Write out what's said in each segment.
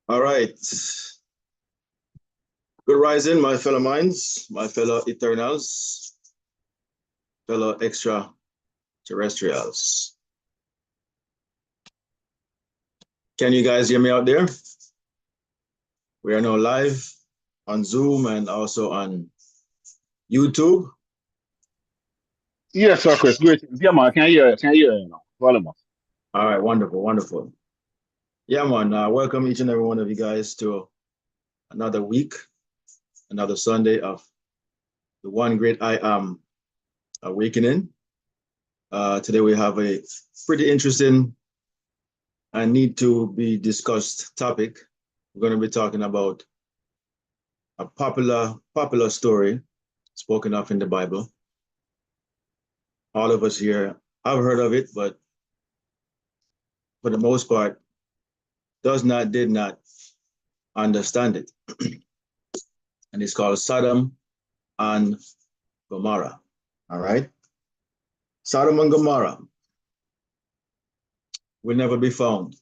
All right. Good rising, my fellow minds, my fellow eternals, fellow extraterrestrials. Can you guys hear me out there? We are now live on Zoom and also on YouTube. Yes, sir, Chris. Great. Yeah, man. Can hear you now. Volume up. All right, wonderful, wonderful. Yeah, man, welcome each and every one of you guys to another week, another Sunday of the one great I am awakening. Today we have a pretty interesting and need to be discussed topic. We're going to be talking about a popular story spoken of in the Bible. All of us here have heard of it, but for the most part, did not understand it. And it's called Sodom and Gomorrah. All right. Sodom and Gomorrah will never be found,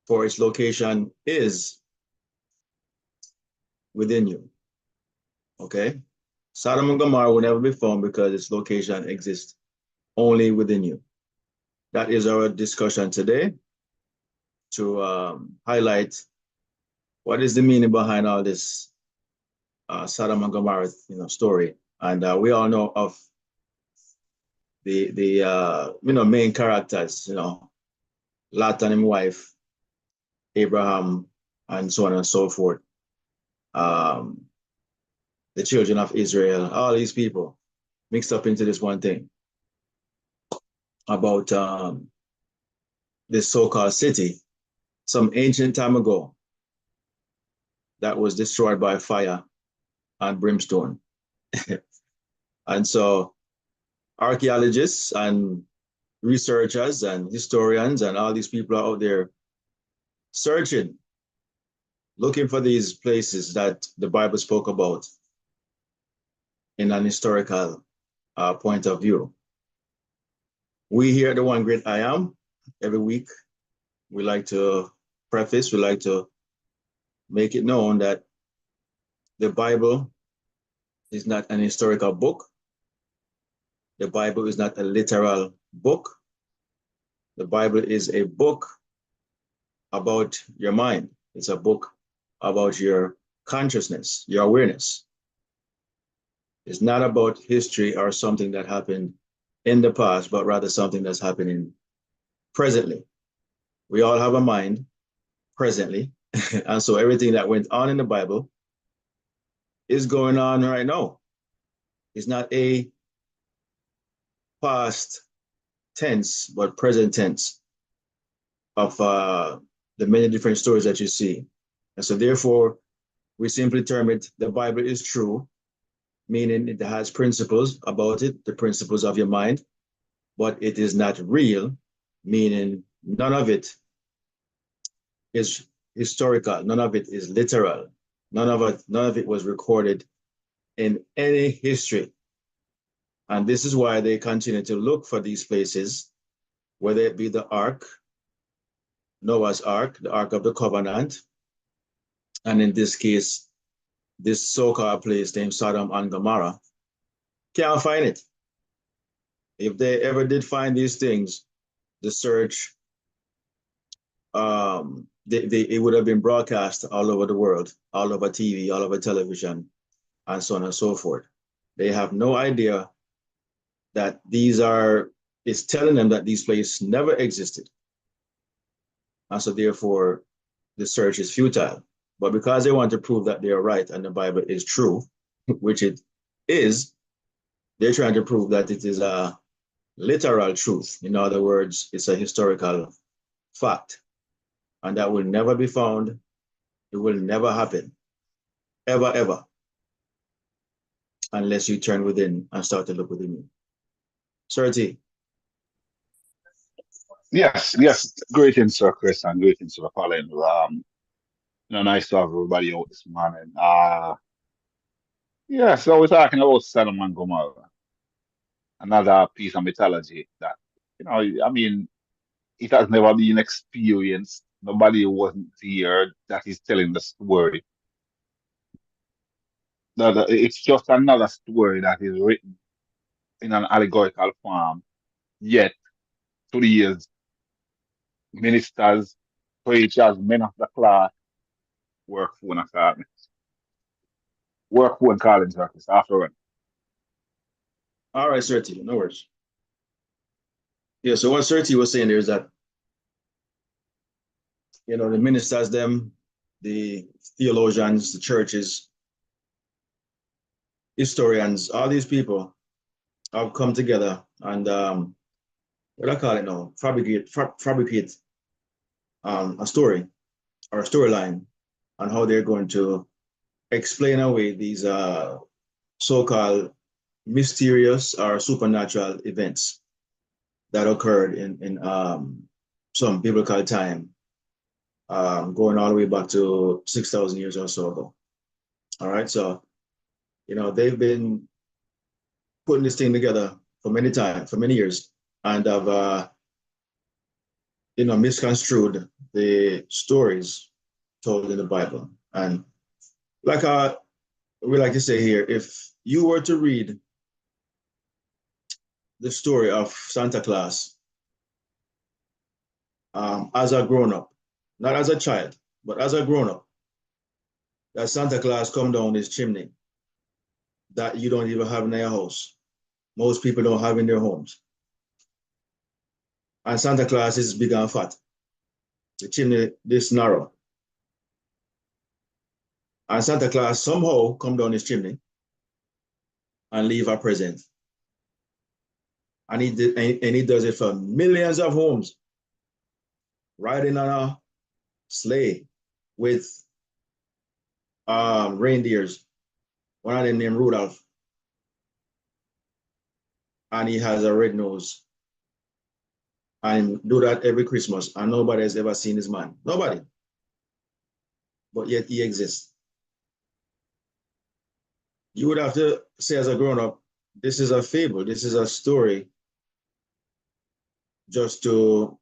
for its location is within you. Okay. Sodom and Gomorrah will never be found because its location exists only within you. That is our discussion today, to highlight what is the meaning behind all this Sodom and Gomorrah, story. And we all know of the main characters, Lot and his wife, Abraham, and so on and so forth. The children of Israel, all these people mixed up into this one thing about this so-called city some ancient time ago that was destroyed by fire and brimstone. And so archaeologists and researchers and historians and all these people are out there searching, looking for these places that the Bible spoke about in an historical point of view. We here at the One Great I Am, every week, we like to make it known that the Bible is not an historical book. The Bible is not a literal book. The Bible is a book about your mind. It's a book about your consciousness, your awareness. It's not about history or something that happened in the past, but rather something that's happening presently. We all have a mind presently. And so everything that went on in the Bible is going on right now. It's not a past tense, but present tense of the many different stories that you see. And so therefore, we simply term it, the Bible is true, meaning it has principles about it, the principles of your mind, but it is not real, meaning none of it is historical, none of it is literal, none of it was recorded in any history. And this is why they continue to look for these places, whether it be the Ark, Noah's Ark, the Ark of the Covenant, and in this case, this so-called place named Sodom and Gomorrah. Can't find it. If they ever did find these things, the search, it would have been broadcast all over the world, all over TV, all over television, and so on and so forth. They have no idea that it's telling them that these places never existed. And so therefore, the search is futile. But because they want to prove that they are right and the Bible is true, which it is, they're trying to prove that it is a literal truth. In other words, it's a historical fact. And that will never be found. It will never happen. Ever, ever. Unless you turn within and start to look within you. Sir T. Yes. Greetings, sir, Chris, and greetings to the following. Nice to have everybody out this morning. So we're talking about Sodom and Gomorrah, another piece of mythology that I mean, it has never been experienced. Nobody wasn't there that is telling the story. It's just another story that is written in an allegorical form. Yet, through the years, ministers, preachers, men of the cloth work phone assignments, work phone calling circus after all. All right, Sir T, no worries. Yeah, so what Sir T was saying there is that, the ministers, them, the theologians, the churches, historians, all these people have come together and what I call it now, fabricate a story or a storyline on how they're going to explain away these so-called mysterious or supernatural events that occurred in some biblical time, going all the way back to 6,000 years or so ago. All right, so they've been putting this thing together for many years, and have misconstrued the stories told in the Bible. And like we like to say here, if you were to read the story of Santa Claus as a grown up, not as a child, but as a grown up, that Santa Claus come down this chimney that you don't even have in your house. Most people don't have in their homes. And Santa Claus is big and fat. The chimney this narrow. And Santa Claus somehow come down this chimney and leave a present. And he does it for millions of homes, riding on a sleigh with reindeers. One of them named Rudolph. And he has a red nose. And do that every Christmas. And nobody has ever seen this man. Nobody. But yet he exists. You would have to say as a grown-up, this is a fable. This is a story just to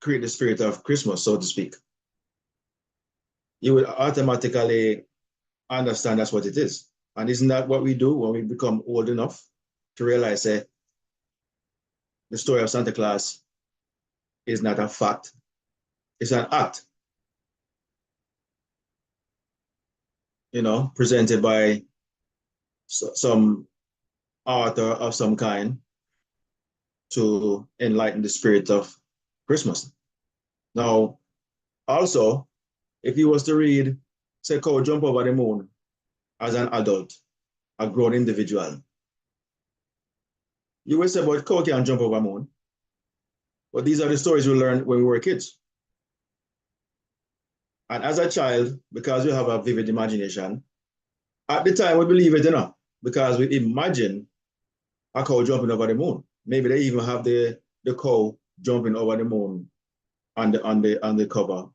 create the spirit of Christmas, so to speak. You would automatically understand that's what it is. And isn't that what we do when we become old enough to realize that the story of Santa Claus is not a fact, it's an act, presented by some author of some kind to enlighten the spirit of Christmas. Now, also, if you was to read, say, Cow Jump Over the Moon as an adult, a grown individual, you will say, but cow can't jump over the moon. But these are the stories we learned when we were kids. And as a child, because we have a vivid imagination, at the time we believe it, because we imagine a cow jumping over the moon. Maybe they even have the cow jumping over the moon on the cover,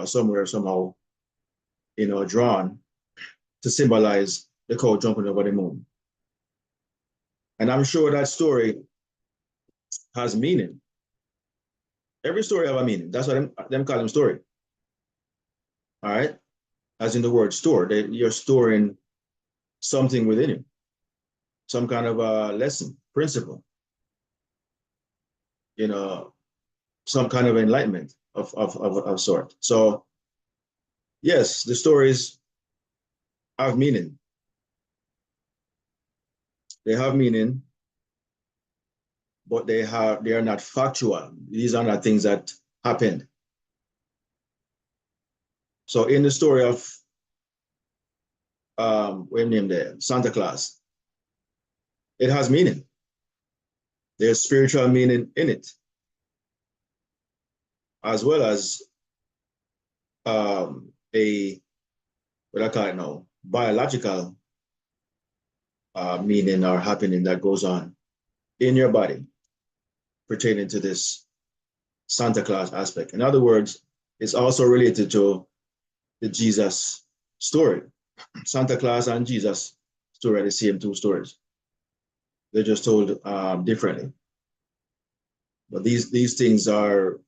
somewhere, somehow, drawn to symbolize the cow jumping over the moon. And I'm sure that story has meaning. Every story have a meaning. That's why them call them story. All right? As in the word store, you're storing something within you, some kind of a lesson, principle, some kind of enlightenment of sort. So, yes, the stories have meaning. They have meaning, but they are not factual. These are not things that happened. So in the story of what name there, Santa Claus, it has meaning. There's spiritual meaning in it, as well as a what I call it now, biological meaning or happening that goes on in your body pertaining to this Santa Claus aspect. In other words, it's also related to the Jesus story. Santa Claus and Jesus story are the same two stories. They're just told differently. But these things are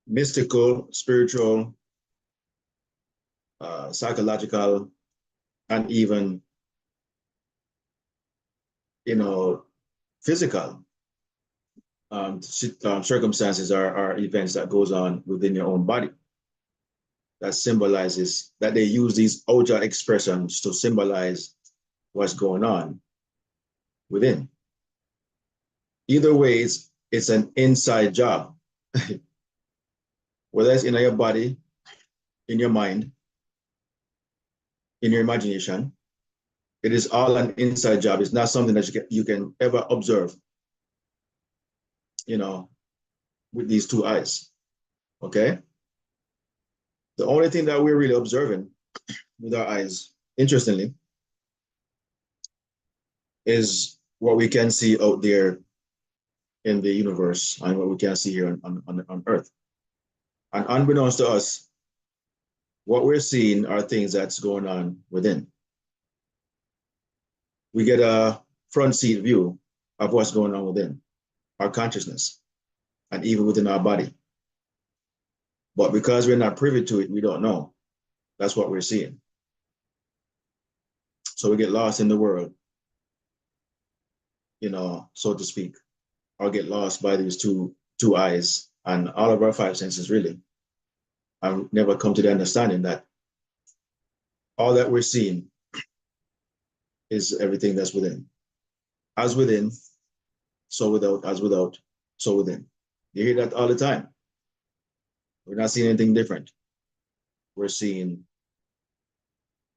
mystical, spiritual, psychological, and even, you know, physical circumstances are events that goes on within your own body that symbolizes that they use these outer expressions to symbolize what's going on within. Either way, it's an inside job, whether it's in your body, in your mind, in your imagination. It is all an inside job. It's not something that you can ever observe, you know, with these two eyes. Okay. The only thing that we're really observing with our eyes, interestingly, is what we can see out there in the universe and what we can see here on Earth. And unbeknownst to us, what we're seeing are things that's going on within. We get a front seat view of what's going on within our consciousness and even within our body. But because we're not privy to it, we don't know. That's what we're seeing. So we get lost in the world, you know, so to speak, or get lost by these two eyes and all of our five senses, really. And never come to the understanding that all that we're seeing is everything that's within. As within, so without, as without, so within. You hear that all the time. We're not seeing anything different. We're seeing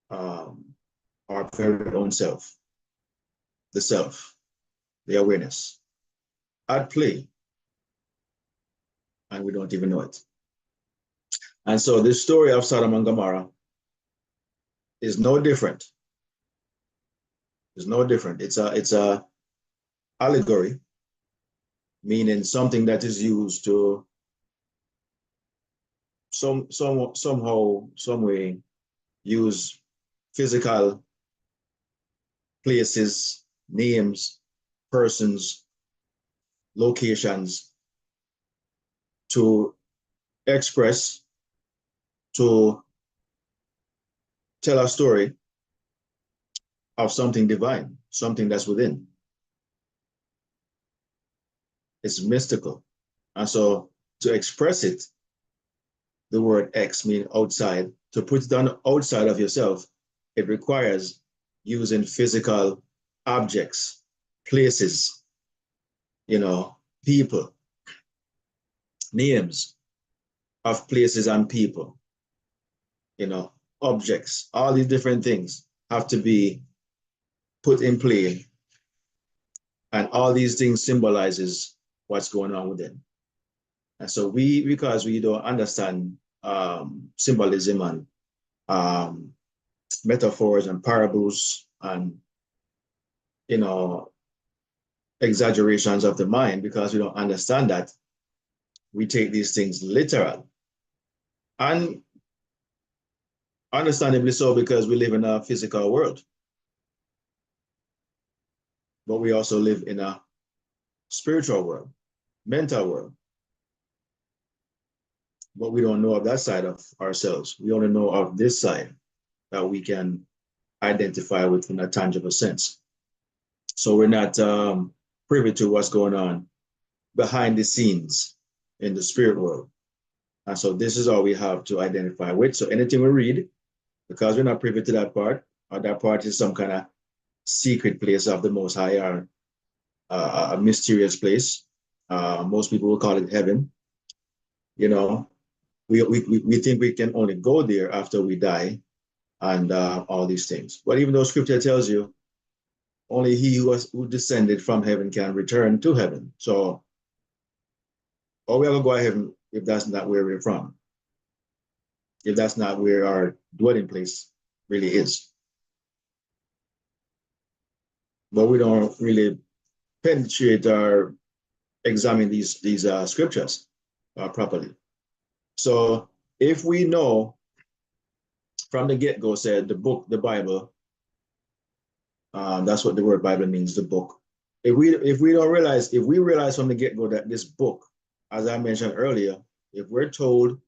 our very own self, the awareness at play, and we don't even know it. And so this story of Sodom and Gomorrah is no different. It's no different. It's a allegory, meaning something that is used to somehow, some way, use physical places, names, persons, locations to express, to tell a story of something divine, something that's within. It's mystical. And so to express it, the word X means outside. To put it on the outside of yourself, it requires using physical objects, places, you know, people, names of places and people, you know, objects, all these different things have to be put in play. And all these things symbolizes what's going on within. And so because we don't understand symbolism and metaphors and parables and, you know, exaggerations of the mind, because we don't understand that, we take these things literal. And understandably so, because we live in a physical world. But we also live in a spiritual world, mental world. But we don't know of that side of ourselves. We only know of this side that we can identify with in a tangible sense. So we're not privy to what's going on behind the scenes in the spirit world. And so this is all we have to identify with. So anything we read, because we're not privy to that part, or that part is some kind of secret place of the Most High, or a mysterious place. Most people will call it heaven. You know, we think we can only go there after we die and all these things. But even though scripture tells you only he who descended from heaven can return to heaven. So, or we're going to go to heaven if that's not where we're from, if that's not where our dwelling place really is. But we don't really penetrate or examine these scriptures properly. So if we know from the get-go, said the book, the Bible, That's what the word Bible means, the book. If we don't realize, if we realize from the get-go that this book, as I mentioned earlier, if we're told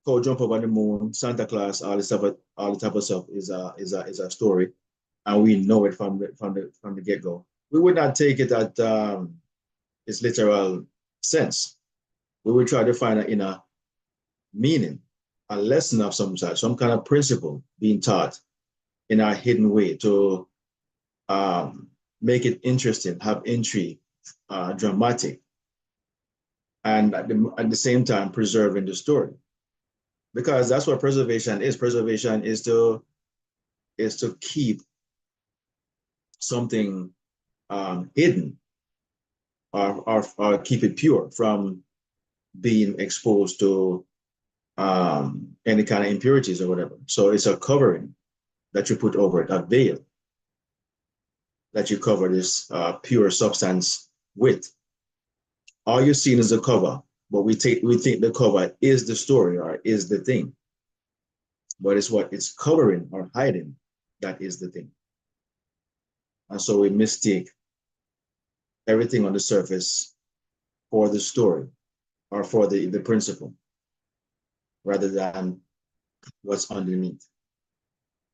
go jump over the moon, Santa Claus, all the type of stuff is a story, and we know it from the get-go, we would not take it at its literal sense. We would try to find an inner meaning, a lesson of some kind of principle being taught in a hidden way to make it interesting, have intrigue, dramatic, and at the same time preserving the story. Because that's what preservation is. Preservation is to keep something hidden, or keep it pure from being exposed to any kind of impurities or whatever. So it's a covering that you put over it, a veil that you cover this pure substance with. All you're seeing is the cover, but we think the cover is the story or is the thing. But it's what it's covering or hiding that is the thing. And so we mistake everything on the surface for the story or for the principle rather than what's underneath,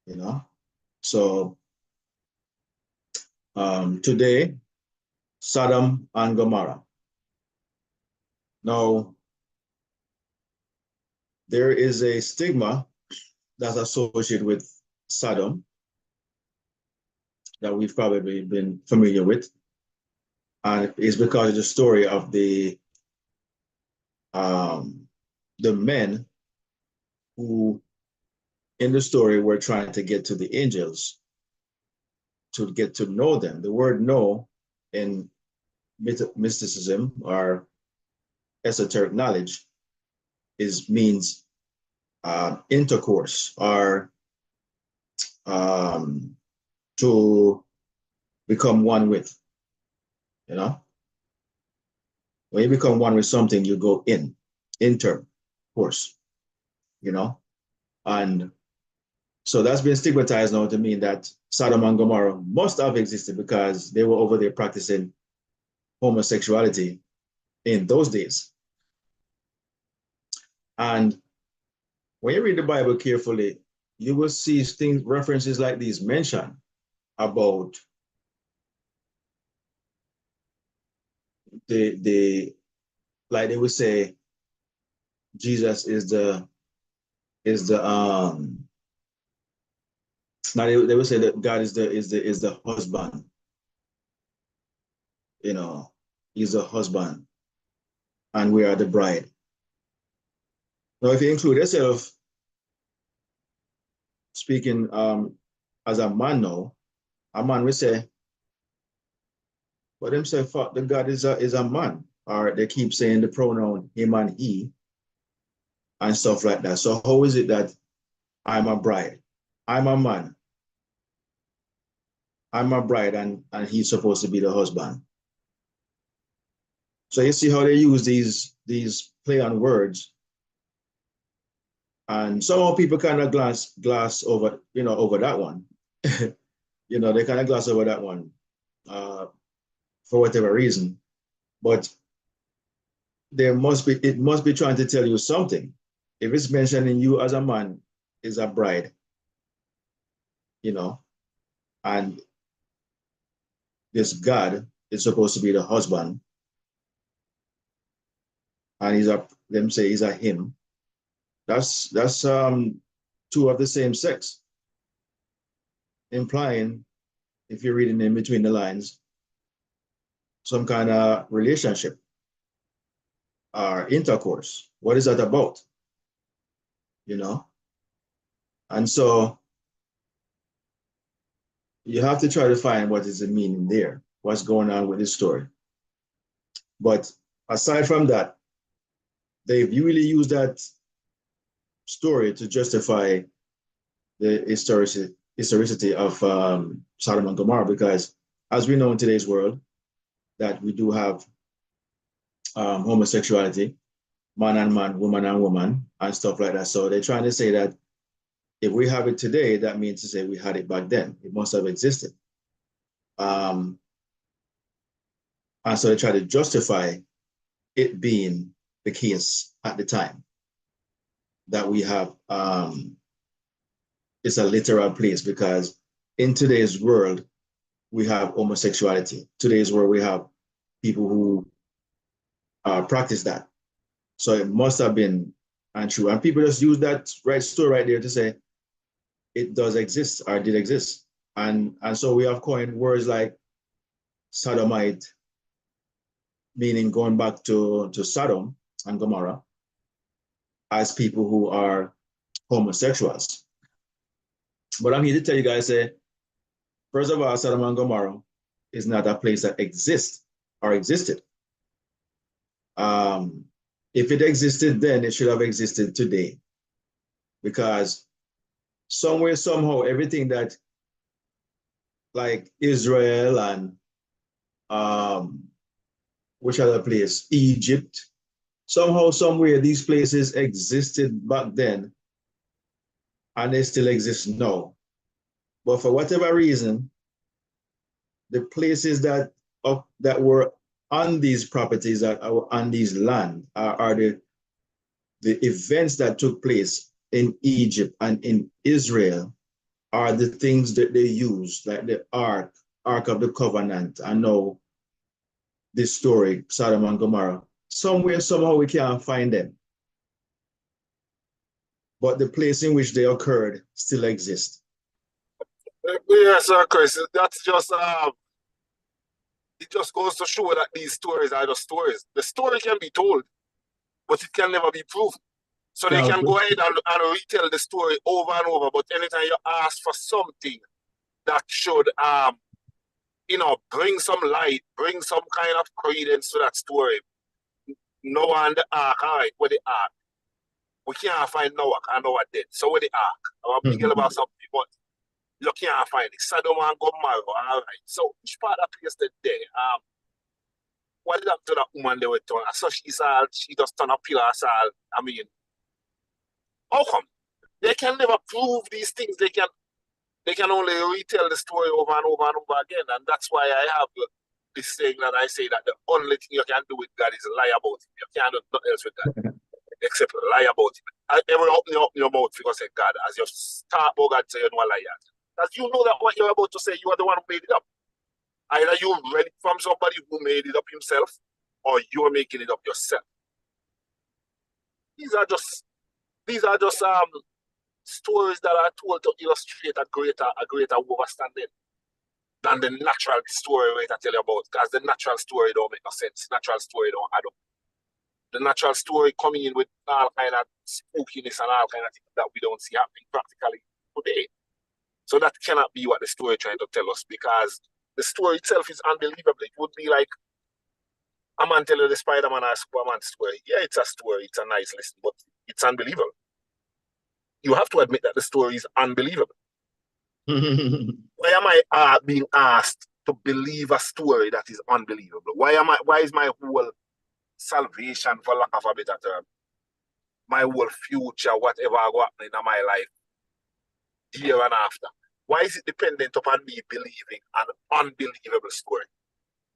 you know? So today, Sodom and Gomorrah. Now, there is a stigma that's associated with Sodom that we've probably been familiar with. And it's because of the story of the men who in the story were trying to get to the angels to get to know them. The word know in mysticism or esoteric knowledge means intercourse or to become one with, you know? When you become one with something, you go intercourse, you know? And so that's been stigmatized now to mean that Sodom and Gomorrah must have existed because they were over there practicing homosexuality in those days. And when you read the Bible carefully, you will see things, references like these mentioned about the like they would say Jesus is the now they would say that God is the husband, you know, he's the husband and we are the bride. Now if you include yourself speaking as a man now, a man will say, but them say fuck the God is a man, or they keep saying the pronoun him and he and stuff like that. So how is it that I'm a bride? I'm a man. I'm a bride and he's supposed to be the husband. So you see how they use these play on words. And some people kind of glass over, over that one. They kind of gloss over that one for whatever reason. But it must be trying to tell you something. If it's mentioning you as a man is a bride, and this God is supposed to be the husband, and he's a him. That's two of the same sex, implying, if you're reading in between the lines, some kind of relationship or intercourse. What is that about? And so you have to try to find what is the meaning there, what's going on with this story. But aside from that, they've really used that story to justify the historicity of Sodom and Gomorrah, because as we know in today's world, that we do have homosexuality, man and man, woman and woman, and stuff like that. So they're trying to say that if we have it today, that means to say we had it back then. It must have existed. And so they try to justify it being the case at the time that we have it's a literal place, because in today's world we have homosexuality. Today's world we have people who practice that. So it must have been untrue. And people just use that right story right there to say it does exist or did exist. And so we have coined words like sodomite, meaning going back to Sodom and Gomorrah, as people who are homosexuals. But I'm here to tell you guys, first of all, Sodom and Gomorrah is not a place that exists or existed. If it existed then, it should have existed today. Because somewhere, somehow, everything that like Israel and which other place? Egypt. Somehow, somewhere, these places existed back then and they still exist now. But for whatever reason, the places that were on these properties, that are on these land, are the events that took place in Egypt and in Israel, are the things that they use, like the Ark of the Covenant, and now this story, Sodom and Gomorrah. Somewhere, somehow, we can't find them. But the place in which they occurred still exists. Yes, sir, Chris. That's just it just goes to show that these stories are just stories. The story can be told, but it can never be proven. So they can go ahead and retell the story over and over. But anytime you ask for something that should bring some light, bring some kind of credence to that story. Noah and the ark, all right, where the ark? We can't find Noah and Noah dead. So where the ark? I'm big about something, but you can't find it. Sodom and Gomorrah, all right. So which part of place there? What did happen to that woman they were told? So she just turned a pillar of salt. I mean, how come? They can never prove these things. They can only retell the story over and over and over again. And that's why I have this thing that I say that the only thing you can do with God is lie about him. You can't do nothing else with God except lie about him. Ever open your mouth because say God, as you start about God, say you know a liar. Because you know that what you're about to say, you are the one who made it up. Either you read it from somebody who made it up himself, or you're making it up yourself. These are just stories that are told to illustrate a greater understanding than the natural story I tell you about. Because the natural story don't make no sense. Natural story don't add up. The natural story coming in with all kind of spookiness and all kind of things that we don't see happening practically today. So that cannot be what the story is trying to tell us, because the story itself is unbelievable. It would be like a man tell you the Spider-Man or Superman story. Yeah, it's a story. It's a nice listen, but it's unbelievable. You have to admit that the story is unbelievable. Why am I being asked to believe a story that is unbelievable? Why is my whole salvation, for lack of a better term, my whole future, whatever I go happen in my life, here and after, why is it dependent upon me believing an unbelievable story?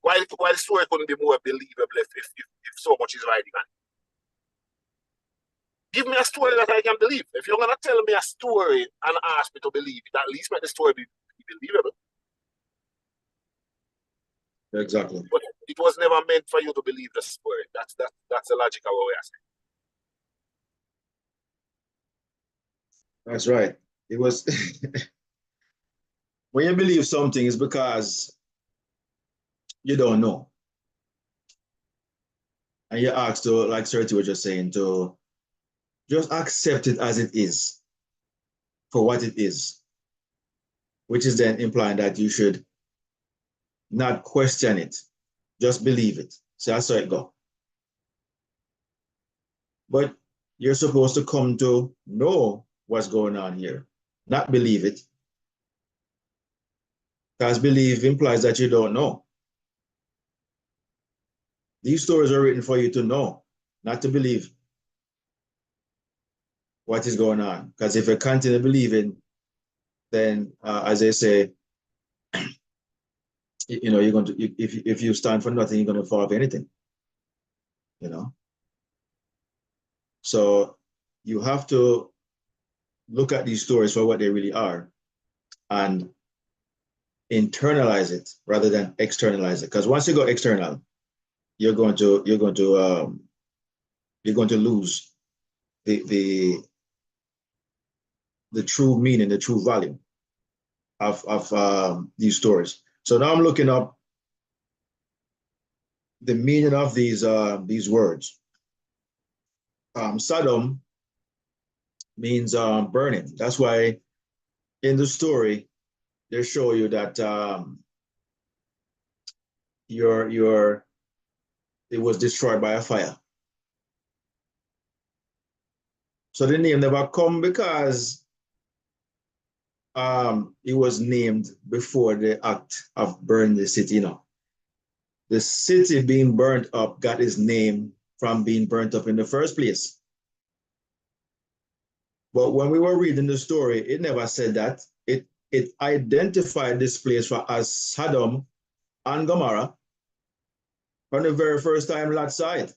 Why the story couldn't be more believable if so much is riding on it? Give me a story that I can believe. If you're gonna tell me a story and ask me to believe it, at least make the story be believable. Exactly. But it was never meant for you to believe the story. That's the logical way I say. That's right. It was when you believe something, it's because you don't know. And you're asked to, like Sir T was just saying, to just accept it as it is, for what it is, which is then implying that you should not question it, just believe it. So that's how it go. But you're supposed to come to know what's going on here, not believe it. Because believe implies that you don't know. These stories are written for you to know, not to believe what is going on. Because if you continue believing, then as they say, you know, you're going to, if you stand for nothing, you're going to fall for anything, you know. So you have to look at these stories for what they really are and internalize it rather than externalize it. Because once you go external, you're going to lose the true meaning, the true value of these stories. So now I'm looking up the meaning of these words. Sodom means burning. That's why in the story they show you that it was destroyed by a fire. So the name never come because it was named before the act of burning the city. You know, the city being burnt up got its name from being burnt up in the first place. But when we were reading the story, it never said that. It identified this place as Sodom and Gomorrah from the very first time Lot saw it.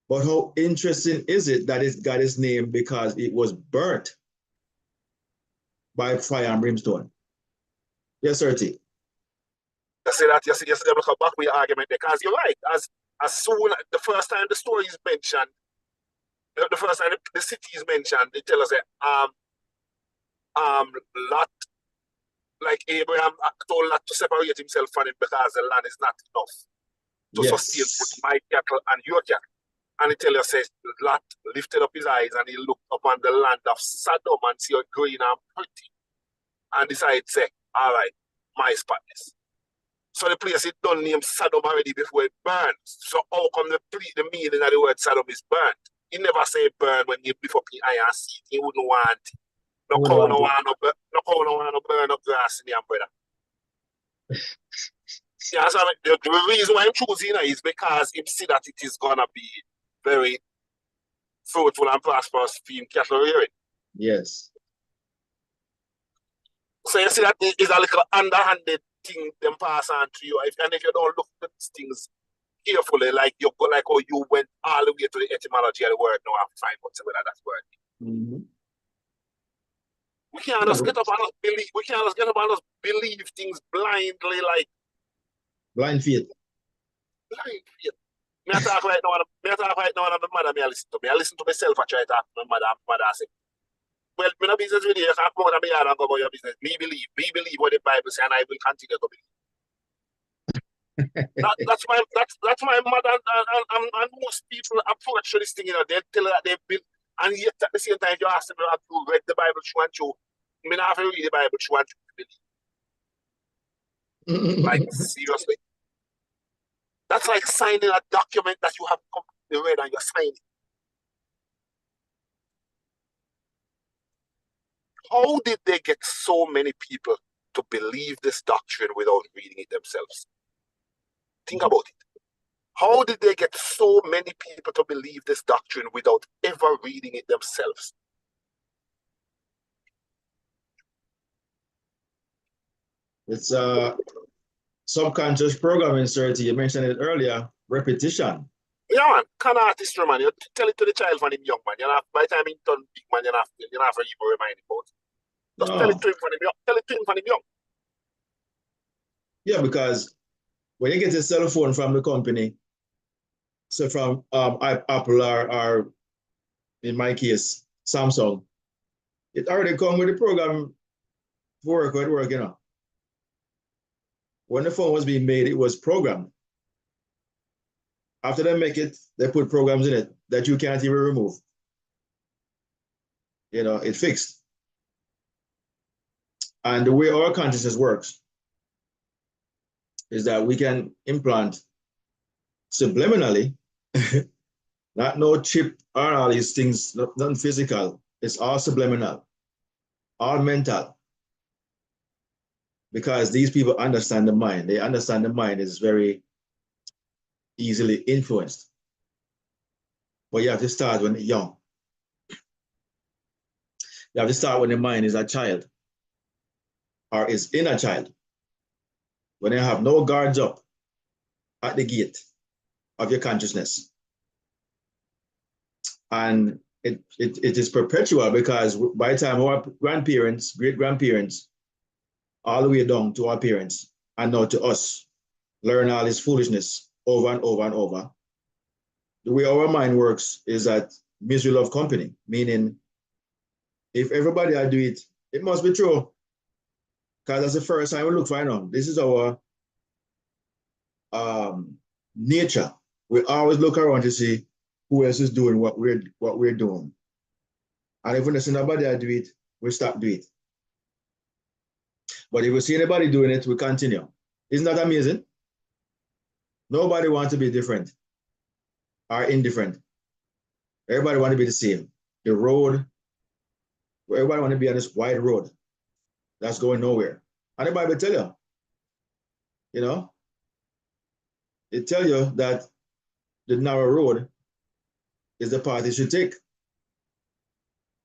But how interesting is it that it got its name because it was burnt by fire and brimstone? Yes, sir, T. You see that, you see them look back with your argument because you're right. As soon the first time the story is mentioned, the first time the city is mentioned, they tell us that Lot, like Abraham told Lot to separate himself from him because the land is not enough to sustain my cattle and your cattle. And he tell us, says, Lot lifted up his eyes and he looked upon the land of Sodom and see it green and pretty. And decided to say, all right, my spot is. So the place it done named Sodom already before it burns. So how come the meaning of the word Sodom is burnt? He never say burn when you be fucking iron seed. He wouldn't want it. No cow no want no burn up grass in the umbrella. Yeah, so the reason why I'm choosing it is because he see that it is gonna be very fruitful and prosperous for him cattle rearing. Yes. So you see that is a little underhanded thing them pass on to you. And if you don't look at these things carefully, like you go like how you went all the way to the etymology of the word now and find out whether that's word. Mm-hmm. We can't just get up and just believe. We can't just get up and just believe things blindly, like blind faith. Blind faith. I talk right now. And my mother, I listen to me. I listen to myself. I try to talk to my mother. My mother say, "Well, me no business with you. You can't come out of my yard and go about your business. Me believe what the Bible says, and I will continue to believe." that's my mother and most people approach to this thing. You know, they tell her that they build, and yet at the same time, you ask them to read the Bible through and through. Me not have to read the Bible through and through to believe. Like seriously. That's like signing a document that you have completely read and you're signing. How did they get so many people to believe this doctrine without reading it themselves? Think about it. How did they get so many people to believe this doctrine without ever reading it themselves? It's subconscious programming, sir. You mentioned it earlier. Repetition. Yeah, man. Can artistry, man. You tell it to the child when him young, man. You know, by the time he turn big, man, you have to even remind him about it. Just tell it to him when him young. Tell it to him when him young. Yeah, because when you get a cell phone from the company, so from Apple or in my case, Samsung, it already comes with the program for work, you know. When the phone was being made, it was programmed. After they make it, they put programs in it that you can't even remove. You know, it's fixed. And the way our consciousness works is that we can implant subliminally, not no chip or all these things, nothing physical. It's all subliminal, all mental. Because these people understand the mind. They understand the mind is very easily influenced. But you have to start when you're young. You have to start when the mind is a child or is in a child. when you have no guards up at the gate of your consciousness. And it is perpetual, because by the time our grandparents, great-grandparents, all the way down to our parents, and now to us, learn all this foolishness over and over and over. The way our mind works is that misery love company, meaning if everybody do it, it must be true. Because that's the first time we look for it. This is our nature. We always look around to see who else is doing what we're doing. And if we see nobody do it, we stop doing it. But if we see anybody doing it, we continue. Isn't that amazing? Nobody wants to be different or indifferent. Everybody wants to be the same. The road, everybody wants to be on this wide road that's going nowhere. And the Bible tell you, it tell you that the narrow road is the path you should take.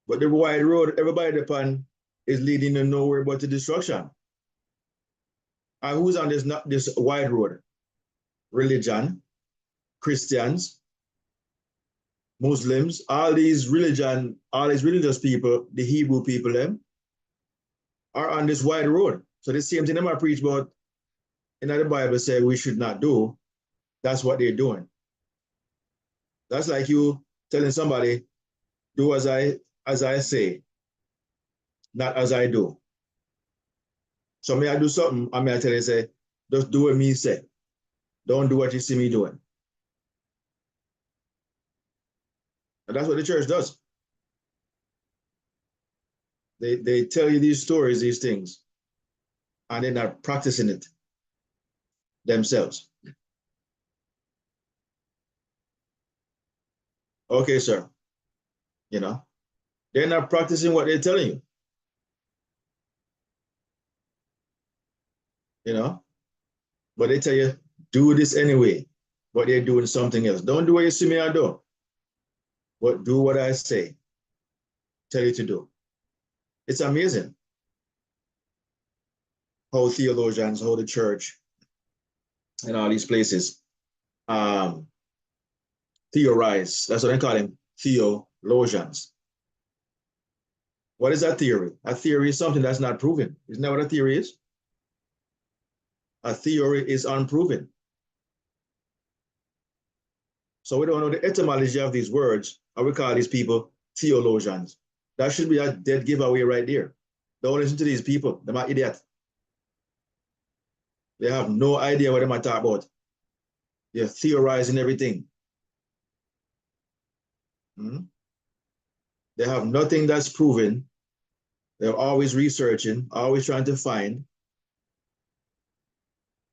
But the wide road everybody upon is leading to nowhere but to destruction. And who's on this wide road? Religion, Christians, Muslims, all these religious people, the Hebrew people, them, are on this wide road. So the same thing them I preach about in the Bible say we should not do, that's what they're doing. That's like you telling somebody, do as I say, not as I do. So may I do something, I may I tell you, say, just do what me say. Don't do what you see me doing. And that's what the church does. They tell you these stories, these things, and they're not practicing it themselves. Okay, sir. They're not practicing what they're telling you. But they tell you, do this anyway, but they're doing something else. Don't do what you see me I do, but do what I say, tell you to do. It's amazing how theologians, how the church, and all these places theorize. That's what they call them, theologians. What is that theory? A theory is something that's not proven. Isn't that what a theory is? A theory is unproven. So we don't know the etymology of these words, and we call these people theologians. That should be a dead giveaway right there. Don't listen to these people. They're idiots. They have no idea what they might talk about. They're theorizing everything. They have nothing that's proven. They're always researching, always trying to find.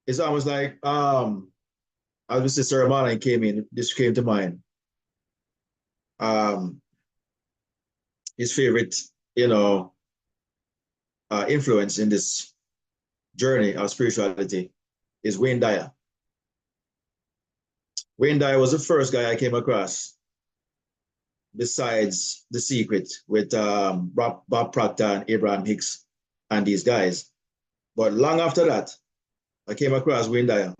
It's almost like, as Mr. Saramana came in, this came to mind. His favorite, influence in this journey of spirituality is Wayne Dyer. Wayne Dyer was the first guy I came across besides The Secret with Bob Proctor and Abraham Hicks and these guys. But long after that, I came across Wayne Dyer.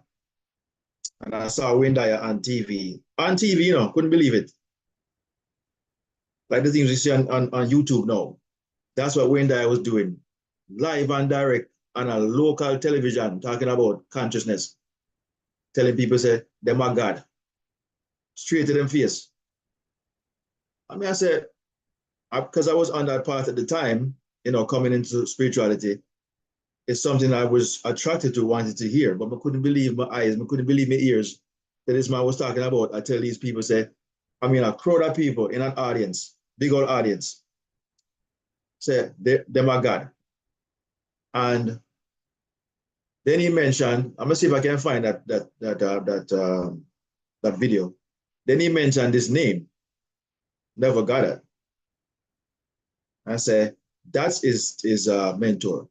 And I saw Wayne Dyer on TV. On TV, couldn't believe it. Like the things we see on YouTube now. That's what Wayne Dyer was doing. Live and direct on a local television, talking about consciousness. Telling people, say, them are God. Straight to them face. I said, because I was on that path at the time, coming into spirituality, it's something I was attracted to, wanted to hear, but I couldn't believe my eyes, I couldn't believe my ears that this man was talking about. I tell these people, say, a crowd of people in an audience, big old audience, say, them are God. And then he mentioned, I'm gonna see if I can find that video. Then he mentioned this name, Never Got It. I said, that's his mentor,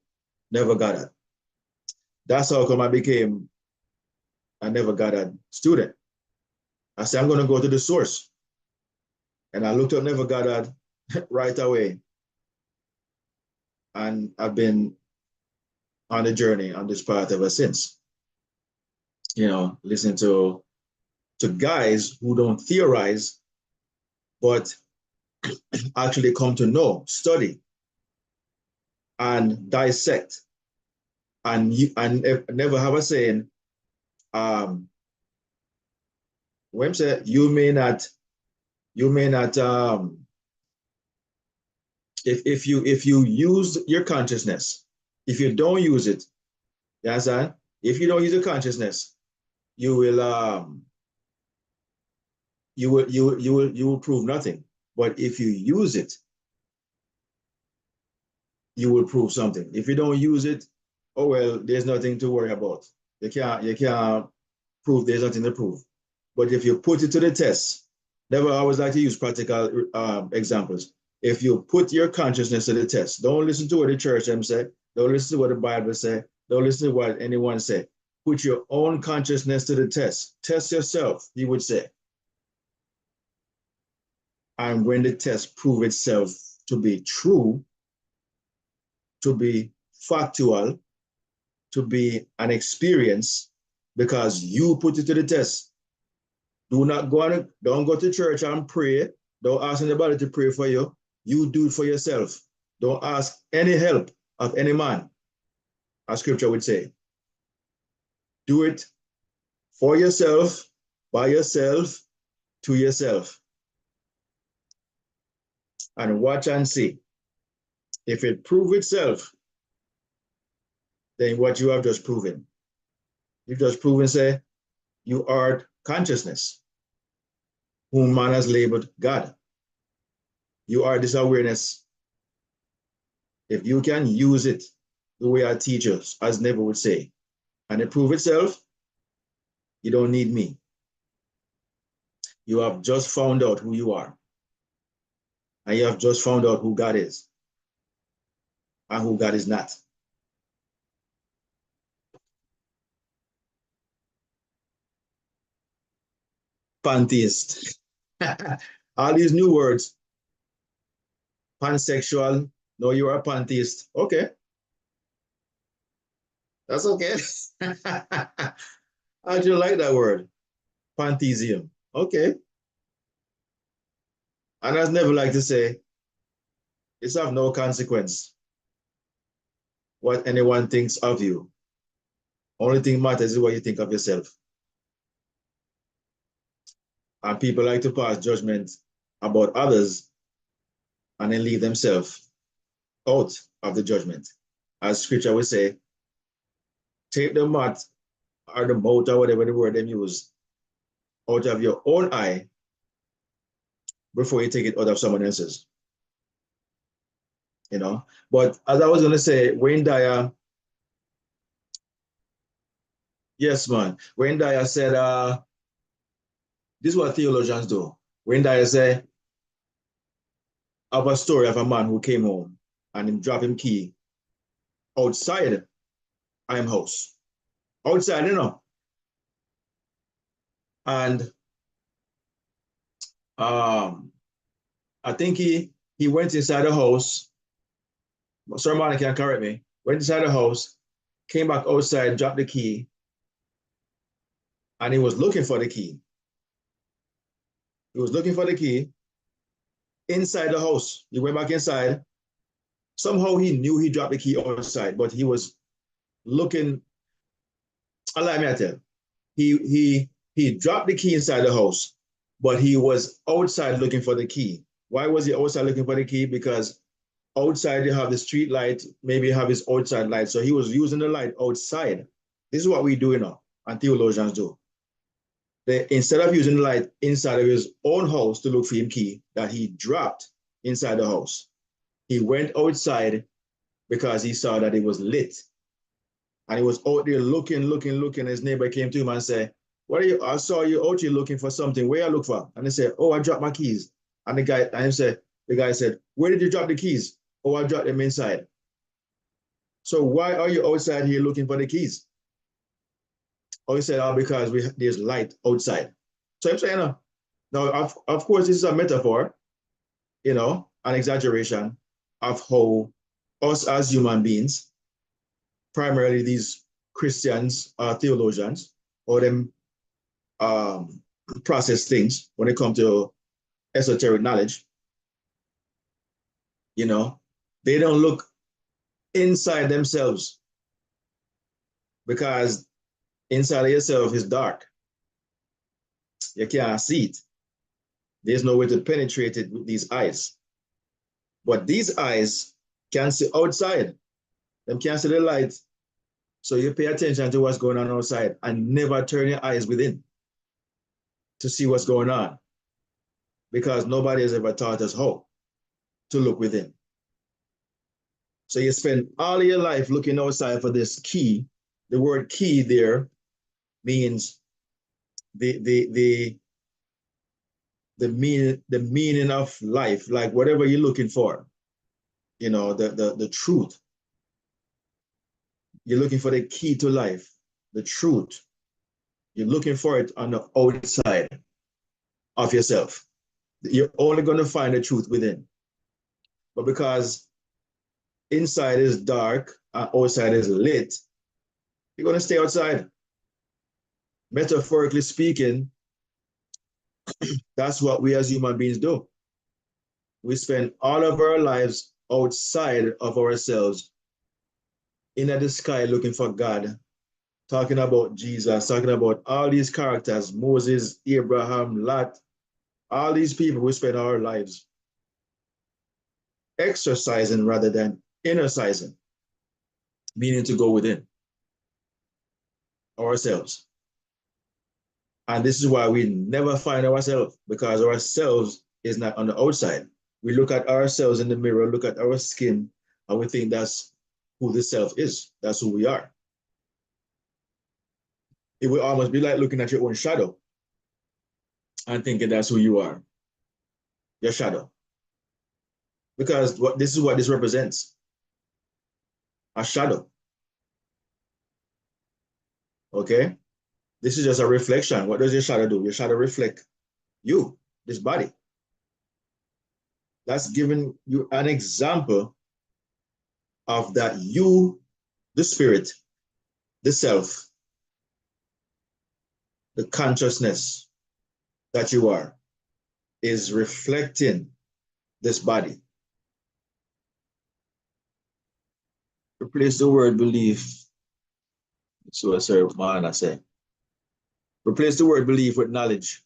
Never Got It. That's how come I became a Never Got It student. I said, I'm gonna go to the source. And I looked up Never Got It right away. And I've been on the journey, on this path ever since. listen to guys who don't theorize, but actually come to know, study, and dissect, and never have a saying. When say you may not, if you use your consciousness, if you don't use it, you understand? If you don't use your consciousness, you will you will prove nothing. But if you use it, you will prove something. If you don't use it, oh well, there's nothing to worry about. You can't prove, there's nothing to prove. But if you put it to the test, never always like to use practical examples. If you put your consciousness to the test, don't listen to what the church them say, don't listen to what the Bible say, don't listen to what anyone say. Put your own consciousness to the test. Test yourself, he would say. And when the test prove itself to be true, to be factual, to be an experience, because you put it to the test. Don't go to church and pray. Don't ask anybody to pray for you. You do it for yourself. Don't ask any help of any man, as scripture would say. Do it for yourself, by yourself, to yourself. And watch and see. If it prove itself, then what you have just proven. You've just proven, say, you are consciousness, whom man has labeled God. You are this awareness. If you can use it the way our teachers, as Never would say, and it prove itself, you don't need me. You have just found out who you are. And you have just found out who God is and who God is not. Pantheist. All these new words. Pansexual. No, you are a pantheist. Okay. That's okay. I do like that word. Pantheism. Okay. And I'd never like to say, it's of no consequence what anyone thinks of you. Only thing matters is what you think of yourself. And people like to pass judgment about others and then leave themselves out of the judgment. As scripture would say, take the mat or the mote or whatever the word they use out of your own eye before you take it out of someone else's. But as I was going to say, Wayne Dyer, yes, man. Wayne Dyer said, this is what theologians do. Wayne Dyer said, of a story of a man who came home and him drop him key outside I'm house. Outside, And I think he went inside the house. Sorry, man, can correct me. Went inside the house, came back outside, dropped the key, and he was looking for the key. He was looking for the key inside the house. He went back inside. Somehow he knew he dropped the key outside, but he was looking. Allow me to tell. He dropped the key inside the house, but he was outside looking for the key. Why was he outside looking for the key? Because outside you have the street light, maybe you have his outside light. So he was using the light outside. This is what we do, and theologians do. Instead of using the light inside of his own house to look for him key that he dropped inside the house, he went outside because he saw that it was lit. And he was out there looking. His neighbor came to him and said, I saw you out here looking for something. Where I look for? And he said, oh, I dropped my keys. And the guy said, where did you drop the keys? Oh, I dropped them inside. So why are you outside here looking for the keys? Oh, he said, because there's light outside. So I'm saying, now, of course, this is a metaphor, an exaggeration of how us as human beings, primarily these Christians, theologians, or them process things when it comes to esoteric knowledge, you know, they don't look inside themselves because inside of yourself is dark. You can't see it. There's no way to penetrate it with these eyes. But these eyes can see outside. Them can see the light. So you pay attention to what's going on outside and never turn your eyes within to see what's going on. Because nobody has ever taught us how to look within. So you spend all your life looking outside for this key. The word key there means the meaning of life, like whatever you're looking for, you know, the truth. You're looking for the key to life, the truth. You're looking for it on the outside of yourself. You're only going to find the truth within. But because inside is dark and outside is lit, you're going to stay outside. Metaphorically speaking, that's what we as human beings do. We spend all of our lives outside of ourselves, in the sky looking for God, talking about Jesus, talking about all these characters, Moses, Abraham, Lot, all these people we spend our lives exercising rather than innercising, meaning to go within ourselves. And this is why we never find ourselves, because ourselves is not on the outside. We look at ourselves in the mirror, look at our skin, and we think that's who the self is. That's who we are. It would almost be like looking at your own shadow and thinking that's who you are, your shadow. Because this is what this represents, a shadow. Okay? This is just a reflection. What does your shadow do? Your shadow reflect you, this body. That's giving you an example of that you, the spirit, the self, the consciousness that you are, is reflecting this body. Replace the word belief. So, sorry, man, I say. Replace the word belief with knowledge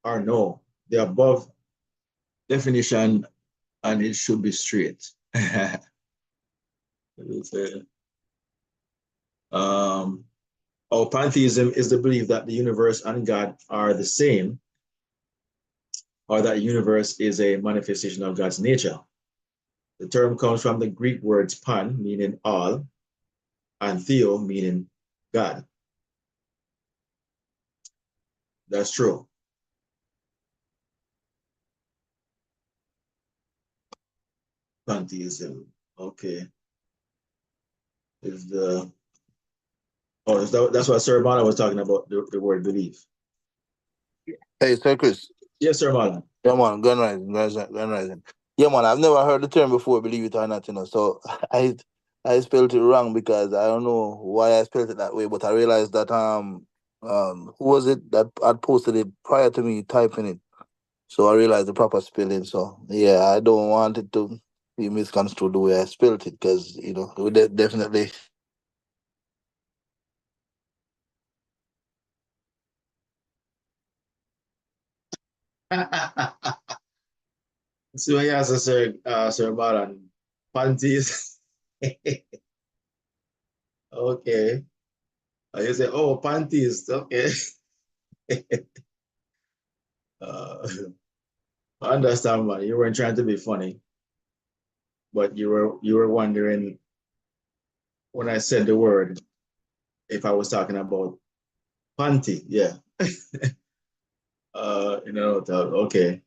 or no. The above definition, and it should be straight. Our pantheism is the belief that the universe and God are the same, or that the universe is a manifestation of God's nature. The term comes from the Greek words pan, meaning all, and theo, meaning God. That's true. Pantheism. Okay. Is the that's what Sir Marlon was talking about, the word belief. Hey, Sir Chris. Yes, Sir Marlon. Yeah, man, gun rising. Yeah, man, I've never heard the term before, believe it or not, you know. So I spelled it wrong because I don't know why I spelled it that way, but I realized that who was it that had posted it prior to me typing it? So I realized the proper spelling. So yeah, I don't want it to be misconstrued the way I spelled it, because you know it would definitely. So yes, Sir Marlon. Panties. Okay. You say, oh, panties. Okay. uh, I understand, man. You weren't trying to be funny, but you were wondering when I said the word if I was talking about panty. Yeah. Okay.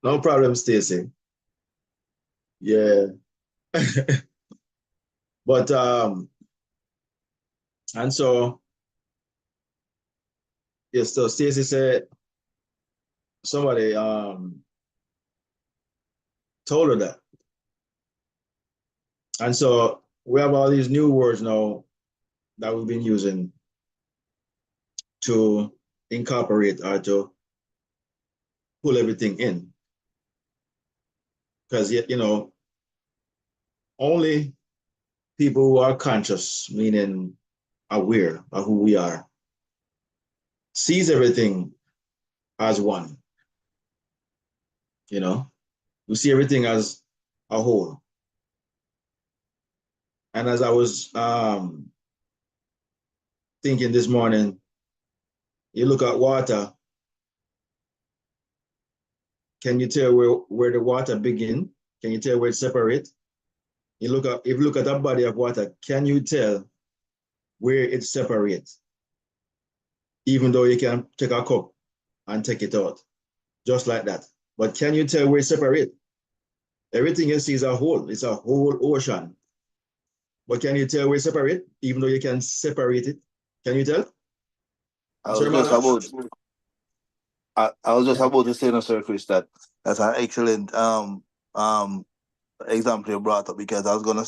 No problem, Stacy. Yeah. But and so yes, so Stacy said somebody told her that. And so we have all these new words now that we've been using to incorporate or to pull everything in. Because, you know, only people who are conscious, meaning aware of who we are, sees everything as one. You know, we see everything as a whole. And as I was thinking this morning, you look at water, can you tell where the water begin? Can you tell where it separates? If you look at a body of water, can you tell where it separates? Even though you can take a cup and take it out, just like that. But can you tell where it separates? Everything you see is a whole. It's a whole ocean. But can you tell where it separates? Even though you can separate it, can you tell? I was just about to say, no, Sir Chris, that's an excellent example you brought up, because I was gonna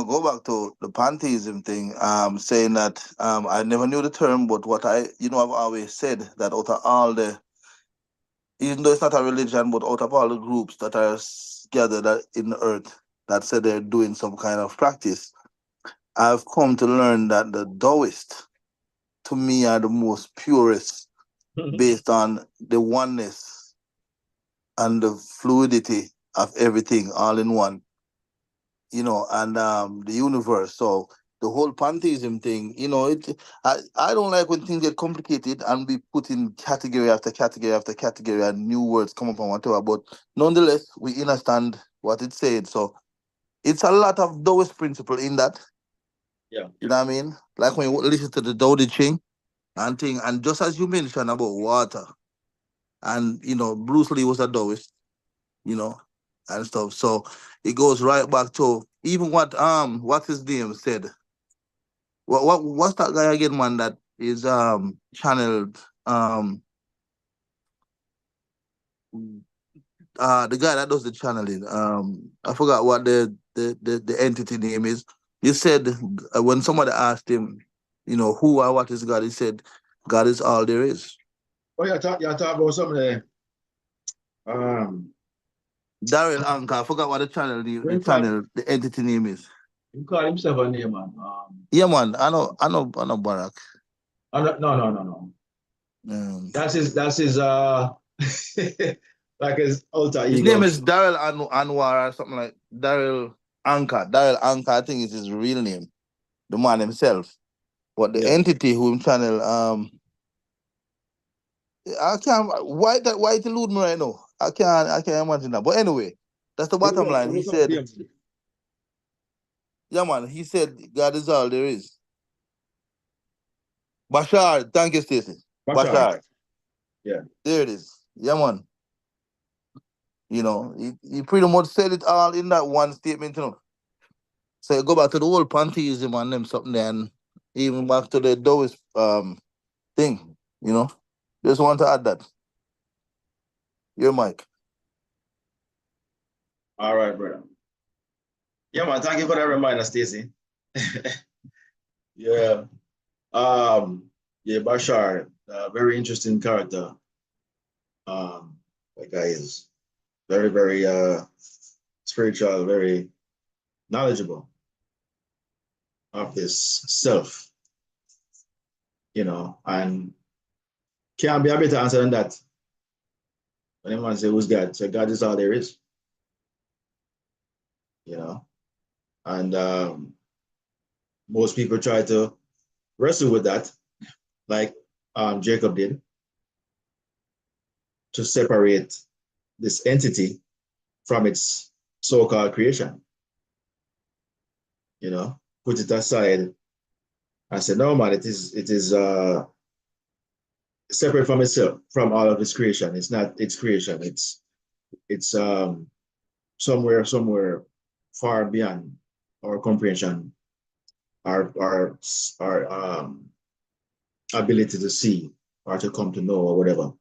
go back to the pantheism thing, saying that I never knew the term, but what I've always said that out of all even though it's not a religion, but out of all the groups that are gathered in the earth that said they're doing some kind of practice, I've come to learn that the Taoists, to me, are the most purest, based on the oneness and the fluidity of everything all in one, and the universe. So the whole pantheism thing, I don't like when things get complicated and we put in category after category after category and new words come up and whatever. But nonetheless, we understand what it said. So it's a lot of Taoist principle in that. Yeah. You know what I mean? Like when you listen to the Tao Te Ching and thing, and just as you mentioned about water, and Bruce Lee was a Taoist, and stuff. So it goes right back to even what his name said. What's that guy again, man? That is channeled the guy that does the channeling. I forgot what the entity name is. He said when somebody asked him, who or what is God, he said, God is all there is. Oh, you talk about some of the Daryl Anka, I forgot what the entity name is. He call himself a name, man. Yeah, man. I know Barack. No. That's his like his alter ego. His name is Daryl Anwar or something like Daryl Anka. Daryl Anka, I think is his real name. The man himself. But the entity who him channel, I can't why it elude me right now. I can't imagine that. But anyway, that's the bottom line. He said, yeah, man, he said God is all there is. Bashar, thank you, Stacey. Bashar. Yeah. There it is. Yeah, man. He pretty much said it all in that one statement, So you go back to the whole pantheism and them something, and even back to the Taoist thing, Just want to add that. Your mic. All right, brother. Yeah, man. Thank you for that reminder, Stacey. Yeah. Bashar, very interesting character. That guy is very, very spiritual, very knowledgeable of this self, and can't be a better answer than that. When anyone say who's God, so God is all there is. And most people try to wrestle with that, like Jacob did, to separate this entity from its so-called creation. Put it aside and say, no, man, it is separate from itself, from all of its creation. It's not its creation. It's somewhere far beyond our comprehension, our ability to see or to come to know or whatever.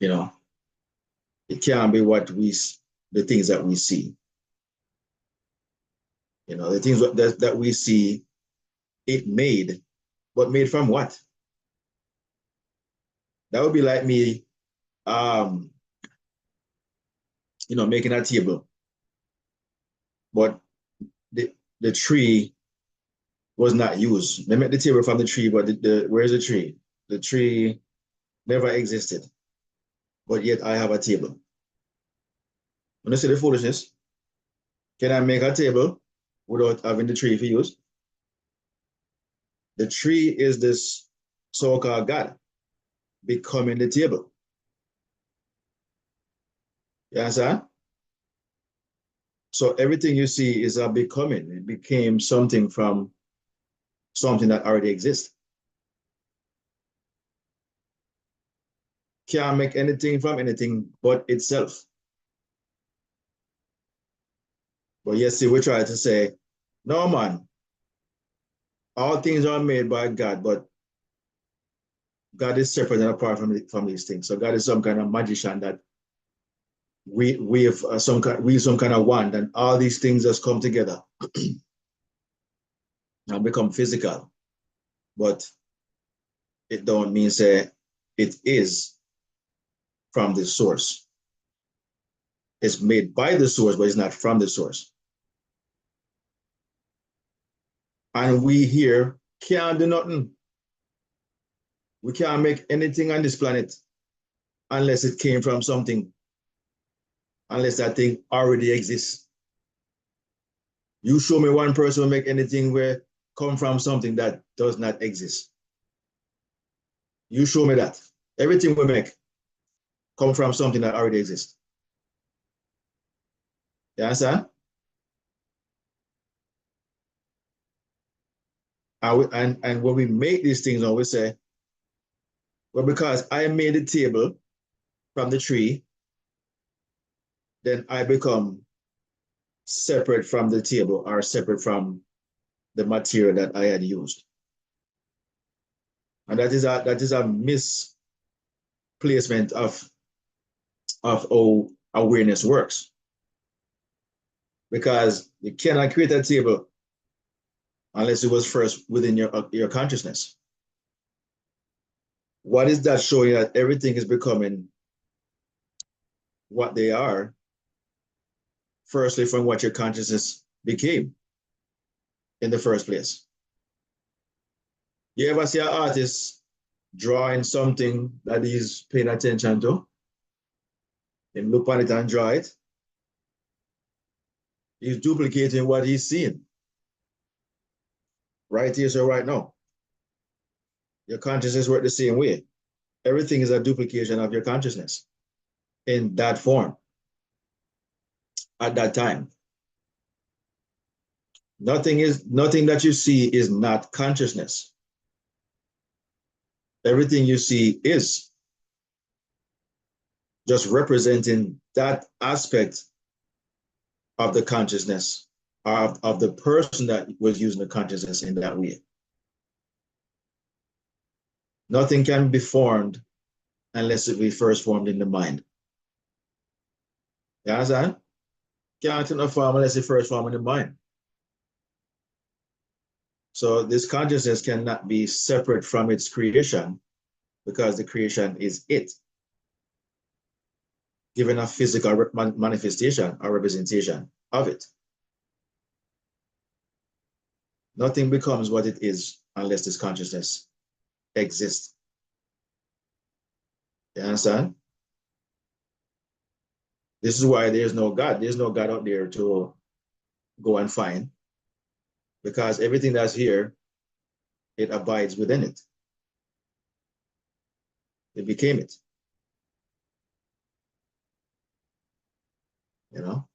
It can't be the things that we see. The things that we see it made, but made from what? That would be like me, making a table, but the tree was not used. They made the table from the tree, but where's the tree? The tree never existed, but yet I have a table. When you see the foolishness, can I make a table without having the tree for use? The tree is this so-called God becoming the table. You understand? So everything you see is a becoming. It became something from something that already exists. Can't make anything from anything but itself. But yes, see, we try to say, no, man, all things are made by God, but God is separate and apart from these things. So God is some kind of magician that we have some kind of wand, and all these things just come together and become physical. But it don't mean say it is from the source. It's made by the source, but it's not from the source. And we here can't do nothing. We can't make anything on this planet unless it came from something, unless that thing already exists. You show me one person who make anything where come from something that does not exist. You show me that. Everything we make come from something that already exists. You understand? And when we make these things, we say, well, because I made the table from the tree, then I become separate from the table or separate from the material that I had used. And that is a misplacement of how awareness works. Because you cannot create a table unless it was first within your consciousness. What is that showing? That everything is becoming what they are, firstly from what your consciousness became in the first place. You ever see an artist drawing something that he's paying attention to? And look on it and draw it. He's duplicating what he's seeing. Right here, so right now. Your consciousness works the same way. Everything is a duplication of your consciousness in that form at that time. Nothing that you see is not consciousness. Everything you see is just representing that aspect of the consciousness of the person that was using the consciousness in that way. Nothing can be formed unless it be first formed in the mind. You understand? Can't form unless it first formed in the mind. So this consciousness cannot be separate from its creation because the creation is it, given a physical manifestation or representation of it. Nothing becomes what it is unless this consciousness exists. You understand? This is why there's no God. There's no God out there to go and find, because everything that's here, it abides within it. It became it. You know?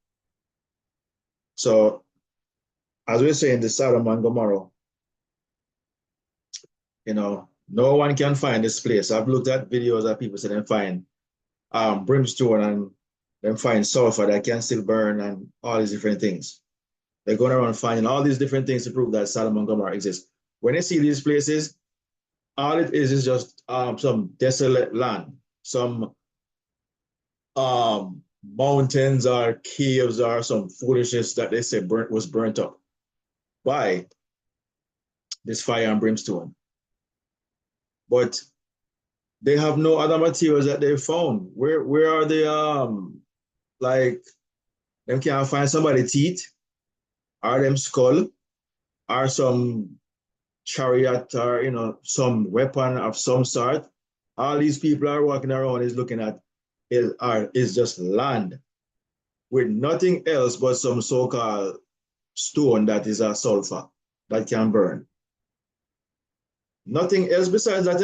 So, as we're saying, the Sodom and Gomorrah, no one can find this place. I've looked at videos that people say they find brimstone and then find sulfur that can still burn and all these different things. They're going around finding all these different things to prove that Sodom and Gomorrah exist. When they see these places, all it is just some desolate land, some mountains or caves or some foolishness that they say was burnt up by this fire and brimstone. But they have no other materials that they found. Where are they? Like them can't find somebody teeth, or them skull, or some chariot, or some weapon of some sort. All these people are walking around is looking at is just land with nothing else but some so-called stone that is a sulfur that can burn. Nothing else besides that,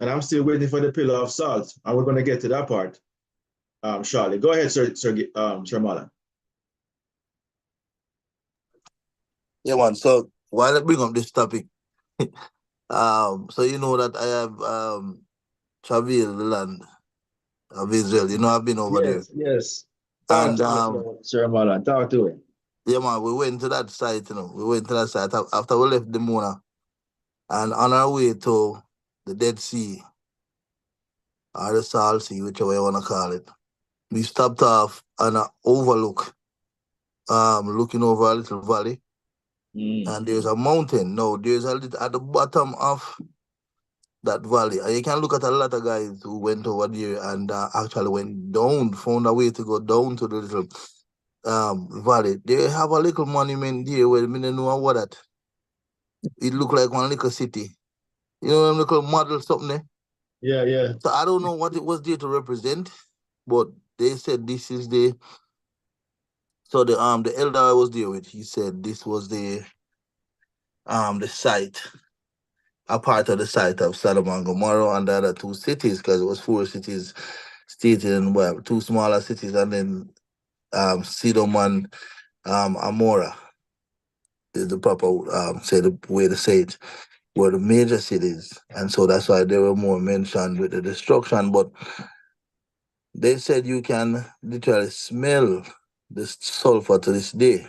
And I'm still waiting for the pillar of salt, and we're going to get to that part. Charlie, go ahead, Sir Mala. Yeah, man. So while I bring up this topic, so you know that I have traveled the land of Israel. You know, I've been over there. Yes. Talk And to me, Sir Mala. Talk to it. yeah, man, we went to that site, We went to that site after we left the Mona. And on our way to the Dead Sea, or the Salt Sea, whichever you want to call it, we stopped off on an overlook, looking over a little valley. And there's a mountain. No, there's a little at the bottom of that valley. And you can look at a lot of guys who went over there and actually went down, found a way to go down to the little valley. They have a little monument there where we don't know what that. It looked like one little city. You know, them little model something there. Yeah. So I don't know what it was there to represent, but they said this is the. So the elder I was there with, he said this was the site, a part of the site of Sodom and Gomorrah and the other two cities, because it was four cities stated in, well, two smaller cities, and then Sodom and Amorah is the proper say the way to say it, were the major cities, and so that's why they were more mentioned with the destruction. But they said you can literally smell the sulfur to this day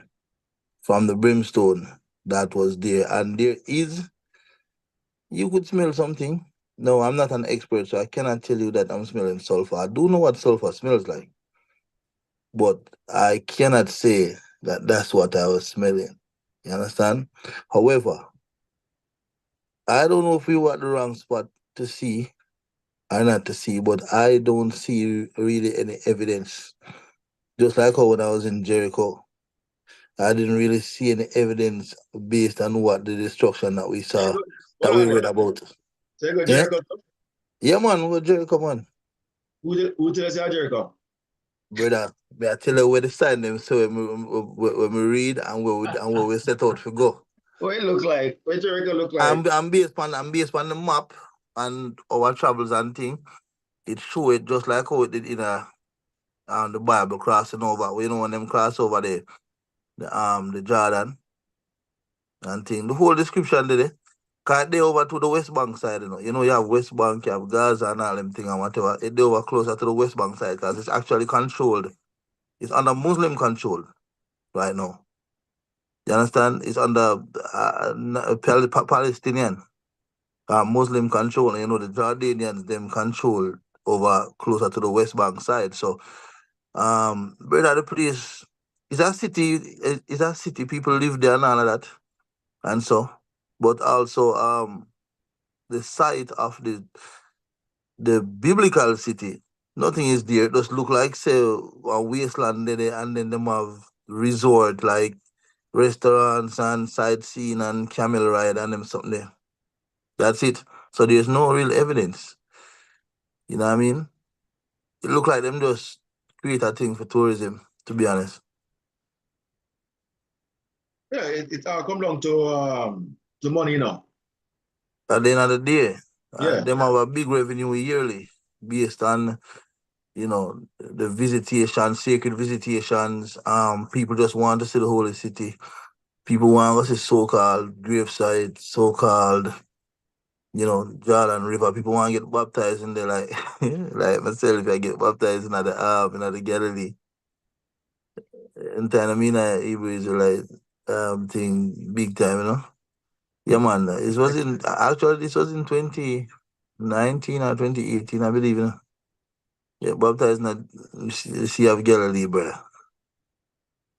from the brimstone that was there, and there is, you could smell something. No, I'm not an expert, so I cannot tell you that I'm smelling sulfur. I do know what sulfur smells like, but I cannot say that that's what I was smelling. You understand? However, I don't know if we were at the wrong spot to see or not to see, but I don't see really any evidence. Just like how when I was in Jericho, I didn't really see any evidence based on what the destruction that we saw, that we read about. So you go Yeah, Jericho. yeah, man, we're Jericho, man. Who tell us you're Jericho? Brother, may I tell you where the sign them so when we read and where we set out to go. What it look like? What Jericho look like? I'm based on the map and our travels and thing. It show it just like how it did in the Bible crossing over. You know when them cross over the Jordan and thing. The whole description did it. Cause they over to the West Bank side, You know, you have West Bank, you have Gaza and all them thing and whatever. They over closer to the West Bank side because it's actually controlled. It's under Muslim control right now. You understand? It's under Palestinian Muslim control. You know, the Jordanians them control over closer to the West Bank side. So, brother, the place is a city. Is a city. People live there and all of that, and so, but also the site of the biblical city. Nothing is there. It just look like say a wasteland there, and then them have resort like restaurants and sightseeing and camel ride and them something there. That's it. So there's no real evidence. You know what I mean? It look like them just create a thing for tourism, to be honest. Yeah, it all come down to money, At the end of the day, Yeah. them have a big revenue yearly based on, the visitation, sacred visitations. People just want to see the holy city. People want to see so-called gravesite, so-called, Jordan River. People want to get baptized in there, like, like myself, I get baptized in the Galilee. In time, I mean, Hebrew Israelite thing, big time, Yeah, man. It was actually, this was in 2019 or 2018, I believe, Yeah, baptized in the Sea of Galilee, brother.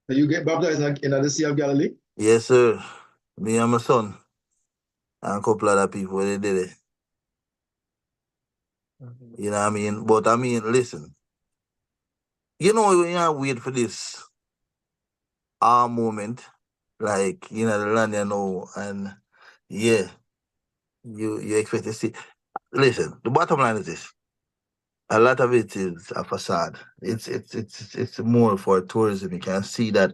So you get baptized in the Sea of Galilee? Yes, sir. Me and my son and a couple other people they did it. You know what I mean? But I mean, listen. You know when you wait for this moment, like the land and yeah, you expect to see. Listen, the bottom line is this: a lot of it is a facade. It's more for tourism. You can see that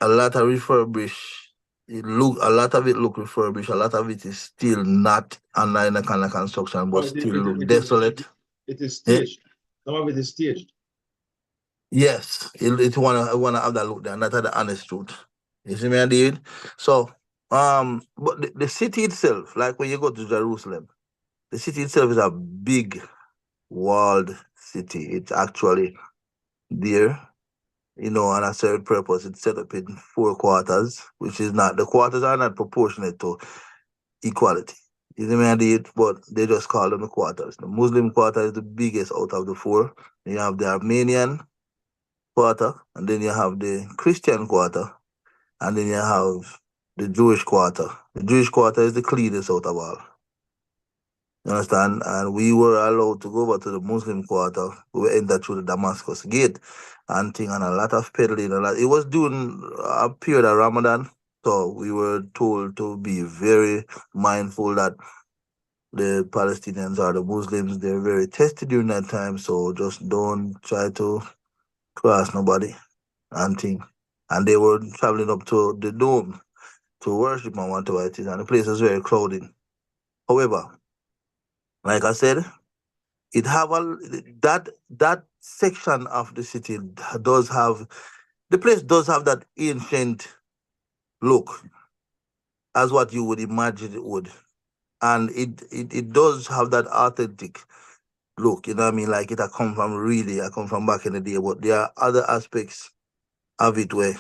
a lot of refurbished. A lot of it look refurbished. A lot of it is still not under any kind of construction, Oh, but still look desolate. it is Eh, staged. Some of it is staged. Yes, it wanna have that look there, and that's the honest truth. You see me, I did. So, but the city itself, like when you go to Jerusalem, the city itself is a big walled city. It's actually there, on a certain purpose. It's set up in four quarters, which is not the quarters are not proportionate to equality. You see me, I did, but they just call them the quarters. The Muslim quarter is the biggest out of the four. You have the Armenian quarter, and then you have the Christian quarter, and then you have the Jewish quarter. The Jewish quarter is the cleanest out of all. You understand? And we were allowed to go over to the Muslim quarter. We entered through the Damascus gate and thing, and a lot of peddling. It was during a period of Ramadan, so we were told to be very mindful that the Palestinians or the Muslims, they're very tested during that time, so just don't try to cross nobody and thing. And they were traveling up to the dome to worship and whatever it is, and the place was very crowded. However, like I said, it have a that section of the city does have the place does have that ancient look as what you would imagine it would. And it does have that authentic look, you know what I mean? Like it I come from back in the day, but there are other aspects of it where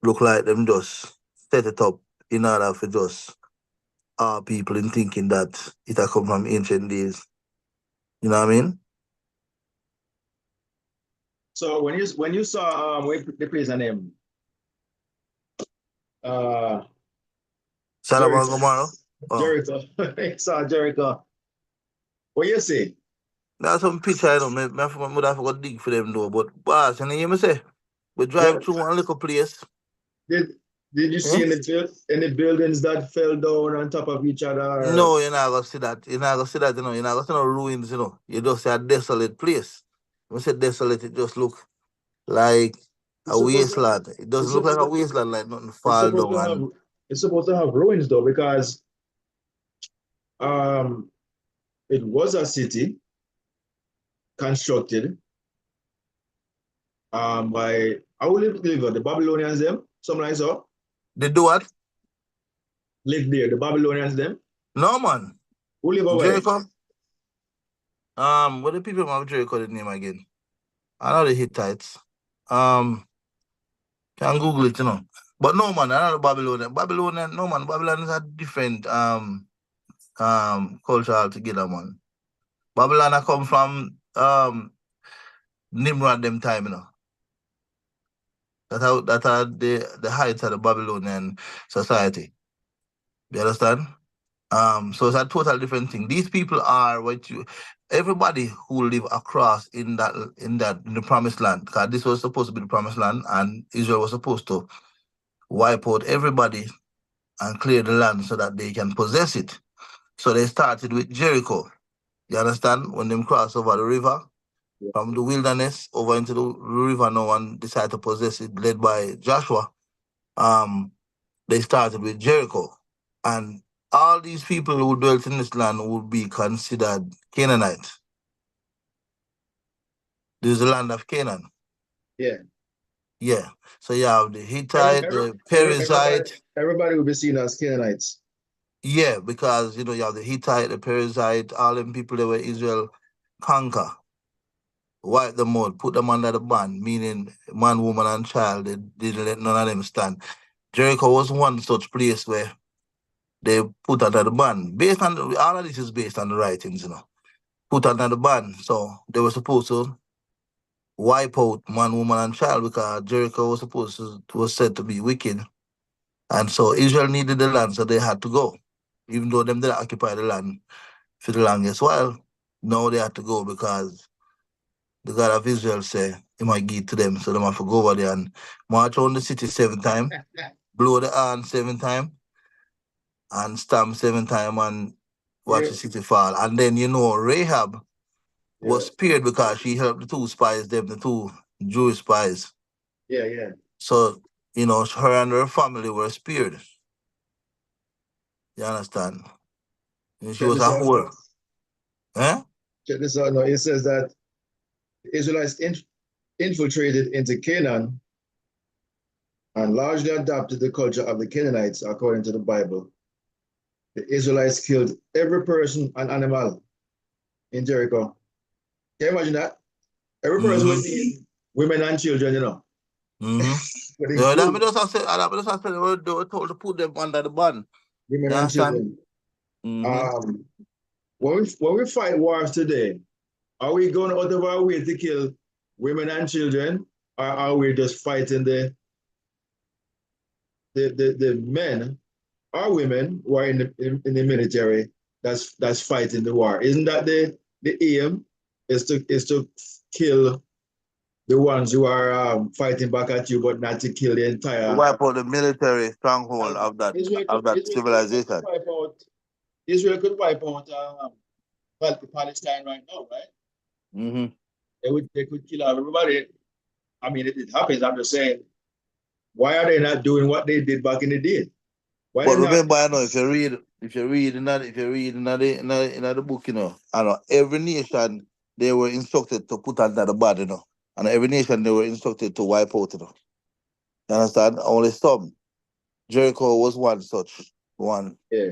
look like them just set it up in order for just our people in thinking that it had come from ancient days. You know what I mean? So when you saw the place name, uh Sodom and Jericho, Gomorrah. Oh. Jericho, you saw Jericho. What you see? That's some picture I know. My mother have got dig for them though. But boss, you know hear me say? We drive What through one little place. did did you Eh? see any buildings that fell down on top of each other? No, you're not gonna see that. You're not gonna see that, You're not gonna see no ruins, You just see a desolate place. When I say desolate, it just look like It's a supposed to wasteland. It it's doesn't look like supposed a to wasteland like nothing it's fall supposed down to have and it's supposed to have ruins though, because um it was a city constructed by I will live the Babylonians them, something like so. they do what? Live there, the Babylonians them. No man. Who live away? Jericho? What the people of Jericho the name again? I know the Hittites. Um, can Google it. But no man, I know the Babylonian. Babylonian, no man, Babylon is a different culture altogether, man. Babylon I come from Nimrod them time. That are the heights of the Babylonian society. You understand? So it's a total different thing. These people are everybody who live across in the promised land, because this was supposed to be the promised land, and Israel was supposed to wipe out everybody and clear the land so that they can possess it. So they started with Jericho. You understand? When them cross over the river from the wilderness over into the river now and decided to possess it, led by Joshua. Um, they started with Jericho. And all these people who dwelt in this land would be considered Canaanites. This is the land of Canaan. Yeah. Yeah. So you have the Every, Hittite, every, the everybody Perizzite. everybody will be seen as Canaanites. Yeah, because you have the Hittite, the Perizzite, all them people that were Israel conquer, wipe them out, put them under the ban, meaning man, woman, and child. They didn't let none of them stand. Jericho was one such place where they put under the ban. Based on all of this is based on the writings. Put under the ban. So they were supposed to wipe out man, woman, and child because Jericho was said to be wicked. And so Israel needed the land, so they had to go. Even though them didn't occupy the land for the longest while, now they had to go because the God of Israel say he might give to them. So they have to go over there and march on the city 7 times, blow the horn 7 times, and stamp 7 times and watch Yeah, the city fall. And then Rahab yeah, was spared because she helped the two spies, the two Jewish spies. yeah. So, her and her family were spared. You understand? And she Check was this a out. whore. Huh? Check this out. No, it says that the Israelites infiltrated into Canaan and largely adopted the culture of the Canaanites, according to the Bible. The Israelites killed every person and animal in Jericho. Can you imagine that? Every person Mm-hmm. would be women and children, Mm-hmm. would Yeah, that me include just say they were told to put them under the ban. women You and understand? children. Mm-hmm. Um, when we fight wars today, are we going out of our way to kill women and children, or are we just fighting the men or women who are in the military that's fighting the war? Isn't that the aim is to kill the ones who are fighting back at you, but not to kill the entire. Wipe out the military stronghold And of that Israel of could that Israel could, could civilization. wipe out Israel could wipe out Palestine right now, right? Mm-hmm. They could kill out everybody. I mean, it happens. I'm just saying, why are they not doing what they did back in the day? Why But they not? remember, I know if you read in the book, I know every nation they were instructed to put under the bad, and every nation they were instructed to wipe out, You understand? Only some. Jericho was one such one Yeah.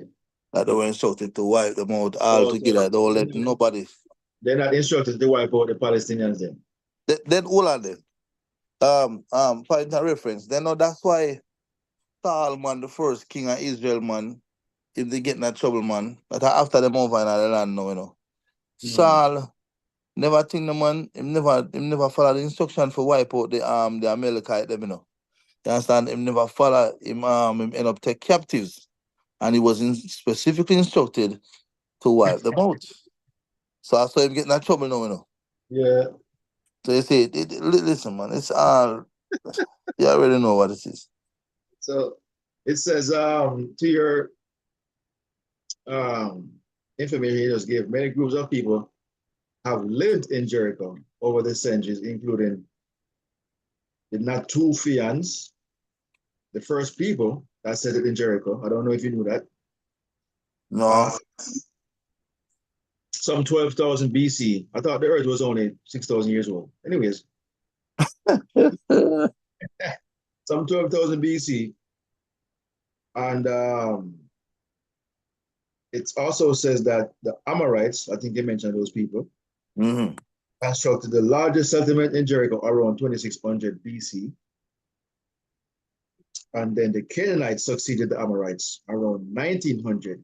that they were instructed to wipe them out So altogether. Don't let nobody. they're not instructed to wipe out the Palestinians then. Then all of them. Point of reference. Then no, that's why Saul, man, the first king of Israel, man, if they get in that trouble, man, but after them over in the land now, Mm. Saul never think the man, him never follow the instruction for wipe out the Amalekite, them. You understand? Him never follow him end up take captives. And he was specifically instructed to wipe them out. So I saw him getting that trouble now. Yeah. So you see, listen, man, it's all, you already know what it is. So it says to your um, information he just gave, many groups of people have lived in Jericho over the centuries, including the Natufians, the first people that settled in Jericho. I don't know if you knew that. No. Uh, some 12,000 BC. I thought the earth was only 6,000 years old. Anyways, some 12,000 BC. And it also says that the Amorites, I think they mentioned those people, Mm-hmm. constructed the largest settlement in Jericho around 2600 BC. And then the Canaanites succeeded the Amorites around 1900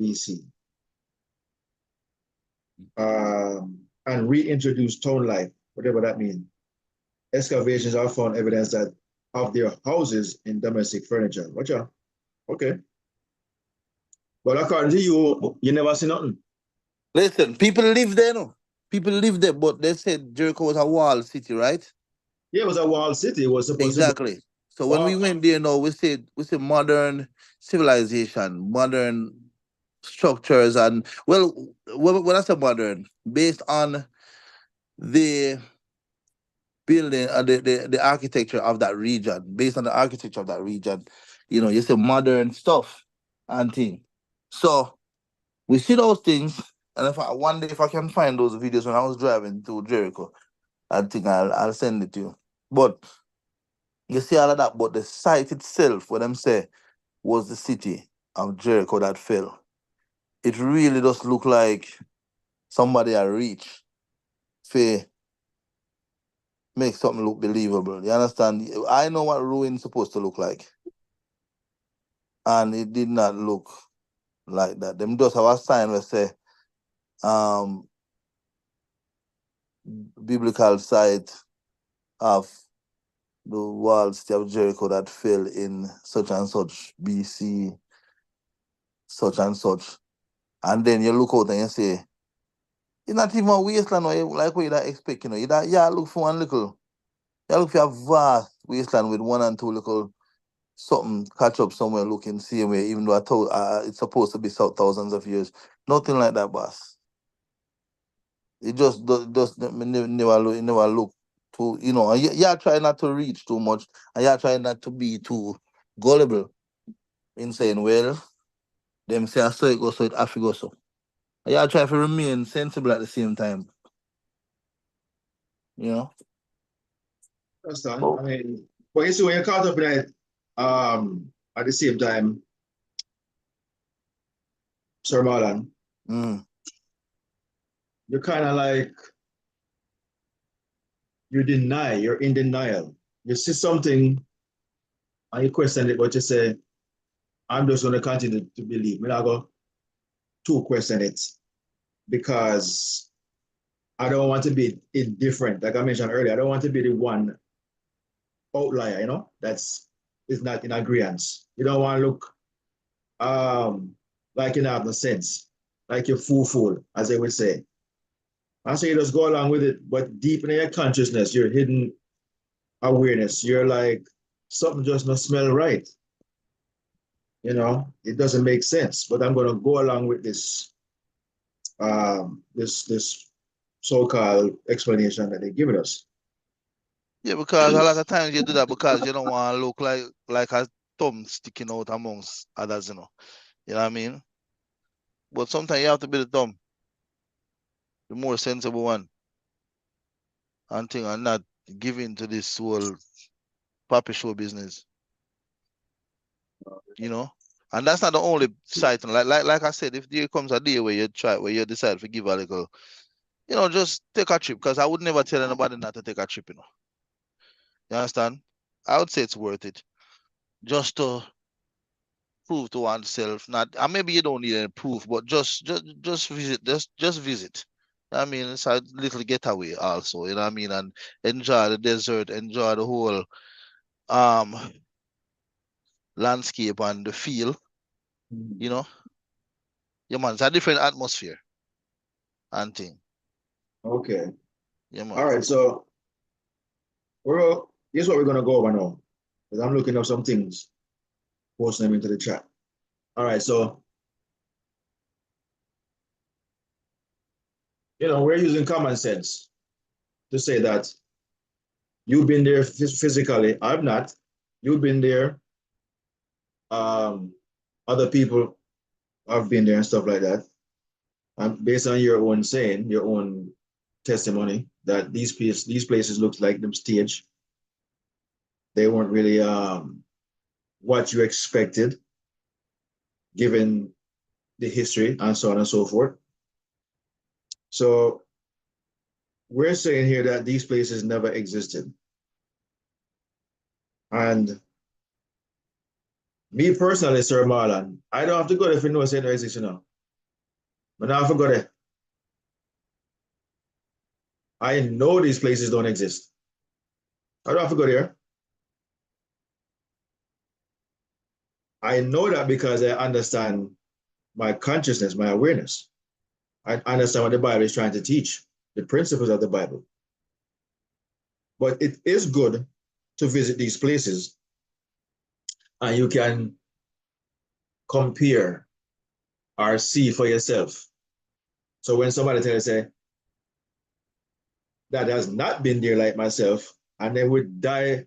BC and reintroduced town life, whatever that means. Excavations have found evidence that of their houses in domestic furniture. Watch out. Okay. But according to you, you never see nothing. Listen, people live there, no? People live there, but they said Jericho was a walled city, right? Yeah, it was a walled city. It was supposed to be. Exactly. So when we Wow. went there, we said modern civilization, modern structures, and well, when I say modern, based on the building the architecture of that region, based on the architecture of that region, you say modern stuff and thing. So we see those things, and one day if I can find those videos when I was driving to Jericho, I think I'll send it to you. But you see all of that, but the site itself, what them say, was the city of Jericho that fell. It really does look like somebody had reached for make something look believable. You understand? I know what ruin supposed to look like, and it did not look like that. Them just have a sign where say, um, biblical site of the wall city of Jericho that fell in such and such BC, such and such. And then you look out and you say, it's not even a wasteland like what you expect, you know. You look for one little, you look for a vast wasteland with one and two little something catch up somewhere looking same way, even though it's supposed to be thousands of years. Nothing like that, boss. It just never look too, you know, and you try not to reach too much, and you try not to be too gullible in saying, well, them say I saw it go, so it have to go so. And you try to remain sensible at the same time, you know. Understand? Oh. I mean, but you see, when you're caught up in it, at the same time, Sir Marlon, you're kind of like, you're in denial. You see something and you question it, but you say, I'm just going to continue to believe. I go to question it because I don't want to be indifferent. Like I mentioned earlier, I don't want to be the one outlier, you know, is not in agreement. You don't want to look like you have no sense, like you're fool, as they would say. I say you just go along with it, but deep in your consciousness, your hidden awareness, you're like, something just not smell right. You know, it doesn't make sense, but I'm going to go along with this this so-called explanation that they're giving us. Yeah, because a lot of times you do that because you don't want to look like a thumb sticking out amongst others, you know. You know what I mean? But sometimes you have to be the thumb, the more sensible one, and not give in to this whole puppy show business, you know. And that's not the only side. Like I said, if there comes a day where you decide to give a little, you know, just take a trip. Because I would never tell anybody not to take a trip, you know. You understand? I would say it's worth it. Just to prove to oneself, not and maybe you don't need any proof, but just visit, just visit. I mean, it's a little getaway also, you know what I mean, and enjoy the desert, enjoy the whole um landscape and the feel, you know. Yeah, man, it's a different atmosphere and thing. Okay. Yeah, man. All right. So here's what we're gonna go over now. Because I'm looking up some things, posting them into the chat. All right. So we're using common sense to say that you've been there physically. I've not. You've been there. Um, Other people have been there and stuff like that. And based on your own saying, your own testimony, that these places look like them stage. They weren't really what you expected, given the history and so on and so forth. So we're saying here that these places never existed. And me personally, Sir Marlon, I don't have to go there if you know say no exist, you know. But now I forgot it. I know these places don't exist. I don't have to go there. I know that because I understand my consciousness, my awareness. I understand what the Bible is trying to teach, the principles of the Bible. But it is good to visit these places and you can compare or see for yourself. So when somebody tells you, say, that has not been there like myself, and they would die,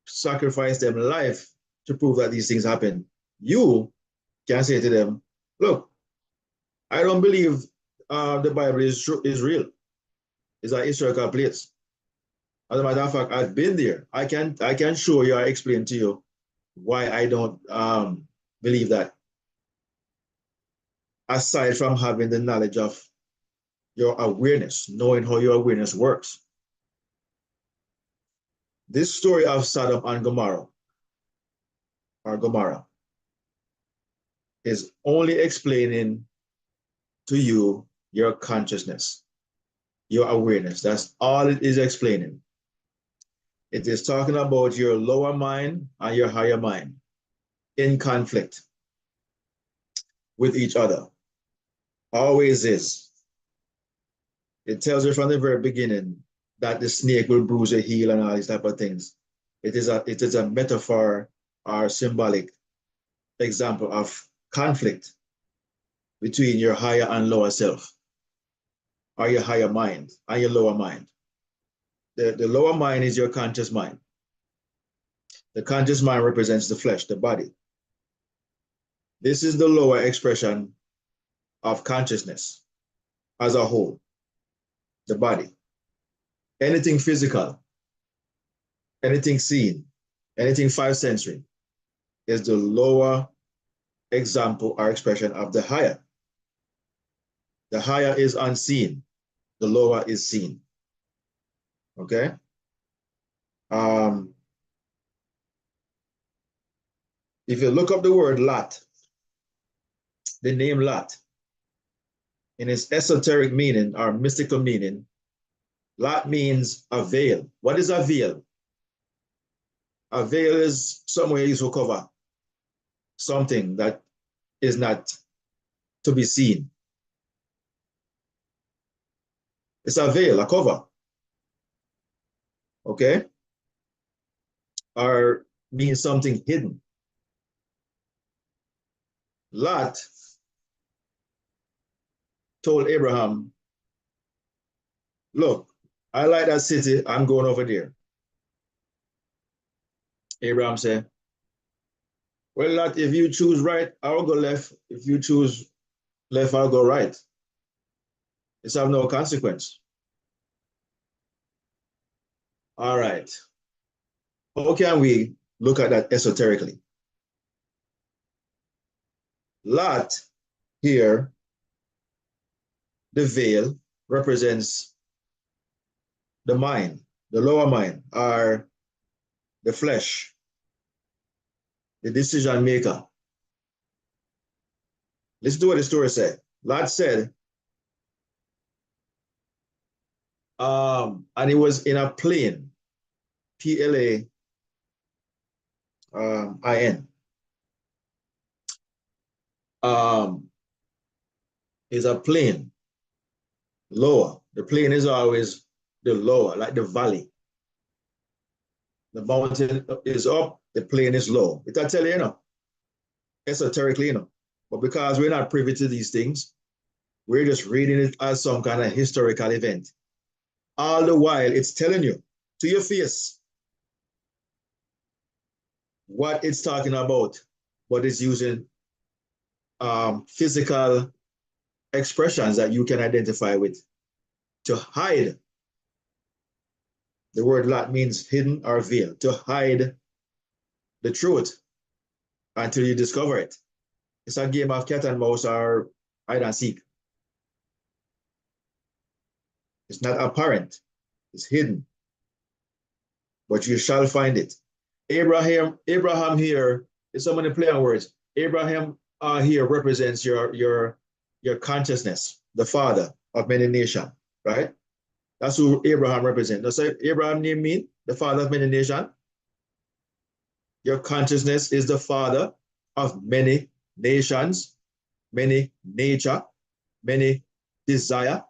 sacrifice them life to prove that these things happen, you can say to them, look, I don't believe the Bible is real. It's a historical place. As a matter of fact, I've been there. I can show you, I explain to you why I don't believe that. Aside from having the knowledge of your awareness, knowing how your awareness works. This story of Sodom and Gomorrah, is only explaining to you your consciousness. your awareness. That's all it is explaining. It is talking about your lower mind and your higher mind in conflict with each other. Always is. It tells you from the very beginning that the snake will bruise your heel and all these type of things. It is a metaphor or symbolic example of conflict between your higher and lower self, or your higher mind and your lower mind. The lower mind is your conscious mind. The conscious mind represents the flesh, the body. This is the lower expression of consciousness as a whole, the body. Anything physical, anything seen, anything five sensory is the lower example or expression of the higher. The higher is unseen, the lower is seen. Okay? If you look up the word Lot, the name Lot, in its esoteric meaning or mystical meaning, Lot means a veil. What is a veil? A veil is somewhere used to cover something that is not to be seen. It's a veil, a cover. Okay? Or means something hidden. Lot told Abraham, look, I like that city, I'm going over there. Abraham said, well, Lot, if you choose right, I'll go left. If you choose left, I'll go right. It's of no consequence. All right. How can we look at that esoterically? Lot here, the veil, represents the mind, the lower mind, or the flesh, the decision maker. Listen to what the story said. Lot said, and it was in a plain, Plain, is a plain, lower. The plain is always the lower, like the valley. The mountain is up, the plain is low. It I tell you, esoterically, But because we're not privy to these things, we're just reading it as some kind of historical event. All the while, it's telling you to your face what it's talking about, but it's using physical expressions that you can identify with to hide. The word Lot means hidden or veil, to hide the truth until you discover it. It's a game of cat and mouse or hide and seek. It's not apparent, it's hidden, but you shall find it. Abraham here is so many play on words. Abraham here represents your consciousness, the father of many nations, right? That's who Abraham represents. That's what Abraham name mean, the father of many nations. Your consciousness is the father of many nations, many nature, many desire.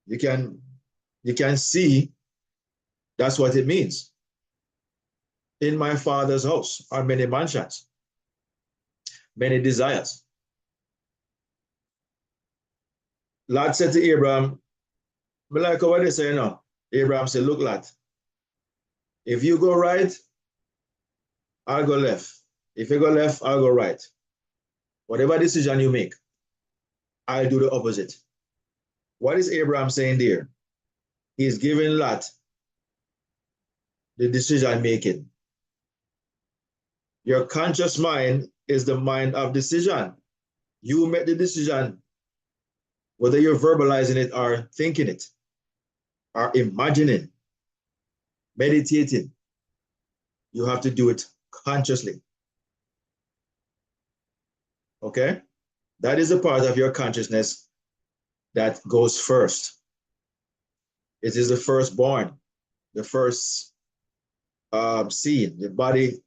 You can see that's what it means. In my father's house are many mansions, many desires. Lot said to Abraham, but like what they say now. Abraham said, look, Lot, if you go right, I'll go left. If you go left, I'll go right. Whatever decision you make, I'll do the opposite. What is Abraham saying there? He's giving Lot the decision making. Your conscious mind is the mind of decision. You make the decision, whether you're verbalizing it or thinking it, or imagining, meditating. You have to do it consciously. Okay? That is a part of your consciousness that goes first. It is the firstborn, the first seed. The body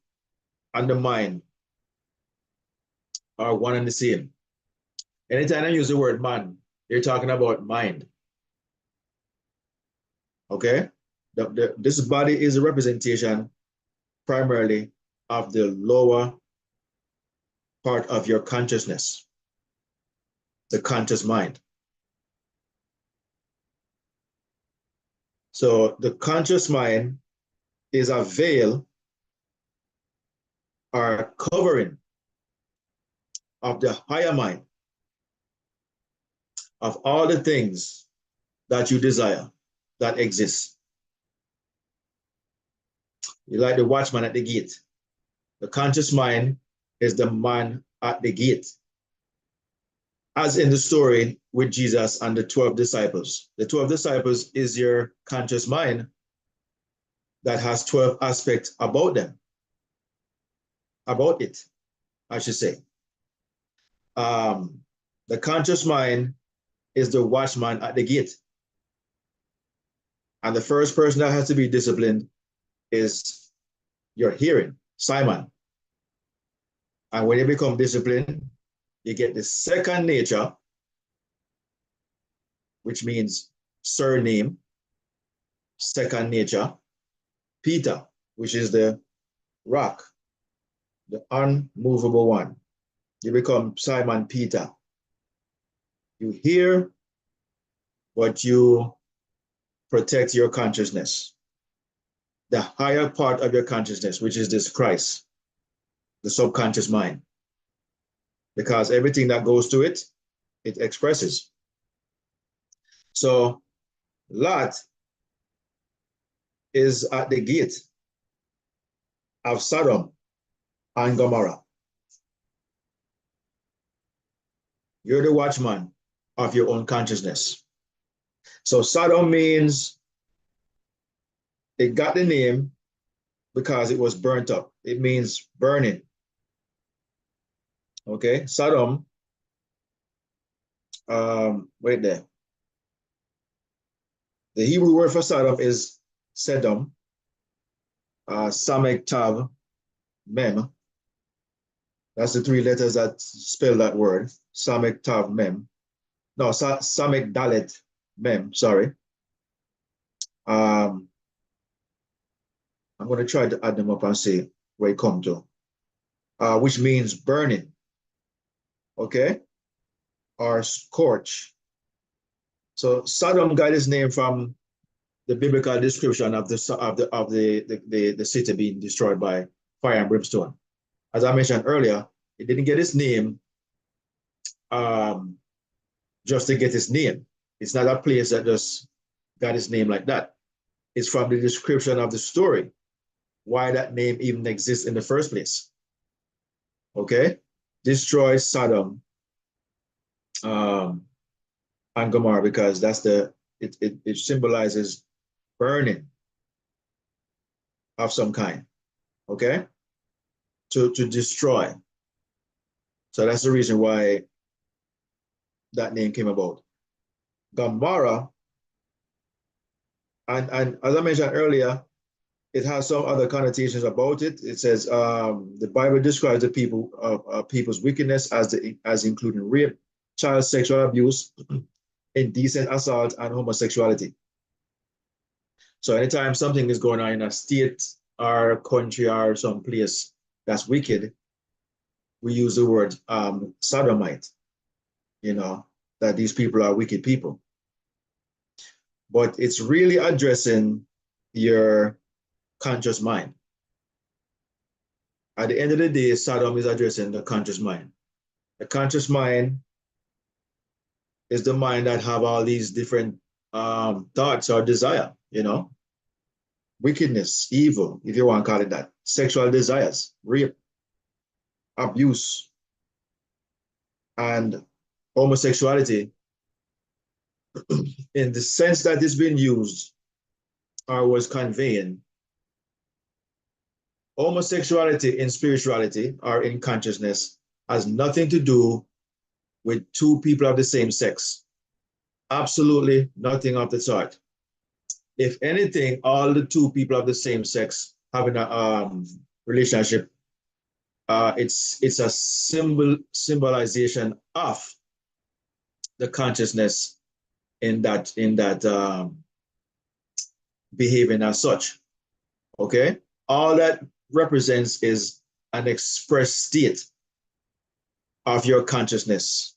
and the mind are one and the same. Anytime I use the word man, you're talking about mind. Okay? This body is a representation primarily of the lower part of your consciousness, the conscious mind. So the conscious mind is a veil or covering of the higher mind, of all the things that you desire that exist. You like the watchman at the gate. The conscious mind is the man at the gate. As in the story with Jesus and the 12 disciples. The 12 disciples is your conscious mind that has 12 aspects about them. About it, I should say. The conscious mind is the watchman at the gate. And the first person that has to be disciplined is your hearing, Simon. And when you become disciplined, you get the second nature, which means surname, second nature, Peter, which is the rock, the unmovable one. You become Simon Peter. You hear, but you protect your consciousness. The higher part of your consciousness, which is this Christ, the subconscious mind. Because everything that goes to it, it expresses. So Lot is at the gate of Sodom and Gomorrah. You're the watchman of your own consciousness. So Sodom means, it got the name because it was burnt up. It means burning. Okay, Sodom, wait there. The Hebrew word for Sodom is Sedom, Samek Tav Mem. That's the three letters that spell that word, Samek Tav Mem. No, Samek Dalet Mem, sorry. I'm going to try to add them up and see where it comes to, which means burning, okay, or scorch. So Sodom got its name from the biblical description of the city being destroyed by fire and brimstone. As I mentioned earlier, it didn't get its name just to get its name. It's not a place that just got its name like that. It's from the description of the story, why that name even exists in the first place. Okay? Destroy Sodom and Gomorrah, because that's it symbolizes burning of some kind. Okay? To destroy. So that's the reason why that name came about. Gomorrah, and as I mentioned earlier, it has some other connotations about it. It says the Bible describes the people's wickedness as including rape, child sexual abuse, indecent assault, and homosexuality. So anytime something is going on in a state or country or some place that's wicked, we use the word sodomite, that these people are wicked people. But it's really addressing your conscious mind. At the end of the day, Sodom is addressing the conscious mind. The conscious mind is the mind that have all these different thoughts or desire, wickedness, evil, if you want to call it that, sexual desires, rape, abuse, and homosexuality. In the sense that it's been used or was conveying, homosexuality in spirituality or in consciousness has nothing to do with two people of the same sex. Absolutely nothing of the sort. If anything, all the two people of the same sex having a relationship, it's a symbolization of the consciousness in that behaving as such. Okay, all that represents is an express state of your consciousness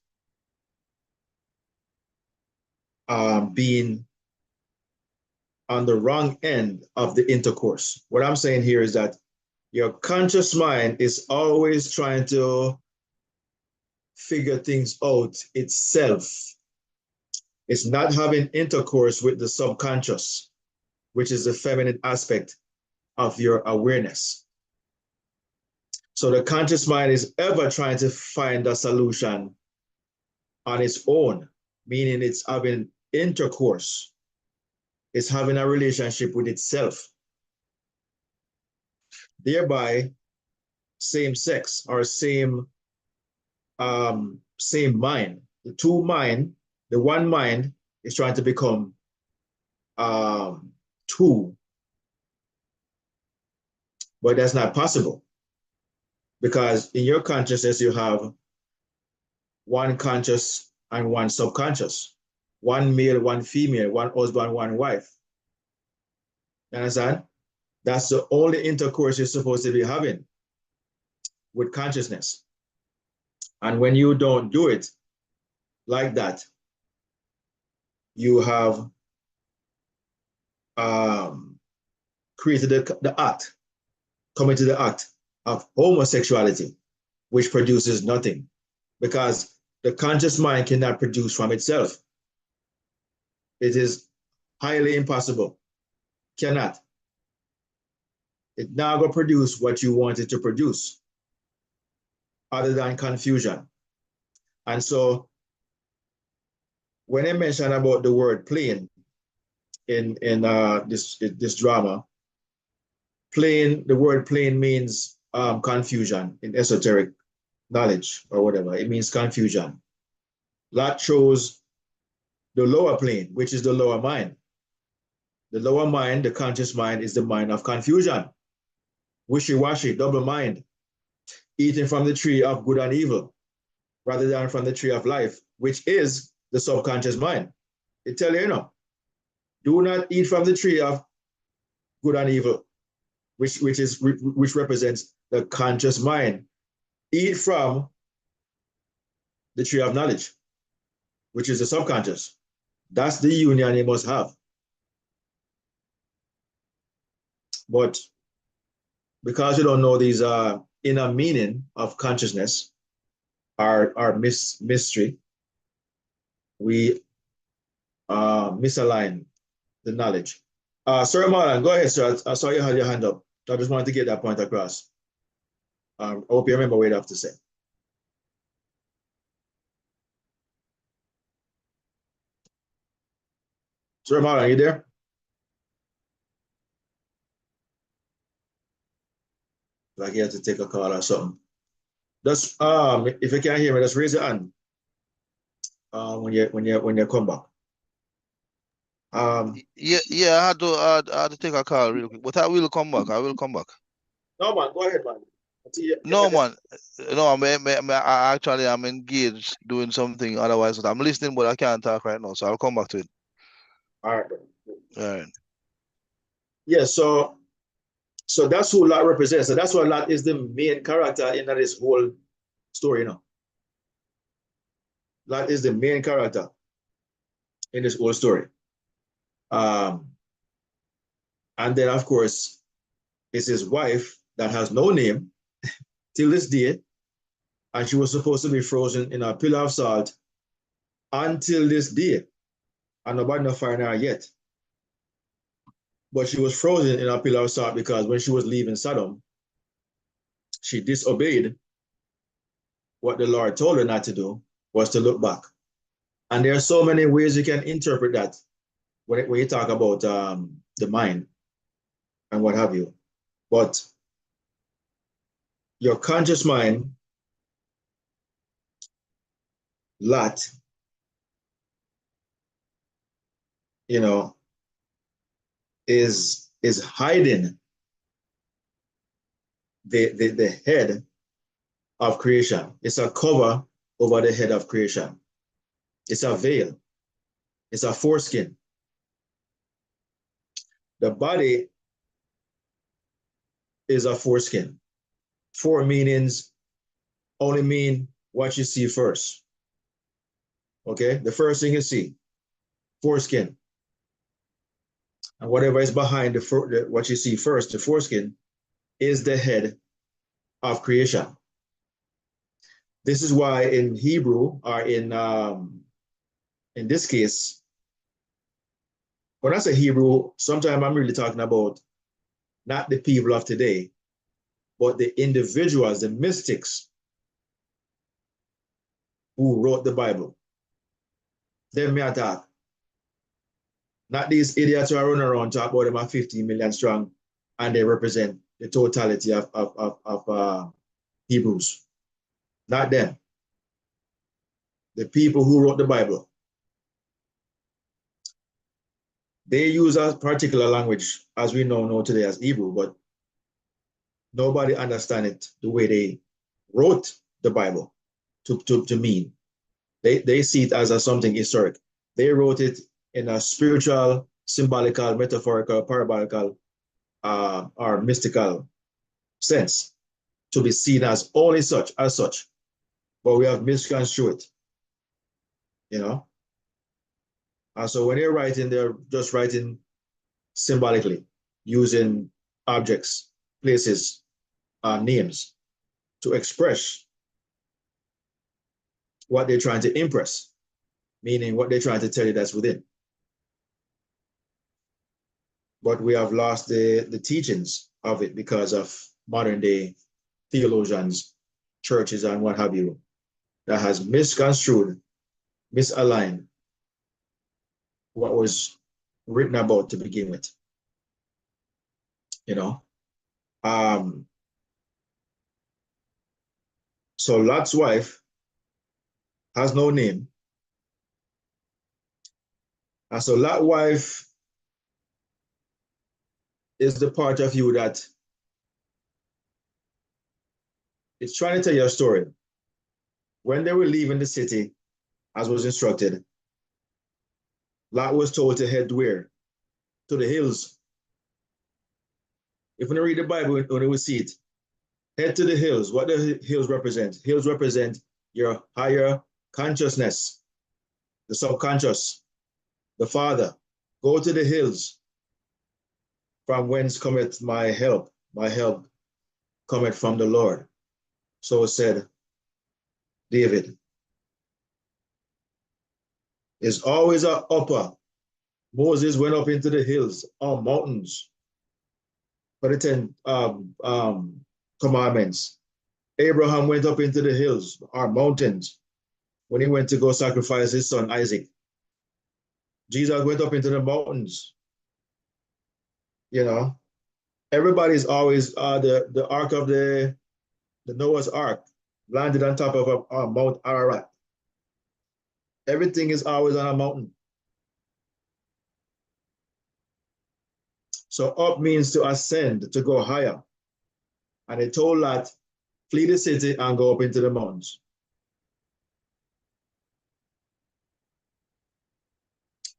being on the wrong end of the intercourse. What I'm saying here is that your conscious mind is always trying to figure things out itself. It's not having intercourse with the subconscious, which is the feminine aspect of your awareness. So the conscious mind is ever trying to find a solution on its own, meaning it's having intercourse. It's having a relationship with itself. Thereby, same sex or same mind. The two mind, the one mind is trying to become two, but that's not possible because in your consciousness you have one conscious and one subconscious, one male, one female, one husband, one wife. You understand? That's the only intercourse you're supposed to be having with consciousness. And when you don't do it like that, you have created the act, committed the act of homosexuality, which produces nothing because the conscious mind cannot produce from itself. It is highly impossible. Cannot. It now go produce what you want it to produce other than confusion. And so when I mention about the word plane in this drama, plane, the word plane means confusion in esoteric knowledge or whatever. It means confusion. That shows the lower plane, which is the lower mind. The lower mind, the conscious mind, is the mind of confusion. Wishy-washy, double mind, eating from the tree of good and evil rather than from the tree of life, which is the subconscious mind. It tells you, do not eat from the tree of good and evil, which represents the conscious mind. Eat from the tree of knowledge, which is the subconscious. That's the union you must have. But because you don't know these inner meaning of consciousness, our mystery, we misalign the knowledge. Sir Marlon, go ahead, sir. I saw you had your hand up. I just wanted to get that point across. I hope you remember what you have to say. Sir Marlon, are you there? Like you have to take a call or something. Just if you can't hear me, just raise your hand when you come back. Yeah, I had to take a call real quick, but I will come back. I will come back. No man, go ahead, man. No man, no, I actually am engaged doing something otherwise. I'm listening, but I can't talk right now, so I'll come back to it. All right. All right. Yeah, so that's who Lot represents. So that's why Lot is the main character in this whole story, Lot is the main character in this whole story. And then, of course, it's his wife that has no name till this day, and she was supposed to be frozen in a pillar of salt until this day, and nobody not find her yet. But she was frozen in a pillar of salt because when she was leaving Sodom, she disobeyed what the Lord told her not to do, was to look back. And there are so many ways you can interpret that when you talk about the mind and what have you. But your conscious mind, Lot, you know, is hiding the head of creation. It's a cover over the head of creation. It's a veil. It's a foreskin. The body is a foreskin. Four meanings only mean what you see first. Okay? The first thing you see, foreskin. And whatever is behind what you see first, the foreskin, is the head of creation. This is why in Hebrew, or in this case, when I say Hebrew, sometimes I'm really talking about not the people of today, but the individuals, the mystics who wrote the Bible. Them me attack. Not these idiots who are running around talk about them are 15 million strong and they represent the totality of Hebrews. Not them. The people who wrote the Bible. They use a particular language, as we know today as Hebrew, but nobody understands it the way they wrote the Bible to mean. They see it as something historic. They wrote it in a spiritual, symbolical, metaphorical, parabolical, or mystical sense to be seen as only such, as such. But we have misconstrued it, you know? And so when they're writing, they're just writing symbolically, using objects, places, names to express what they're trying to impress, meaning what they're trying to tell you that's within. But we have lost the teachings of it because of modern day theologians, churches, and what have you, that has misconstrued, misaligned what was written about to begin with. You know? So Lot's wife has no name. And so Lot's wife is the part of you that is trying to tell you a story. When they were leaving the city, as was instructed, Lot was told to head where? To the hills. If you read the Bible, when you will see it, head to the hills. What do hills represent? Hills represent your higher consciousness, the subconscious, the Father. Go to the hills. From whence cometh my help? My help cometh from the Lord. So said David. It's always an upper. Moses went up into the hills or mountains for the 10 commandments. Abraham went up into the hills or mountains when he went to go sacrifice his son Isaac. Jesus went up into the mountains. You know, everybody's always the ark of the Noah's Ark landed on top of a Mount Ararat. Everything is always on a mountain. So up means to ascend, to go higher. And they told Lot, flee the city and go up into the mountains.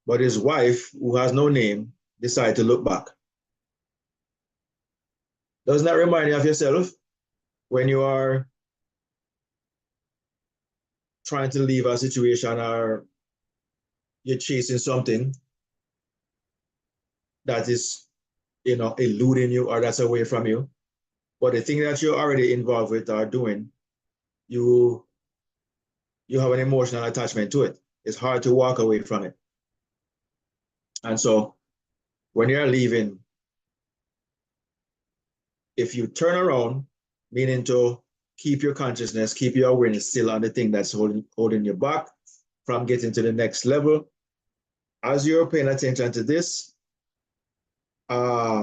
But his wife, who has no name, decided to look back. Doesn't that remind you of yourself when you are trying to leave a situation or you're chasing something that is, eluding you or that's away from you? But the thing that you're already involved with or doing, you have an emotional attachment to it. It's hard to walk away from it. And so when you're leaving, if you turn around, meaning to keep your consciousness, keep your awareness still on the thing that's holding you back from getting to the next level, as you're paying attention to this, the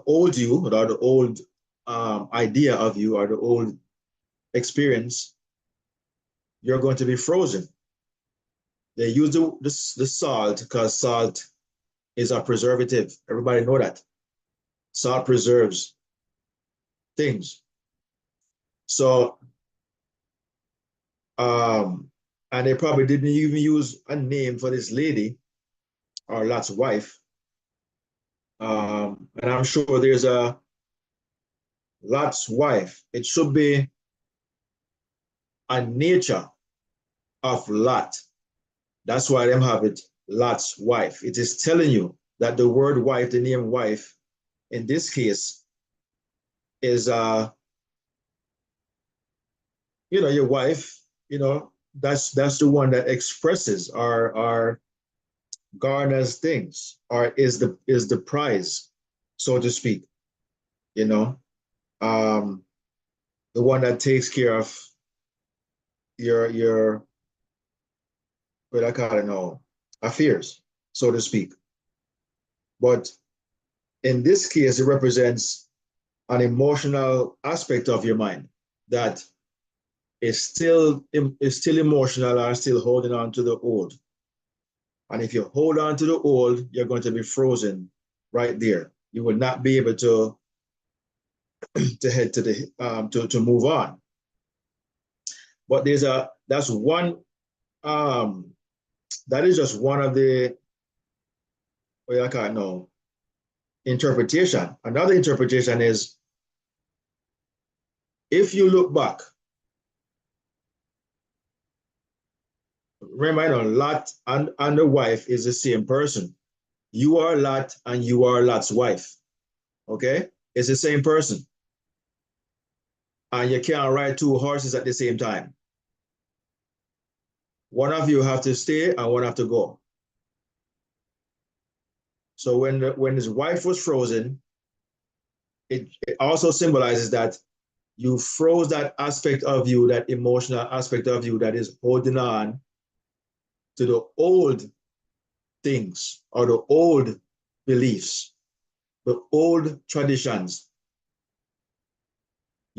old you, or the old idea of you, or the old experience you're going to be frozen. They use the salt because salt is a preservative. Everybody know that. Salt preserves things. So, and they probably didn't even use a name for this lady or Lot's wife. And I'm sure there's a Lot's wife. It should be a nature of Lot. That's why them have it Lot's wife. It is telling you that the word wife, the name wife, in this case, is your wife, that's the one that expresses or garners things, or is the prize, so to speak, the one that takes care of your what I kind of know affairs, so to speak. But in this case, it represents an emotional aspect of your mind that is still emotional or still holding on to the old. And if you hold on to the old, you're going to be frozen right there. You will not be able to head to the to move on. But that's one that is just one of the, well, I can't know, interpretation. Another interpretation is, if you look back, remember, Lot and the wife is the same person. You are Lot and you are Lot's wife. Okay? It's the same person. And you can't ride two horses at the same time. One of you have to stay and one have to go. So when his wife was frozen, it also symbolizes that you froze that aspect of you, that emotional aspect of you that is holding on to the old things or the old beliefs, the old traditions.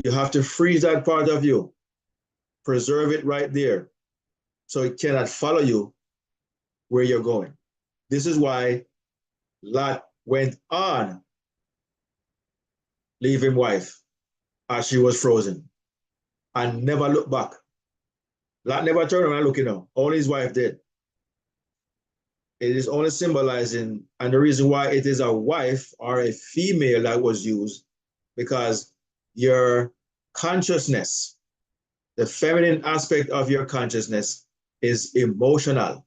You have to freeze that part of you, preserve it right there, so it cannot follow you where you're going. This is why Lot went on leaving wife as she was frozen and never looked back. Lot never turned around looking up. Only his wife did. It is only symbolizing, and the reason why it is a wife or a female that was used, because your consciousness, the feminine aspect of your consciousness, is emotional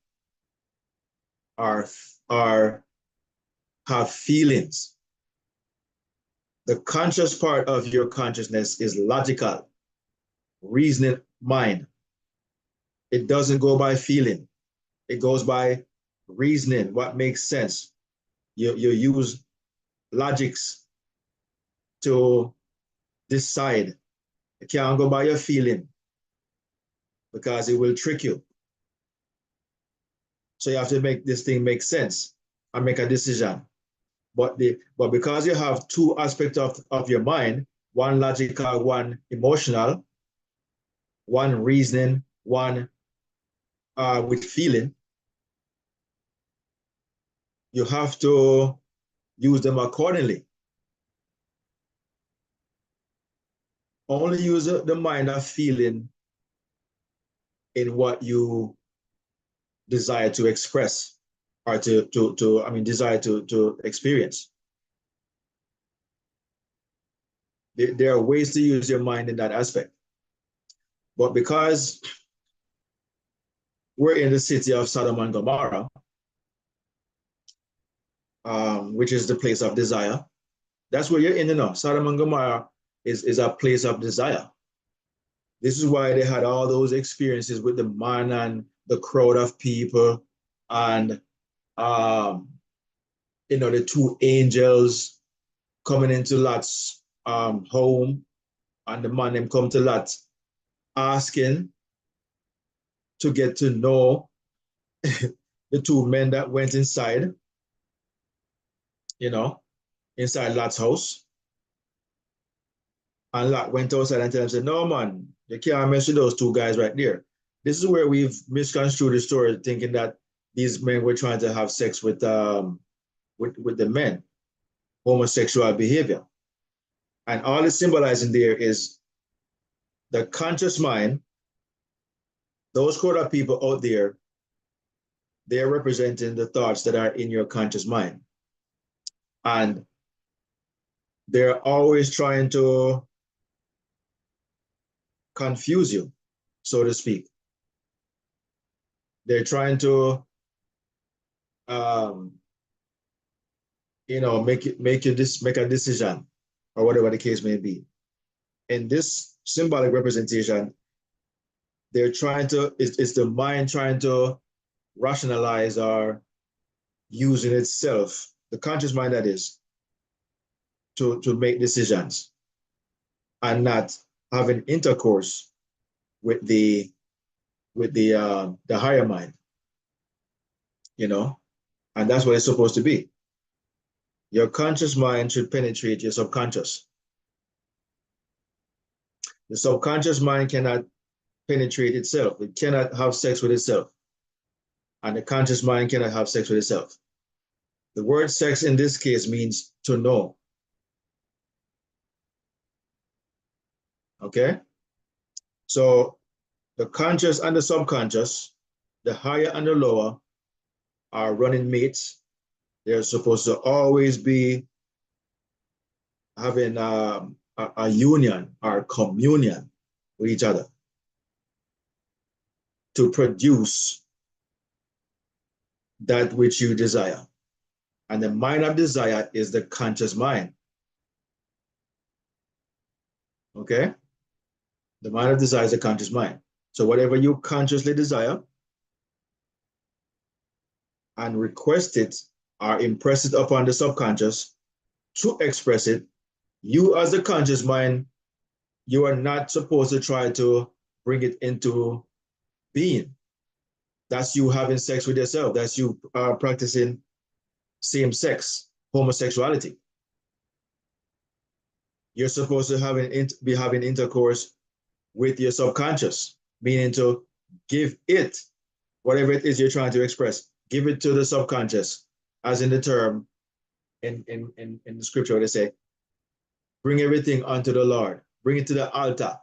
or have feelings. The conscious part of your consciousness is logical, reasoning mind. It doesn't go by feeling. It goes by reasoning, what makes sense. You use logics to decide. You can't go by your feeling because it will trick you. So you have to make this thing make sense and make a decision. But because you have two aspects of your mind, one logical, one emotional, one reasoning, one with feeling, you have to use them accordingly. Only use the mind of feeling in what you desire to express or desire to experience. There are ways to use your mind in that aspect. But because we're in the city of Sodom and Gomorrah, which is the place of desire, that's where you're in now. Sodom and Gomorrah is a place of desire. This is why they had all those experiences with the man and the crowd of people and the two angels coming into Lot's home, and the man them come to Lot asking to get to know the two men that went inside, inside Lot's house. And Lot went outside and told him, said, no, man, you can't mess with those two guys right there. this is where we've misconstrued the story, thinking that these men were trying to have sex with the men, homosexual behavior. And all it's symbolizing there is the conscious mind. Those crowd of people out there, they're representing the thoughts that are in your conscious mind. And they're always trying to confuse you, so to speak. They're trying to, make a decision, or whatever the case may be. In this symbolic representation, they're trying to, it's the mind trying to rationalize or using itself, the conscious mind that is, to make decisions and not having intercourse with the higher mind, and that's what it's supposed to be. Your conscious mind should penetrate your subconscious. The subconscious mind cannot penetrate itself. It cannot have sex with itself. And the conscious mind cannot have sex with itself. The word sex in this case means to know. Okay? So the conscious and the subconscious, the higher and the lower, are running mates. They're supposed to always be having a union or communion with each other to produce that which you desire. And the mind of desire is the conscious mind. Okay? The mind of desire is the conscious mind. So whatever you consciously desire and request it or impress it upon the subconscious to express it, you as the conscious mind, you are not supposed to try to bring it into being. That's you having sex with yourself. That's you practicing same sex, homosexuality. You're supposed to be having intercourse with your subconscious, meaning to give it whatever it is you're trying to express. Give it to the subconscious, as in the term in the scripture where they say, bring everything unto the Lord. Bring it to the altar.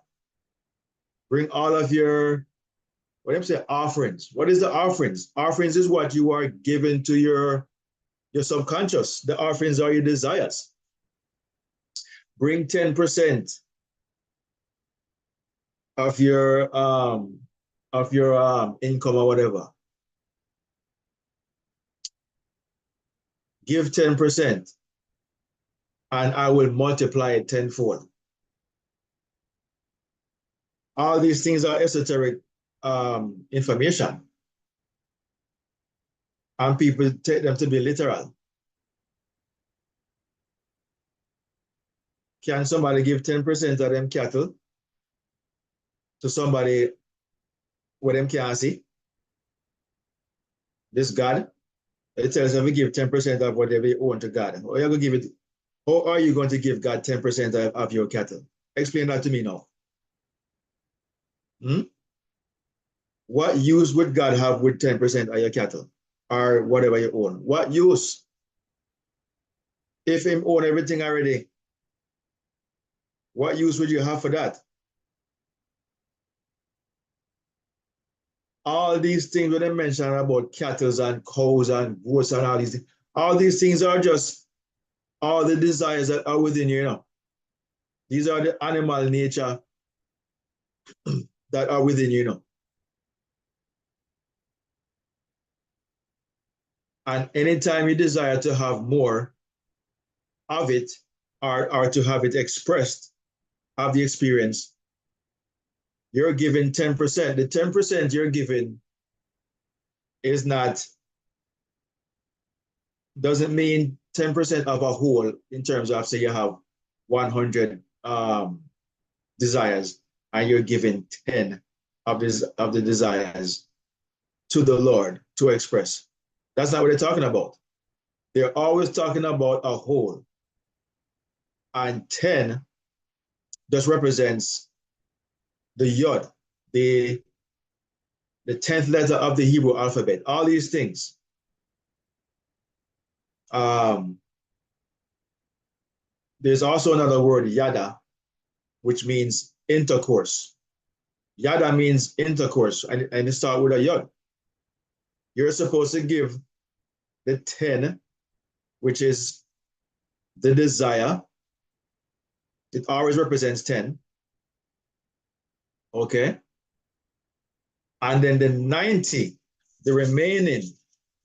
Bring all of your, what do you say, offerings. What is the offerings? Offerings is what you are giving to your subconscious. The offerings are your desires. Bring 10% of your income or whatever. Give 10%, and I will multiply it tenfold. All these things are esoteric information, and people take them to be literal. Can somebody give 10% of them cattle to somebody where them can't see? This God, it tells them to give 10% of whatever you own to God. Or you're going to give it, or are you going to give God 10% of your cattle? Explain that to me now. What use would God have with 10% of your cattle or whatever you own? What use? If him own everything already, what use would you have for that? All these things when they mention about cattle and cows and goats and all these things are just all the desires that are within you, These are the animal nature that are within you, And anytime you desire to have more of it or to have it expressed, have the experience, you're given 10%. The 10% you're given doesn't mean 10% of a whole in terms of, say you have 100 desires and you're given 10 of the desires to the Lord to express. That's not what they're talking about. They're always talking about a whole. And 10 just represents the yod, the the 10th letter of the Hebrew alphabet, all these things. There's also another word, yada, which means intercourse. Yada means intercourse, and it starts with a yod. You're supposed to give the 10, which is the desire. It always represents 10. Okay. And then the 90, the remaining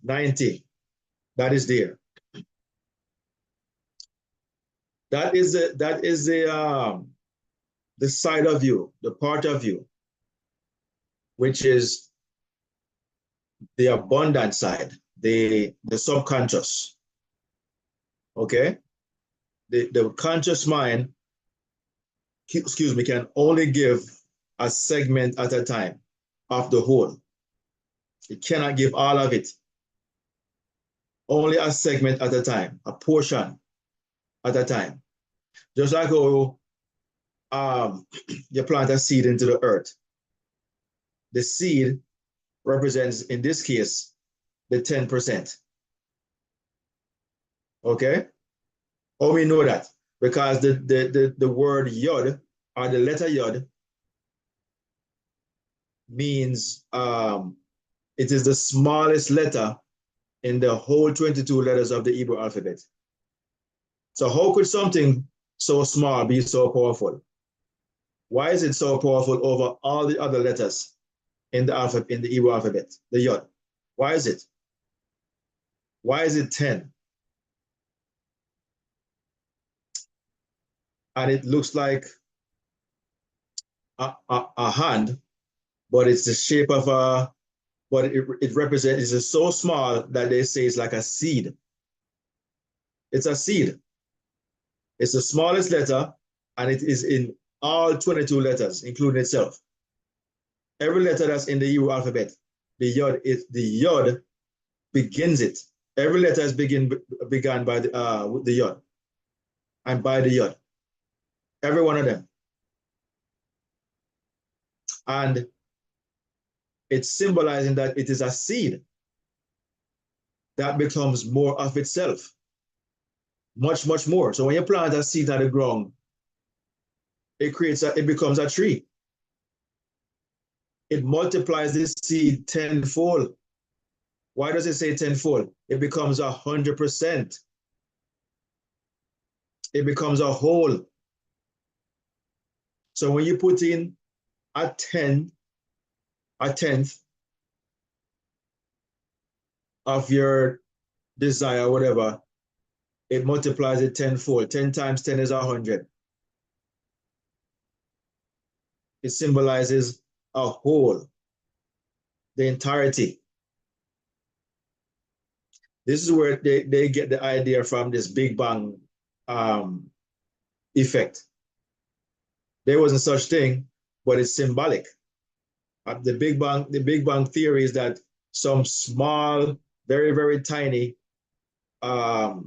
90, that is there. That is the side of you, the part of you, which is the abundant side, the subconscious. Okay? The conscious mind, excuse me, can only give a segment at a time of the whole. It cannot give all of it. Only a segment at a time, a portion at a time. Just like how you plant a seed into the earth. The seed represents, in this case, the 10%. Okay? How we know that? Because the word yod, or the letter yod, means it is the smallest letter in the whole 22 letters of the Hebrew alphabet. So how could something so small be so powerful? Why is it so powerful over all the other letters in the alphabet, in the Hebrew alphabet, the yod? Why is it? Why is it 10? And it looks like a hand, but it's the shape of a, but it represents, it's so small that they say it's like a seed. It's a seed. It's the smallest letter, and it is in all 22 letters, including itself. Every letter that's in the Hebrew alphabet, the yod begins it. Every letter is began by with the yod, and by the yod. Every one of them. And it's symbolizing that it is a seed that becomes more of itself. Much, much more. So when you plant a seed on the ground, it becomes a tree. It multiplies this seed tenfold. Why does it say tenfold? It becomes 100%. It becomes a whole. So when you put in a tenth of your desire, whatever, it multiplies it tenfold. 10 times 10 is 100. It symbolizes a whole, the entirety. This is where they get the idea from, this Big Bang effect. There wasn't such thing, but it's symbolic. The Big Bang theory is that some small, very, very tiny, what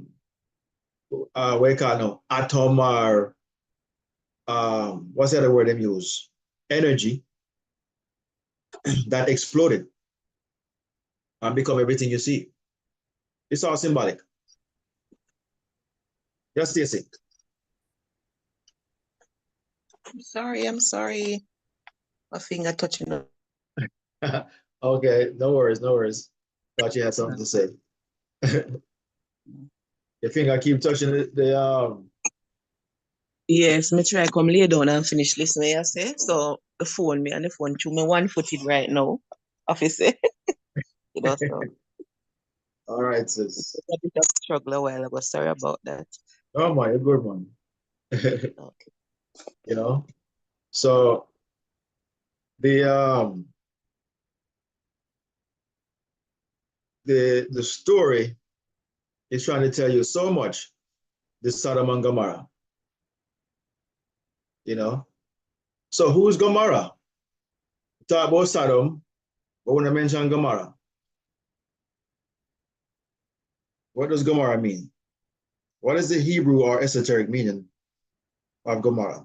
you call it now, atom, or what's the other word they use? Energy that exploded and become everything you see. It's all symbolic. Yes, Stacey. I'm sorry. My finger touching up. Okay, no worries, no worries. Thought you had something to say. Your finger keep touching the Yes, me try come lay down and finish listening, I say. So the phone to me one-footed right now. Officer. So all right, sis. a bit of struggle a while ago. Sorry about that. Oh my, a good one. Okay. You know, so the story is trying to tell you so much. The Sodom and Gomorrah. You know, so who's Gomorrah? Talk about Sodom, but when I mention Gomorrah, what does Gomorrah mean? What is the Hebrew or esoteric meaning of Gomorrah?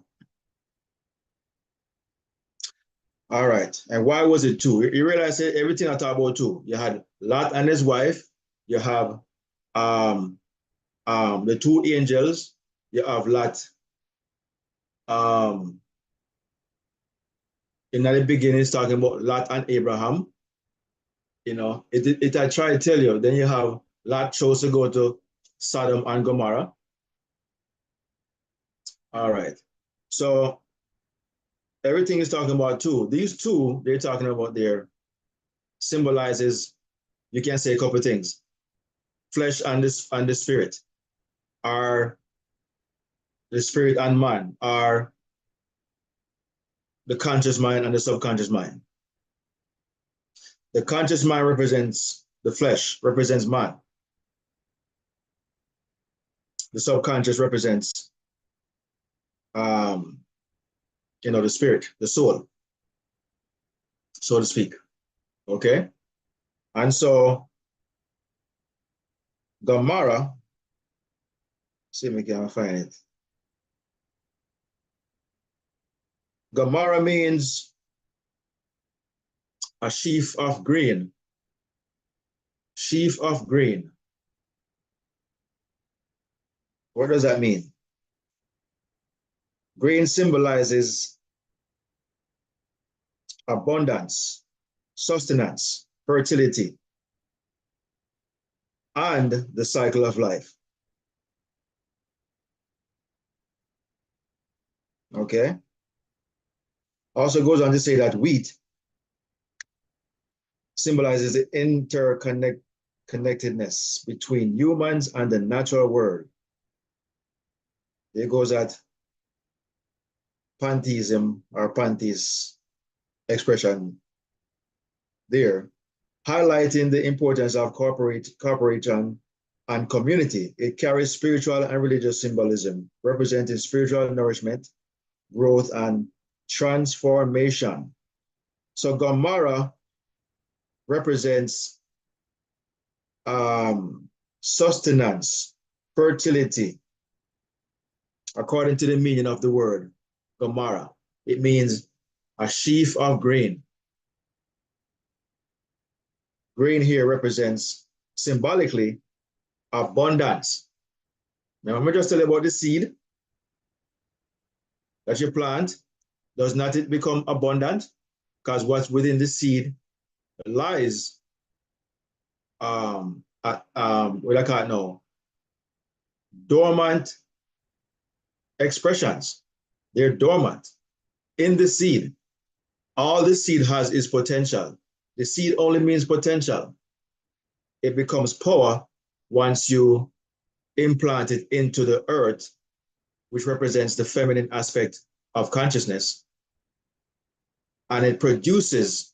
All right. And why was it two? You realize that everything I talk about two. You had Lot and his wife. You have the two angels. You have Lot. In the beginning, it's talking about Lot and Abraham. You know, it I try to tell you. Then you have Lot chose to go to Sodom and Gomorrah. All right. So everything is talking about two. These two they're talking about there symbolizes, you can say a couple of things. Flesh and the spirit are the spirit and man are the conscious mind and the subconscious mind. The conscious mind represents the flesh, represents man. The subconscious represents the spirit, the soul, so to speak. Okay? And so Gomorrah, see if we can find it. Gomorrah means a sheaf of grain. Sheaf of grain. What does that mean? Grain symbolizes abundance, sustenance, fertility, and the cycle of life. Okay? Also goes on to say that wheat symbolizes the interconnectedness between humans and the natural world. There goes that pantheism or pantheist expression there, highlighting the importance of corporation and community. It carries spiritual and religious symbolism, representing spiritual nourishment, growth, and transformation. So Gomorrah represents sustenance, fertility, according to the meaning of the word Gomorrah. It means a sheaf of grain. Grain here represents symbolically abundance. Now, let me just tell you about the seed that you plant. Does not it become abundant? Because what's within the seed lies, what I call it now, dormant expressions. They're dormant in the seed. All the seed has is potential. The seed only means potential. It becomes power once you implant it into the earth, which represents the feminine aspect of consciousness, and it produces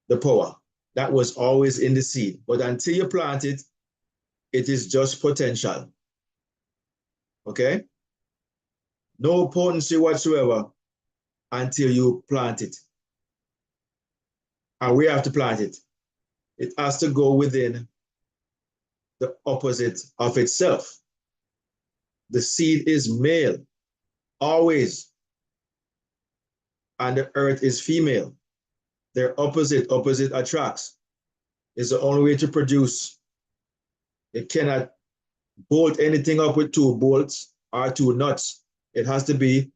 the power that was always in the seed. But until you plant it, it is just potential. Okay? No potency whatsoever until you plant it. And we have to plant it. It has to go within the opposite of itself. The seed is male, always. And the earth is female. They're opposite attracts. It's the only way to produce. It cannot bolt anything up with two bolts or two nuts. It has to be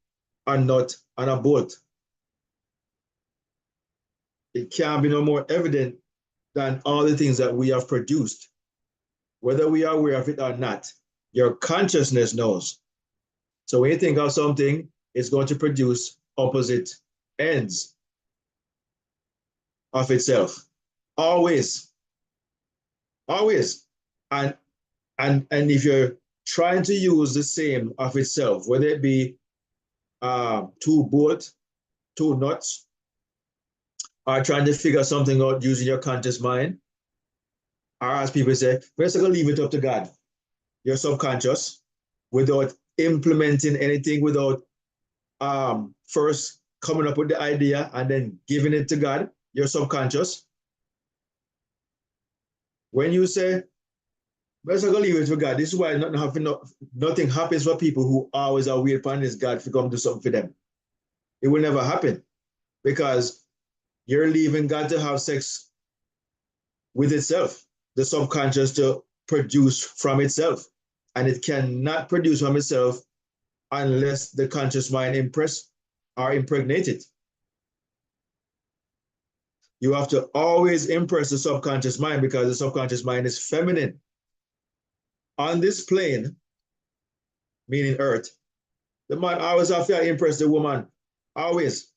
a nut and a bolt. It can't be no more evident than all the things that we have produced. Whether we are aware of it or not, your consciousness knows. So when you think of something, it's going to produce opposite ends of itself. Always. Always. And if you're trying to use the same of itself, whether it be two bolts, two nuts, or trying to figure something out using your conscious mind, or as people say, first I'm going to leave it up to God, your subconscious, without implementing anything, without first coming up with the idea and then giving it to God, your subconscious. When you say, let's go leave it for God, this is why nothing happens for people who always are waiting upon this God to come do something for them. It will never happen because You're leaving God to have sex with itself, the subconscious to produce from itself. And it cannot produce from itself unless the conscious mind impress or impregnate it. You have to always impress the subconscious mind because the subconscious mind is feminine. On this plane, meaning earth, the man always have to impress the woman. Always.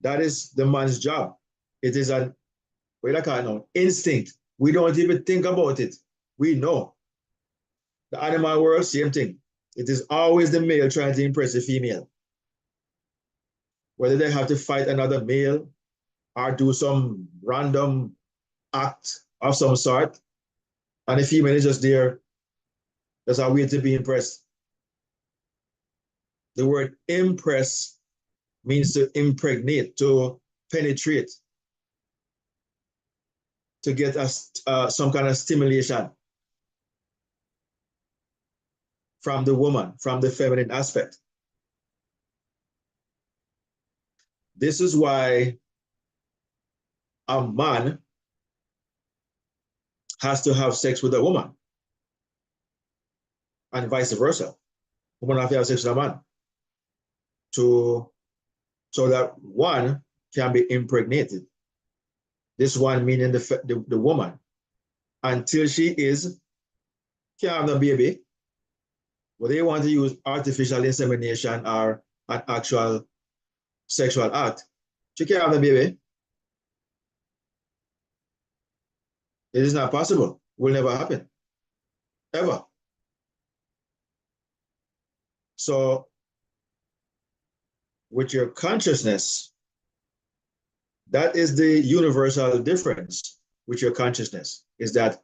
That is the man's job. It is an, what do I call it now? Instinct. We don't even think about it. We know. The animal world, same thing. It is always the male trying to impress the female. Whether they have to fight another male or do some random act of some sort, and the female is just there, just a way to be impressed. The word impress means to impregnate, to penetrate, to get some kind of stimulation from the woman, from the feminine aspect. This is why a man has to have sex with a woman, and vice versa. Woman have to have sex with a man so that one can be impregnated. This one meaning the woman, until she can't have no baby. Whether they want to use artificial insemination or an actual sexual act, she can't have the baby. It is not possible. Will never happen. Ever. So with your consciousness, that is the universal difference with your consciousness, is that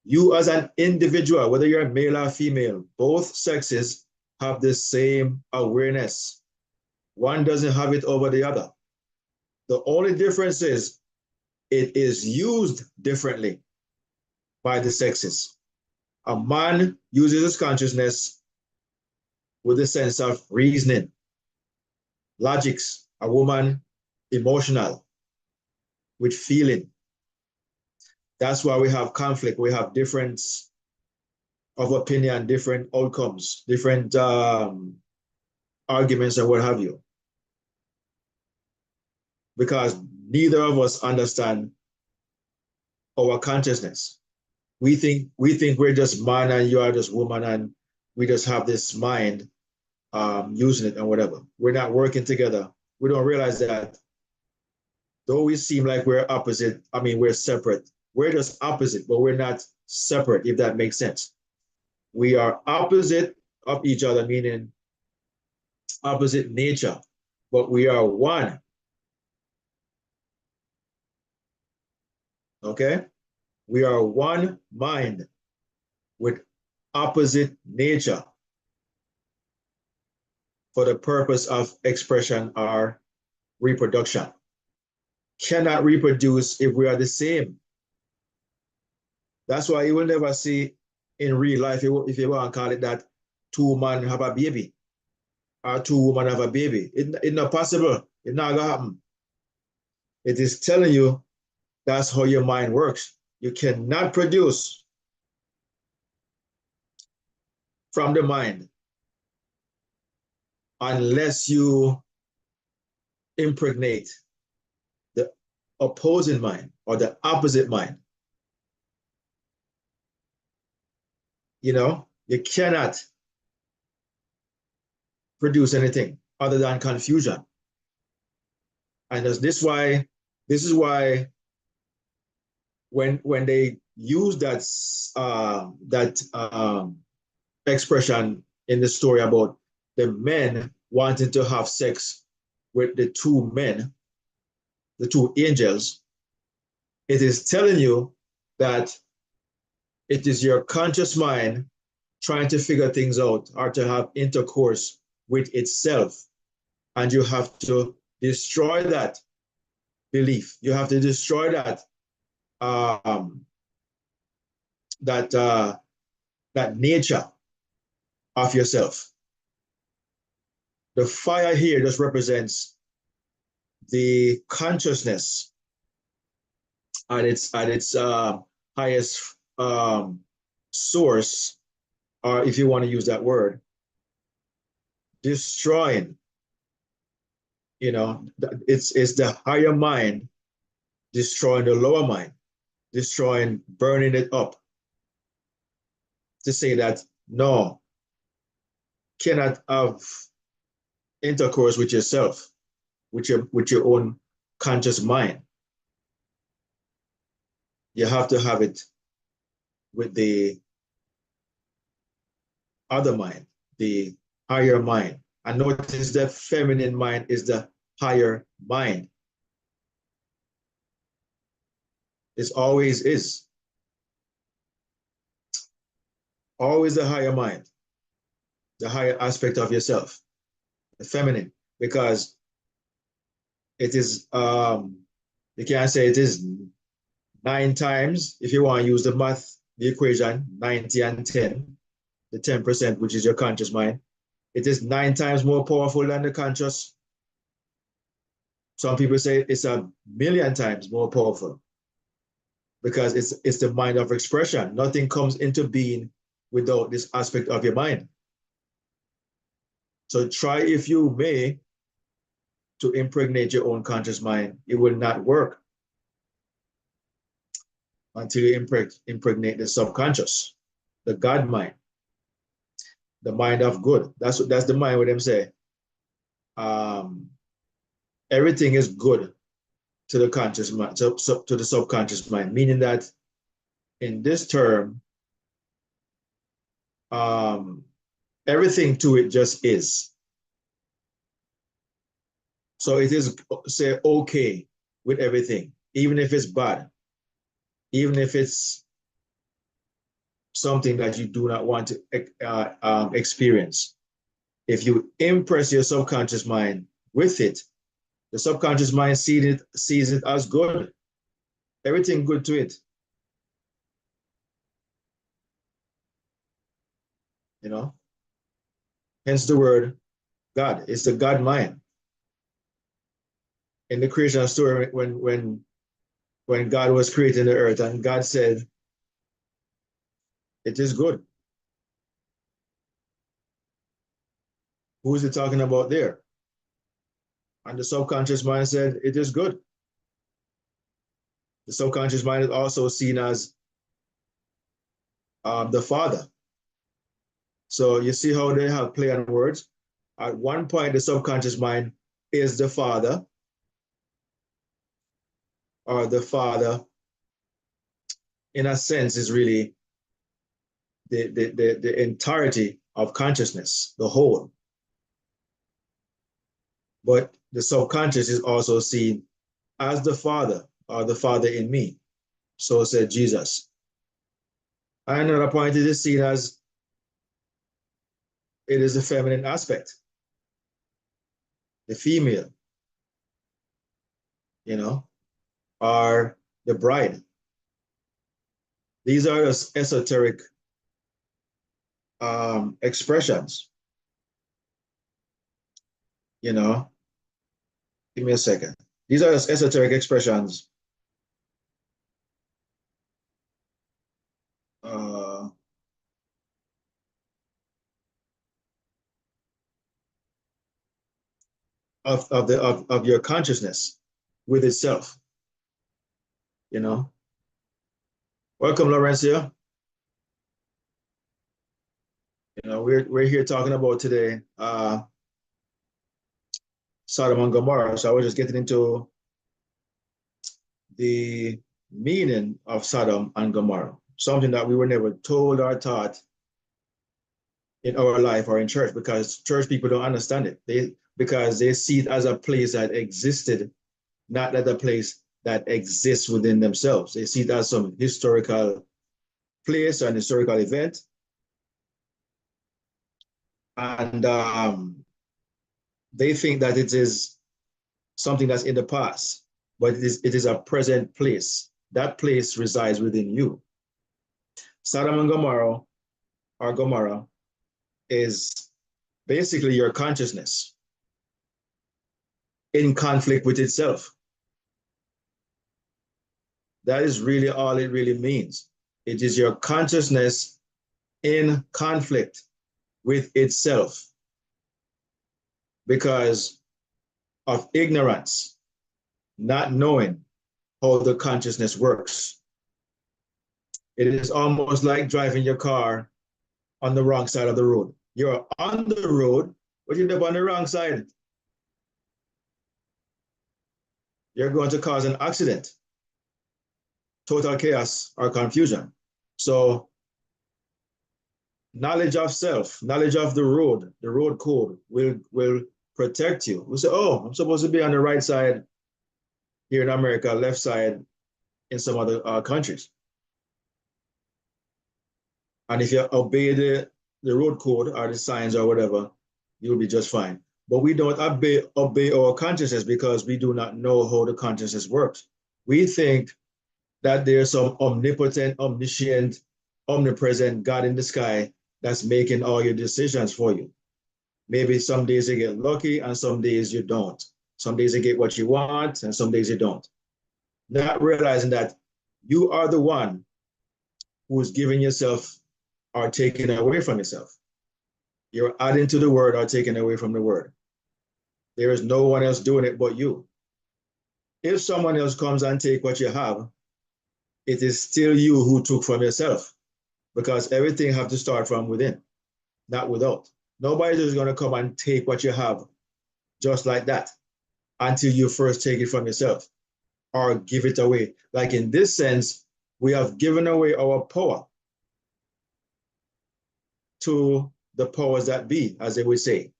you as an individual, whether you're male or female, both sexes have the same awareness. One doesn't have it over the other. The only difference is it is used differently by the sexes. A man uses his consciousness with a sense of reasoning, logics. A woman, emotional, with feeling. That's why we have conflict. We have difference of opinion, different outcomes, different arguments and what have you. Because neither of us understand our consciousness. We think we're just man and you are just woman and we just have this mind using it and whatever. We're not working together. We don't realize that though we seem like we're opposite, I mean, we're separate. We're just opposite, but we're not separate, if that makes sense. We are opposite of each other, meaning opposite nature, but we are one. Okay? We are one mind with opposite nature for the purpose of expression or reproduction. Cannot reproduce if we are the same. That's why you will never see in real life, if you want to call it that, two men have a baby or two women have a baby. It's not possible. It's not going to happen. It is telling you that's how your mind works. You cannot produce from the mind unless you impregnate the opposing mind or the opposite mind. You know, you cannot produce anything other than confusion. And this is why when they use that expression in the story about the men wanting to have sex with the two men, the two angels, it is telling you that it is your conscious mind trying to figure things out or to have intercourse with itself. And you have to destroy that belief. You have to destroy that that nature of yourself. The fire here just represents the consciousness at its highest source, or if you want to use that word, destroying. It's the higher mind destroying the lower mind, destroying, burning it up, to say that no, cannot have intercourse with yourself, with your own conscious mind. You have to have it with the other mind, the higher mind. And notice the feminine mind is the higher mind. It always is. Always the higher mind, the higher aspect of yourself, the feminine, because it is, you can't say it is 9 times, if you want to use the math, the equation, 90 and 10, the 10%, which is your conscious mind, it is 9 times more powerful than the conscious. Some people say it's 1,000,000 times more powerful, because it's the mind of expression. Nothing comes into being without this aspect of your mind. So try, if you may, to impregnate your own conscious mind. It will not work until you impregnate the subconscious, the God mind, the mind of good. That's the mind where them say, everything is good to the conscious mind, to the subconscious mind, meaning that in this term, everything to it just is. So it is, say, okay with everything, even if it's bad, even if it's something that you do not want to experience. If you impress your subconscious mind with it, the subconscious mind sees it as good, everything good to it. Hence the word God. It's the God mind. In the creation story, when God was creating the earth, and God said, it is good. Who is it talking about there? And the subconscious mind said, it is good. The subconscious mind is also seen as the Father. So you see how they have play on words. At one point, the subconscious mind is the Father, or the Father, in a sense, is really the entirety of consciousness, the whole. But the subconscious is also seen as the Father, or the Father in me. So said Jesus. And another point, it is seen as it is the feminine aspect, the female, or the bride. These are just esoteric expressions. Give me a second. These are just esoteric expressions of your consciousness with itself. Welcome, Laurencia. We're here talking about today Sodom and Gomorrah. So I was just getting into the meaning of Sodom and Gomorrah, something that we were never told or taught in our life or in church, because church people don't understand it. Because they see it as a place that existed, not as a place that exists within themselves. They see it as some historical place or an historical event. And they think that it is something that's in the past, but it is a present place. That place resides within you. Sodom and Gomorrah, or Gomorrah, is basically your consciousness. in conflict with itself. That is really all it really means. It is your consciousness in conflict with itself because of ignorance, not knowing how the consciousness works. It is almost like driving your car on the wrong side of the road. You're on the road, but you're on the wrong side. You're going to cause an accident, total chaos or confusion. So knowledge of self, knowledge of the road code will protect you. We say, oh, I'm supposed to be on the right side here in America, left side in some other countries. And if you obey the road code or the signs or whatever, you'll be just fine. But we don't obey our consciousness because we do not know how the consciousness works. We think that there's some omnipotent, omniscient, omnipresent God in the sky that's making all your decisions for you. Maybe some days you get lucky and some days you don't. Some days you get what you want and some days you don't. Not realizing that you are the one who's giving yourself or taking away from yourself. You're adding to the word or taking away from the word. There is no one else doing it but you. If someone else comes and take what you have, it is still you who took from yourself because everything have to start from within, not without. Nobody is going to come and take what you have just like that until you first take it from yourself or give it away. Like in this sense, we have given away our power to the powers that be, as they would say.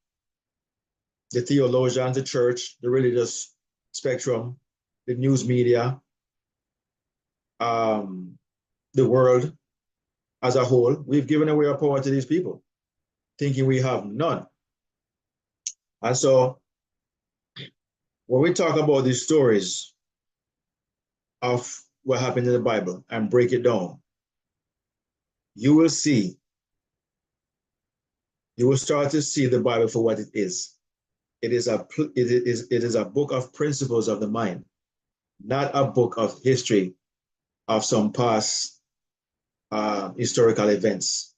The theologians, the church, the religious spectrum, the news media, the world as a whole, we've given away our power to these people, thinking we have none. And so when we talk about these stories of what happened in the Bible and break it down, you will start to see the Bible for what it is. It is a book of principles of the mind, not a book of history of some past historical events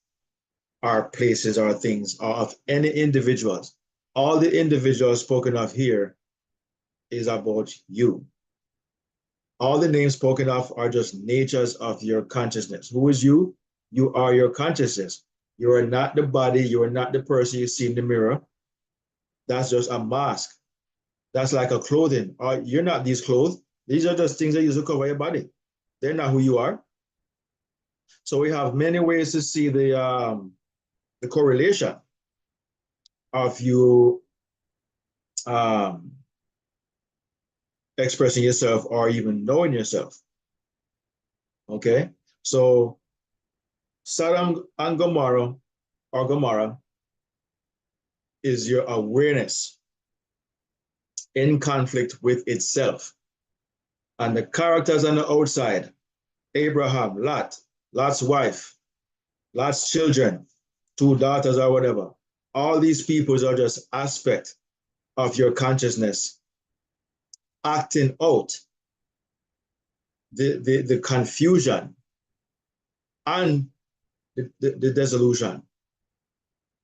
or places or things or of any individuals. All the individuals spoken of here is about you. All the names spoken of are just natures of your consciousness. Who is you? You are your consciousness. You are not the body. You are not the person you see in the mirror. That's just a mask. That's like a clothing. You're not these clothes. These are just things that use to cover your body. They're not who you are. So we have many ways to see the correlation of you expressing yourself or even knowing yourself. Okay, so Sodom and Gomorrah or Gomorrah is your awareness in conflict with itself. And the characters on the outside, Abraham, Lot's wife, Lot's children, 2 daughters or whatever, all these peoples are just aspects of your consciousness acting out the confusion and the dissolution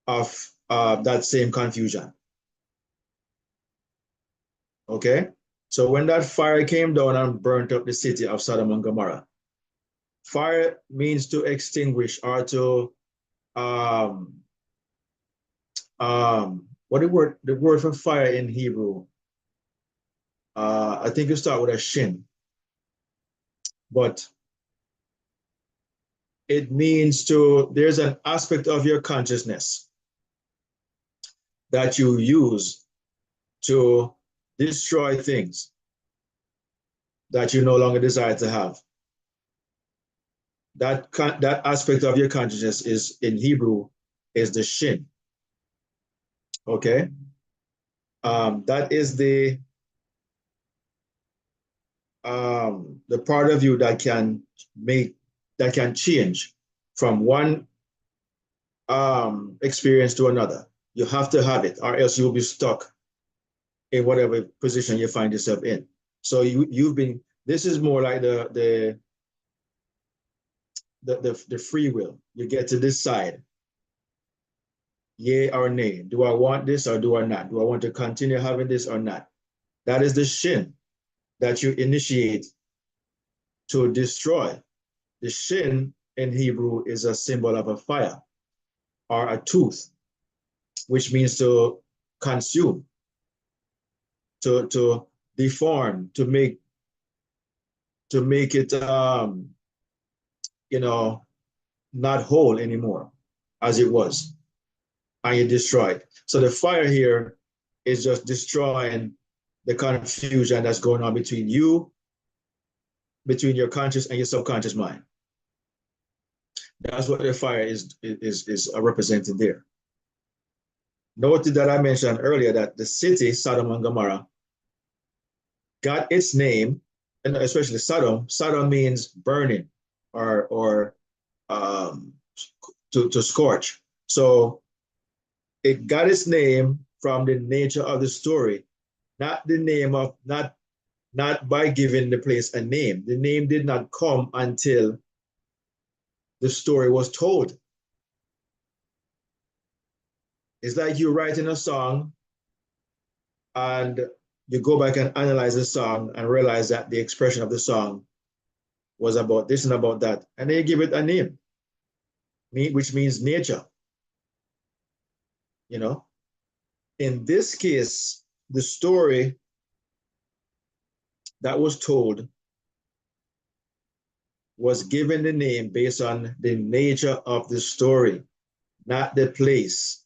of that same confusion. Okay? So when that fire came down and burnt up the city of Sodom and Gomorrah, fire means to extinguish or to what the word for fire in Hebrew? I think you start with a shin, but it means there's an aspect of your consciousness that you use to destroy things that you no longer desire to have. That aspect of your consciousness is in Hebrew is the shin. Okay, that is the part of you that can change from one experience to another. You have to have it, or else you'll be stuck in whatever position you find yourself in. So you've been, this is more like the free will. You get to decide, yay or nay. Do I want this or do I not? Do I want to continue having this or not? That is the shin that you initiate to destroy. The shin in Hebrew is a symbol of a fire or a tooth, which means to consume, to deform, to make it not whole anymore as it was, and you destroy it. So the fire here is just destroying the confusion that's going on between you, between your conscious and your subconscious mind. That's what the fire is represented there. Noted that I mentioned earlier that the city, Sodom and Gomorrah, got its name, and especially Sodom. Sodom means burning or to scorch. So it got its name from the nature of the story, not the name of, not by giving the place a name. The name did not come until the story was told. It's like you writing a song and you go back and analyze the song and realize that the expression of the song was about this and about that. And then you give it a name, which means nature. You know, in this case, the story that was told was given the name based on the nature of the story, not the place.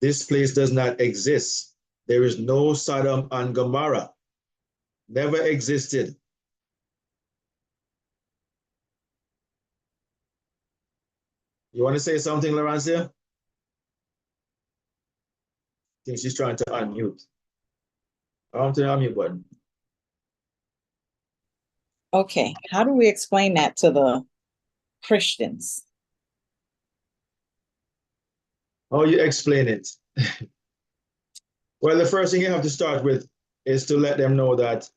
This place does not exist. There is no Sodom and Gomorrah. Never existed. You want to say something, Laurencia? I think she's trying to unmute. I want to unmute button. Okay, how do we explain that to the Christians? How you explain it? Well, the first thing you have to start with is to let them know that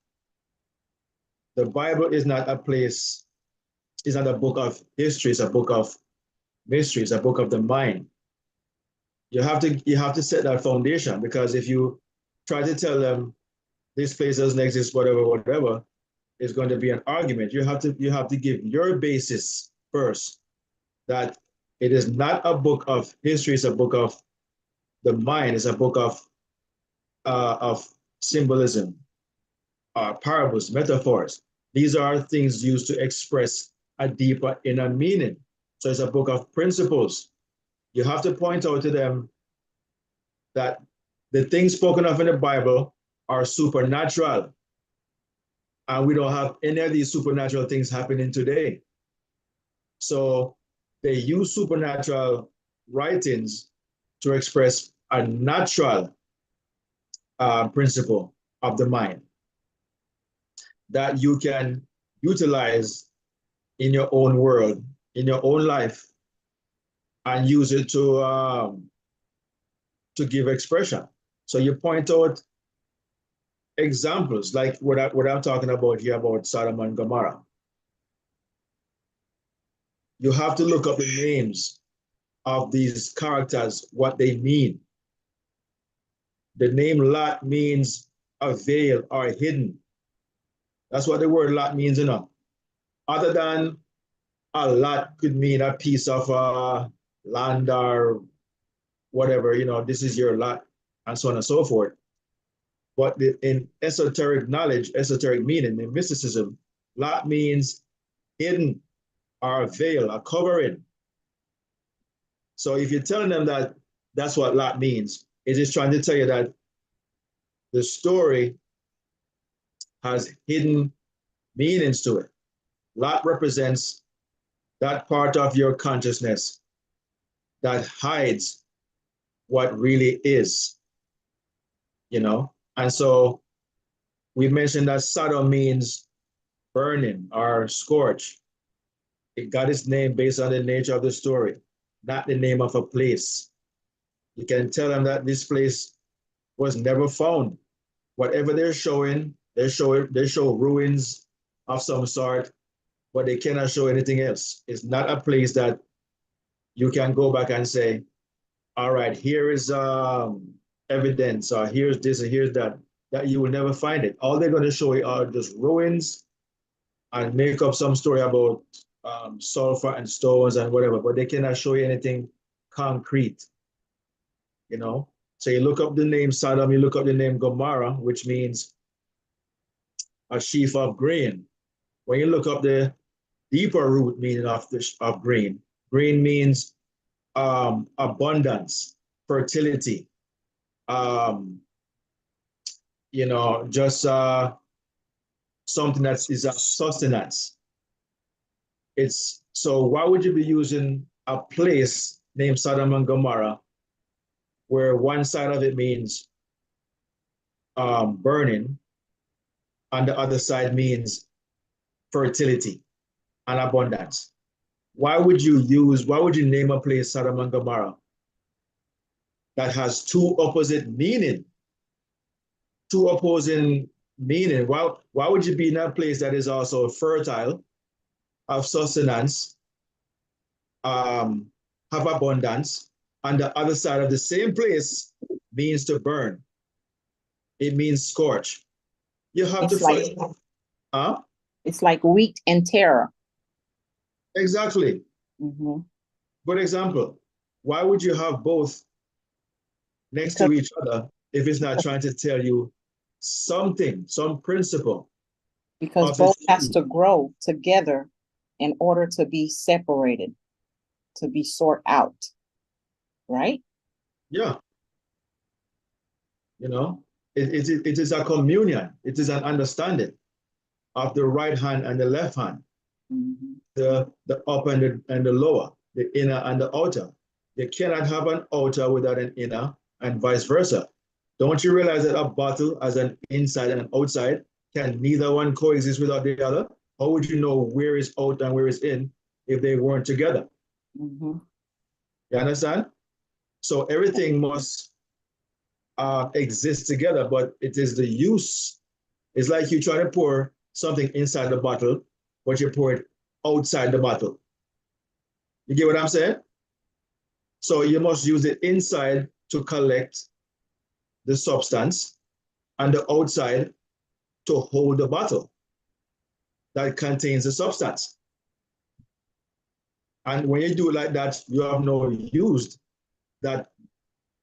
the Bible is not a place, it's not a book of history, it's a book of mystery, it's a book of the mind. You have to set that foundation, because if you try to tell them this place doesn't exist, whatever, it's going to be an argument. You have to give your basis first, that it is not a book of history, it's a book of the mind, it's a book of symbolism, parables, metaphors. These are things used to express a deeper inner meaning. So it's a book of principles. You have to point out to them that the things spoken of in the Bible are supernatural. And we don't have any of these supernatural things happening today. So they use supernatural writings to express a natural principle of the mind that you can utilize in your own world, in your own life, and use it to give expression. So you point out examples like what I'm talking about here about Sodom and Gomorrah. You have to look up the names of these characters, what they mean. The name Lot means a veil or hidden. That's what the word lot means, Other than a lot could mean a piece of land or whatever, this is your lot, and so on and so forth. But in esoteric knowledge, esoteric meaning, in mysticism, lot means hidden or a veil, a covering. So if you're telling them that that's what lot means, it is trying to tell you that the story has hidden meanings to it. Lot represents that part of your consciousness that hides what really is, And so we mentioned that Sodom means burning or scorch. It got its name based on the nature of the story, not the name of a place. You can tell them that this place was never found. whatever they're showing, they show ruins of some sort, but they cannot show anything else. It's not a place that you can go back and say, all right, here is evidence, or here's this, or here's that. That you will never find it. All they're going to show you are just ruins and make up some story about sulfur and stones and whatever, but they cannot show you anything concrete, you know? So you look up the name Sodom, you look up the name Gomorrah, which means a sheaf of grain. When you look up the deeper root meaning of grain, grain means abundance, fertility, just something that is a sustenance. It's so why would you be using a place named Sodom and Gomorrah where one side of it means burning and the other side means fertility and abundance? Why would you name a place Sodom and Gomorrah that has two opposing meaning? Why would you be in a place that is also fertile, have sustenance, have abundance, and the other side of the same place means to burn? It means scorch. You have It's to like find, it's like wheat and terror. exactly. Mm-hmm. For example, why would you have both next to each other if it's not trying to tell you something, some principle Because of both its has truth? to grow together in order to be separated, to be sort out, right? Yeah, it is a communion. It is an understanding of the right hand and the left hand, Mm-hmm. the upper and the lower, the inner and the outer. You cannot have an outer without an inner, and vice versa. Don't you realize that a bottle has an inside and an outside? Can neither one coexist without the other? How would you know where is out and where is in if they weren't together? Mm-hmm. You understand? So everything must exist together, but it is the use. It's like you try to pour something inside the bottle, but you pour it outside the bottle. You get what I'm saying? So you must use the inside to collect the substance and the outside to hold the bottle that contains the substance. And when you do it like that, you have now used that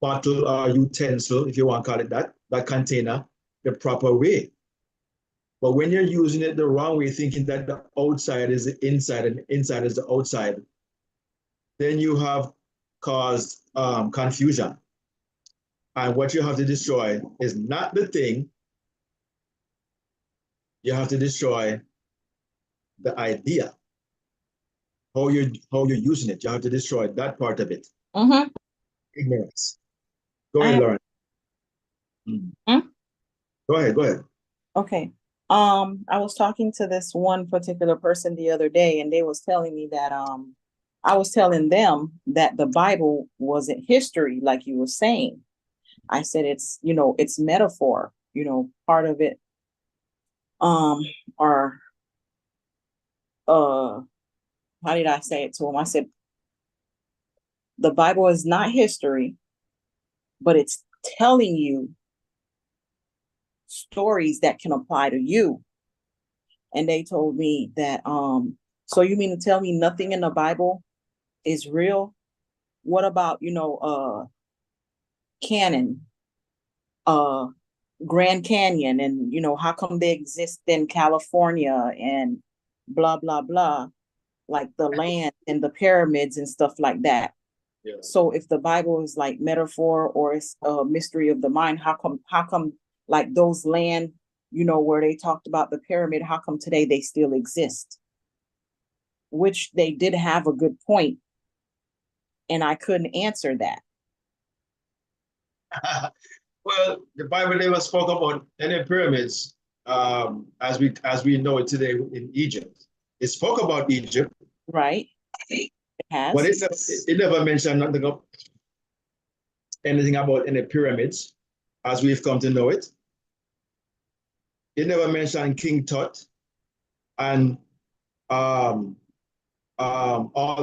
bottle or utensil, if you want to call it that, that container, the proper way. But when you're using it the wrong way, thinking that the outside is the inside and the inside is the outside, then you have caused confusion. And what you have to destroy is not the thing, you have to destroy the idea, how you're using it. You have to destroy that part of it. Mm-hmm. Ignorance. Go ahead, Lauren. Go ahead. Okay. I was talking to this one particular person the other day, and they was telling me that I was telling them that the Bible wasn't history, like you were saying. I said it's metaphor, part of it. Or how did I say it to him? I said the Bible is not history, but it's telling you stories that can apply to you. And they told me that so you mean to tell me nothing in the Bible is real? What about canon, Grand Canyon, and how come they exist in California and blah blah blah, like the land and the pyramids and stuff like that. Yeah. So if the Bible is like metaphor or it's a mystery of the mind, how come like those land, where they talked about the pyramid, how come today they still exist? Which they did have a good point, and I couldn't answer that. Well, the Bible never spoke about any pyramids as we know it today in Egypt. It spoke about Egypt, Right? It but has. it never mentioned anything about any pyramids as we've come to know it. It never mentioned King Tut and all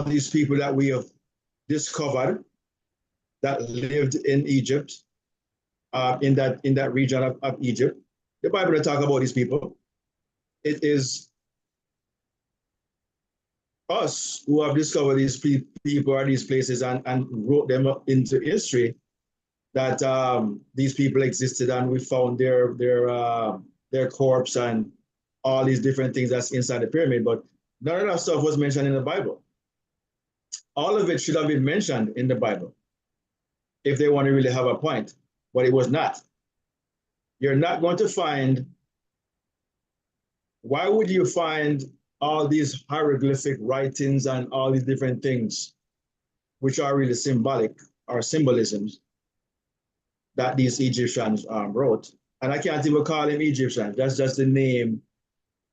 these people that we have discovered that lived in Egypt, in that region of Egypt. The Bible doesn't talk about these people. It is us who have discovered these people or these places and wrote them up into history that these people existed, and we found their corpse and all these different things that's inside the pyramid. But none of that stuff was mentioned in the Bible. All of it should have been mentioned in the Bible if they want to really have a point, but it was not. You're not going to find, why would you find all these hieroglyphic writings and all these different things, which are really symbolic or symbolisms that these Egyptians wrote? And I can't even call them Egyptians. That's just the name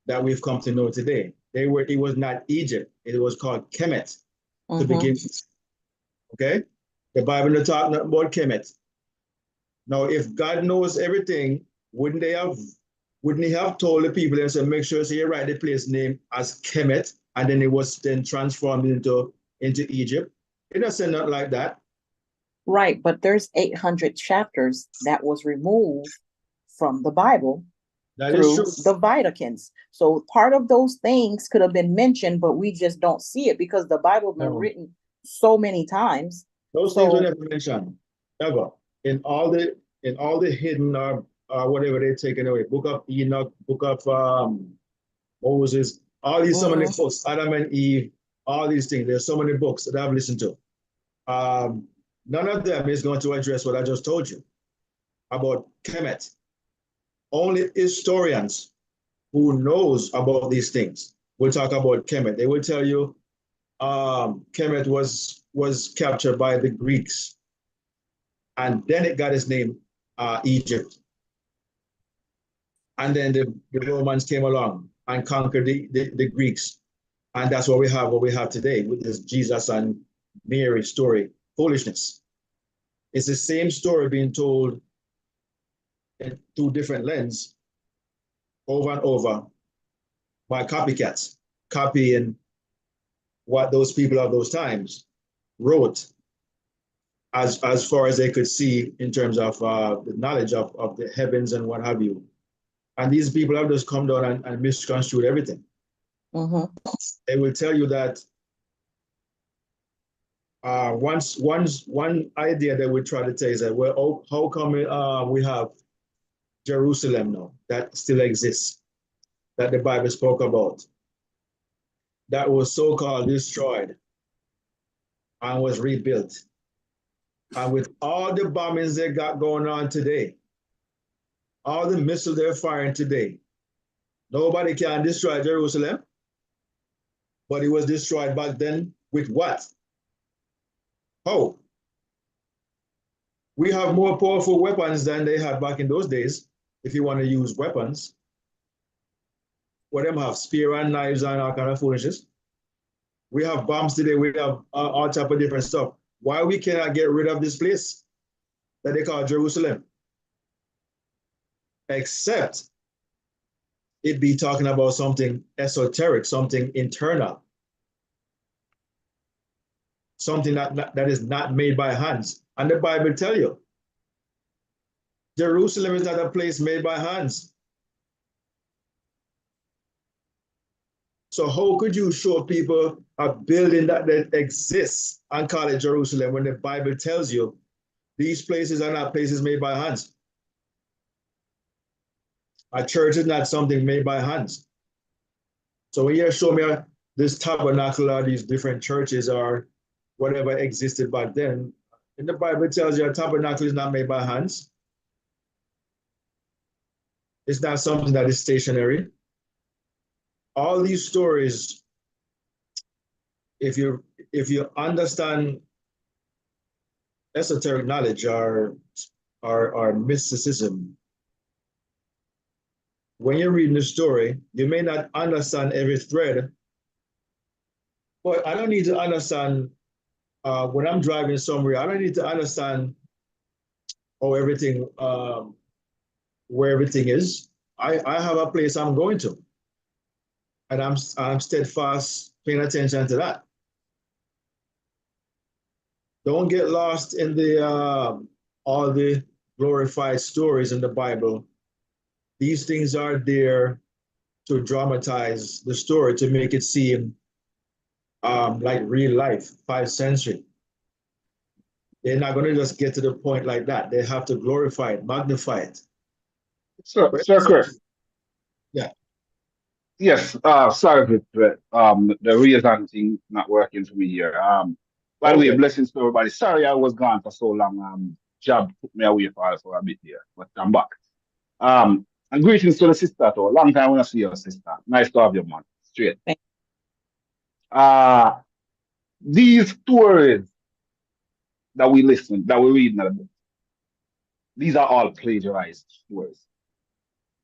that we've come to know today. It was not Egypt. It was called Kemet to begin with. Okay? The Bible doesn't talk about Kemet. Now, if God knows everything, wouldn't he have told the people and said, make sure you write the place name as Kemet, and then it was then transformed into Egypt? It doesn't not like that. Right, but there's 800 chapters that was removed from the Bible That through is true. the Vatican's. So part of those things could have been mentioned, but we just don't see it because the Bible been written so many times. Those things were never mentioned, ever. In all the hidden or whatever they're taken away, Book of Enoch, Book of Moses, all these so many books, Adam and Eve, all these things. There's so many books that I've listened to. None of them is going to address what I just told you about Kemet. Only historians who knows about these things will talk about Kemet. They will tell you Kemet was captured by the Greeks, and then it got its name Egypt. And then the Romans came along and conquered the Greeks, and that's what we have today with this Jesus and Mary story. Foolishness. It's the same story being told in two different lenses over and over by copycats, copying what those people of those times wrote as far as they could see in terms of the knowledge of the heavens and what have you. And these people have just come down and misconstrued everything. They will tell you that one idea they would try to tell is that, well, how come we have Jerusalem now that still exists, that the Bible spoke about, that was so-called destroyed and was rebuilt. And with all the bombings they got going on today, all the missiles they're firing today, nobody can destroy Jerusalem, but it was destroyed back then with what? How? We have more powerful weapons than they had back in those days, if you want to use weapons. What them have? Spear and knives and all kind of foolishness. We have bombs today. We have all type of different stuff. Why we cannot get rid of this place that they call Jerusalem? Except it be talking about something esoteric, something internal, something that is not made by hands. And the Bible tell you, Jerusalem is not a place made by hands. So how could you show people a building that exists and call it Jerusalem when the Bible tells you these places are not places made by hands? A church is not something made by hands. So when you show me this tabernacle or these different churches or whatever existed back then, and the Bible tells you a tabernacle is not made by hands. It's not something that is stationary. All these stories, if you understand esoteric knowledge or mysticism, when you're reading the story, you may not understand every thread, but I don't need to understand when I'm driving somewhere, I don't need to understand how everything, where everything is. I have a place I'm going to, and I'm steadfast paying attention to that. Don't get lost in the all the glorified stories in the Bible. These things are there to dramatize the story, to make it seem like real life, 5th century. They're not going to just get to the point like that. They have to glorify it, magnify it. Sir Chris. Yeah. Yes, sorry for the reason thing not working for me here. By the way, Okay. blessings to everybody. Sorry I was gone for so long. Job took me away for a bit here, but I'm back. And greetings to the sister too. Long time when I see your sister. Nice to have you, man. Straight. Uh these stories that we listen, that we read in the book, these are all plagiarized stories.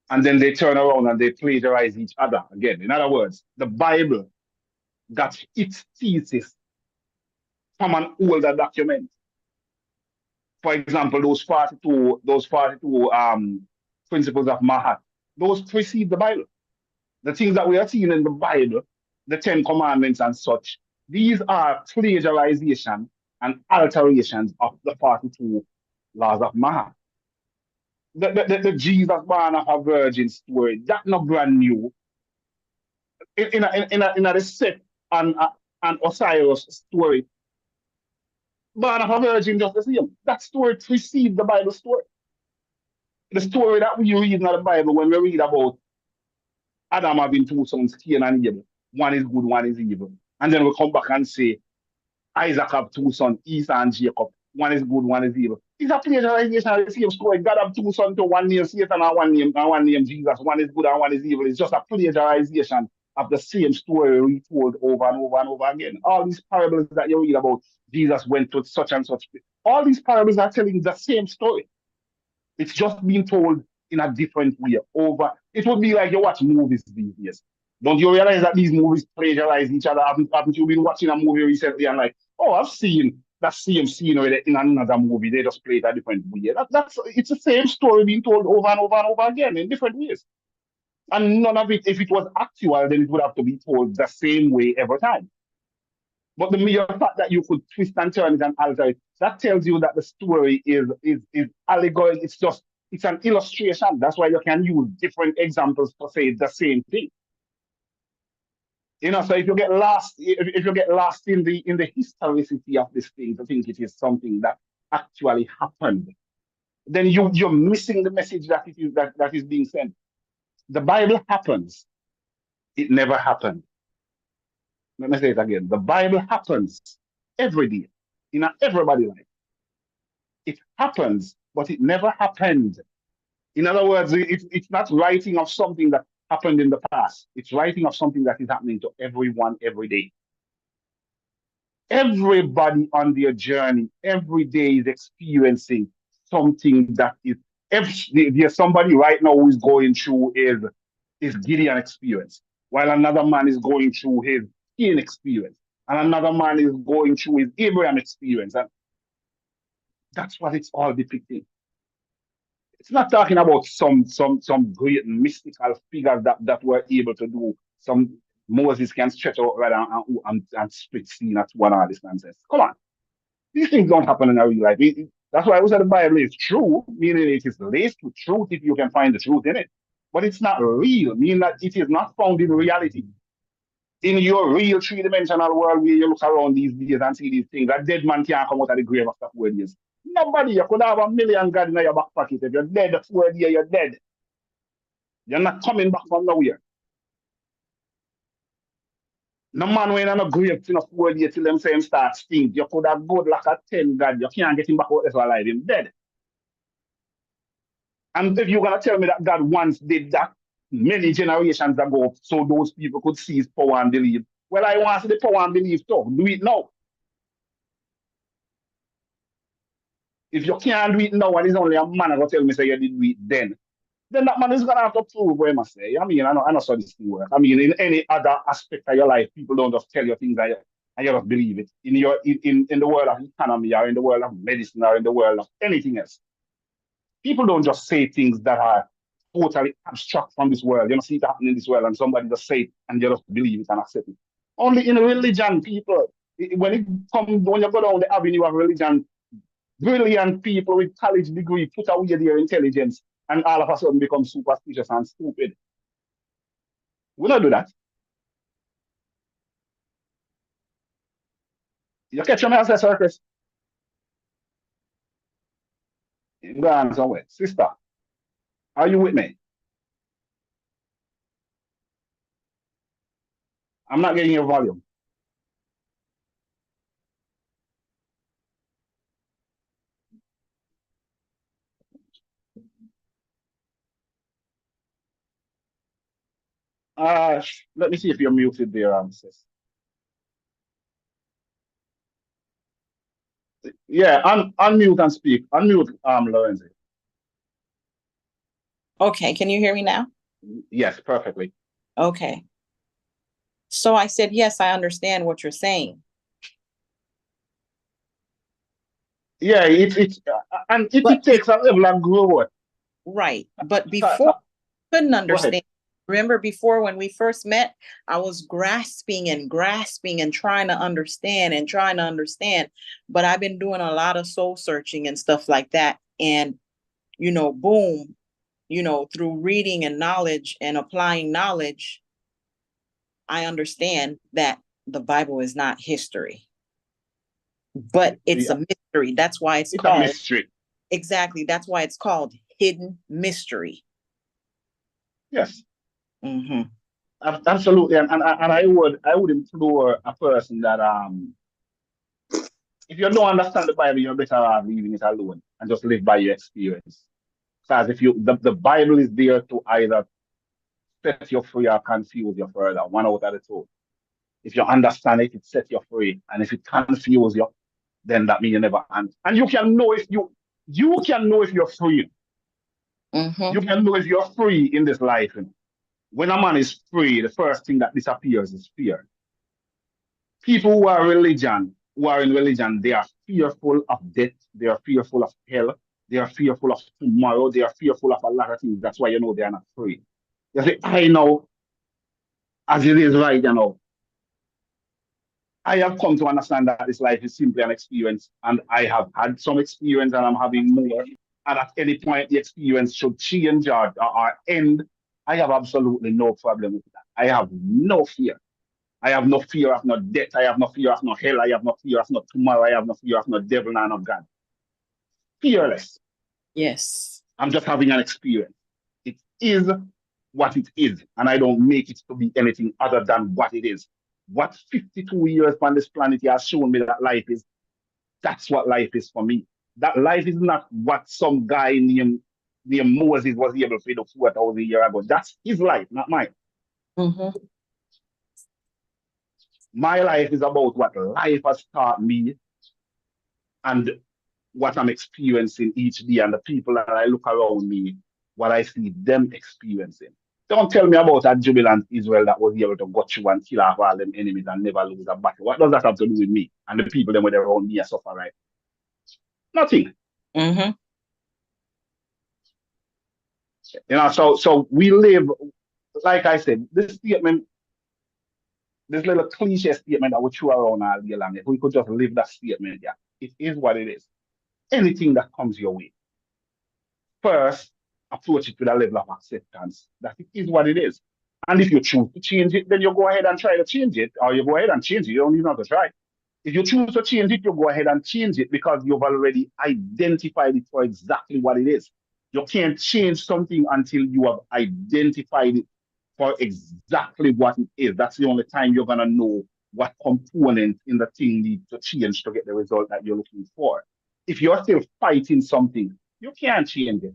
And then they turn around and they plagiarize each other again. In other words, the Bible got its thesis from an older document. For example, those 42 principles of Mahat, those precede the Bible. The things that we are seeing in the Bible, the 10 Commandments and such, these are plagiarization and alterations of the 42 laws of Mahat. The Jesus born of a virgin story, that's not brand new. In a Seth and Osiris story, born of a virgin just the same. That story precedes the Bible story. The story that we read in the Bible when we read about Adam having two sons, Cain and Abel. One is good, one is evil. And then we come back and say Isaac have two sons, Esau and Jacob. One is good, one is evil. It's a plagiarization of the same story. God have two sons to one name Satan and one name Jesus. One is good and one is evil. It's just a plagiarization of the same story retold over and over and over again. All these parables that you read about, Jesus went to such and such. All these parables are telling the same story. It's just being told in a different way over. It would be like you watch movies these days. Don't you realize that these movies plagiarize each other? Haven't you been watching a movie recently and like, oh, I've seen that same scene in another movie. They just play it a different way. It's the same story being told over and over and over again in different ways. And none of it, if it was actual, then it would have to be told the same way every time. But the mere fact that you could twist and turn it and alter it, that tells you that the story is allegorical. It's an illustration. That's why you can use different examples to say the same thing. So if you get lost, if you get lost in the historicity of this thing, to think it is something that actually happened, then you're missing the message that is being sent. The Bible happens. It never happened. Let me say it again. The Bible happens every day in everybody's life. It happens, but it never happened. In other words, it's not writing of something that happened in the past. It's writing of something that is happening to everyone every day. Everybody on their journey every day is experiencing something that is. There's somebody right now who is going through his Gideon experience, while another man is going through his Cain experience, and another man is going through his Abraham experience. And that's what it's all depicting. It's not talking about some great mystical figures that were able to do some. Moses can stretch out right and split sea at one hour distances. Come on. These things don't happen in our real life. That's why I said the Bible is true, meaning it is laced with truth if you can find the truth in it. But it's not real, meaning that it is not found in reality. In your real three-dimensional world where you look around these days and see these things, a dead man can't come out of the grave after 4 years. Nobody, you could have 1 million God in your back pocket. If you're dead 4 years, you're dead. You're not coming back from nowhere. No man when in a grave till 4 years till them say him start stink. You could have good like a 10 God. You can't get him back out there alive. Him dead. And if you're gonna tell me that God once did that many generations ago, so those people could see his power and believe. Well, I want to see the power and believe too. Do it now. If you can't do it now, and it's only a man gonna tell me say you did do it then that man is gonna have to prove what I must say. I mean, I know so this thing work. I mean, in any other aspect of your life, people don't just tell you things and you don't believe it. In the world of economy or in the world of medicine or in the world of anything else. People don't just say things that are totally abstract from this world. You don't see it happening in this world, and somebody just say it and you just believe it and accept it. Only in religion, people. When you go down the avenue of religion, brilliant people with college degree put away their intelligence and all of a sudden become superstitious and stupid. We don't do that. You catch me as a circus? Go on somewhere. Sister, are you with me? I'm not getting your volume. Let me see if you're muted there, sis. Yeah, unmute and speak. Unmute, Lorenzo. Okay, can you hear me now? Yes, perfectly. Okay. So I said, yes, I understand what you're saying. Yeah, it takes a level of growth. Right. But before I couldn't understand. Remember before when we first met, I was grasping and trying to understand. But I've been doing a lot of soul searching and stuff like that. And, boom, through reading and knowledge and applying knowledge, I understand that the Bible is not history. But it's a mystery. That's why it's called a mystery. Exactly. That's why it's called hidden mystery. Yes. Mm-hmm. Absolutely. And I would implore a person that if you don't understand the Bible, you're better off leaving it alone and just live by your experience. Because if the Bible is there to either set you free or confuse you further, one out of the two. If you understand it, it sets you free. And if it confuses you, then that means you never understand. And you can know if you're free. Mm-hmm. You can know if you're free in this life. When a man is free, the first thing that disappears is fear. People who are in religion, they are fearful of death, they are fearful of hell, they are fearful of tomorrow, they are fearful of a lot of things. That's why they are not free. They say, I know, as it is right, I have come to understand that this life is simply an experience, and I have had some experience, and I'm having more. And at any point, the experience should change or end. I have absolutely no problem with that. I have no fear. I have no fear of no death. I have no fear of no hell. I have no fear of no tomorrow. I have no fear of no devil nor no God. Fearless. Yes. I'm just having an experience. It is what it is, and I don't make it to be anything other than what it is. What 52 years on this planet has shown me that life is, that's what life is for me. That life is not what some guy named Moses was able to do 4,000 years ago. That's his life, not mine. Mm-hmm. My life is about what life has taught me and what I'm experiencing each day, and the people that I look around me, what I see them experiencing. Don't tell me about a jubilant Israel that was able to go through and kill off all them enemies and never lose a battle. What does that have to do with me and the people that were around me and suffer, right? Nothing. Mm-hmm. So we live, like I said, this statement, this little cliche statement that we threw around all year long, if we could just live that statement, yeah, it is what it is. Anything that comes your way, first approach it with a level of acceptance that it is what it is. And if you choose to change it, then you go ahead and try to change it, or you go ahead and change it. You don't even have to try. If you choose to change it, you go ahead and change it because you've already identified it for exactly what it is. You can't change something until you have identified it for exactly what it is. That's the only time you're going to know what component in the thing needs to change to get the result that you're looking for. If you're still fighting something, you can't change it.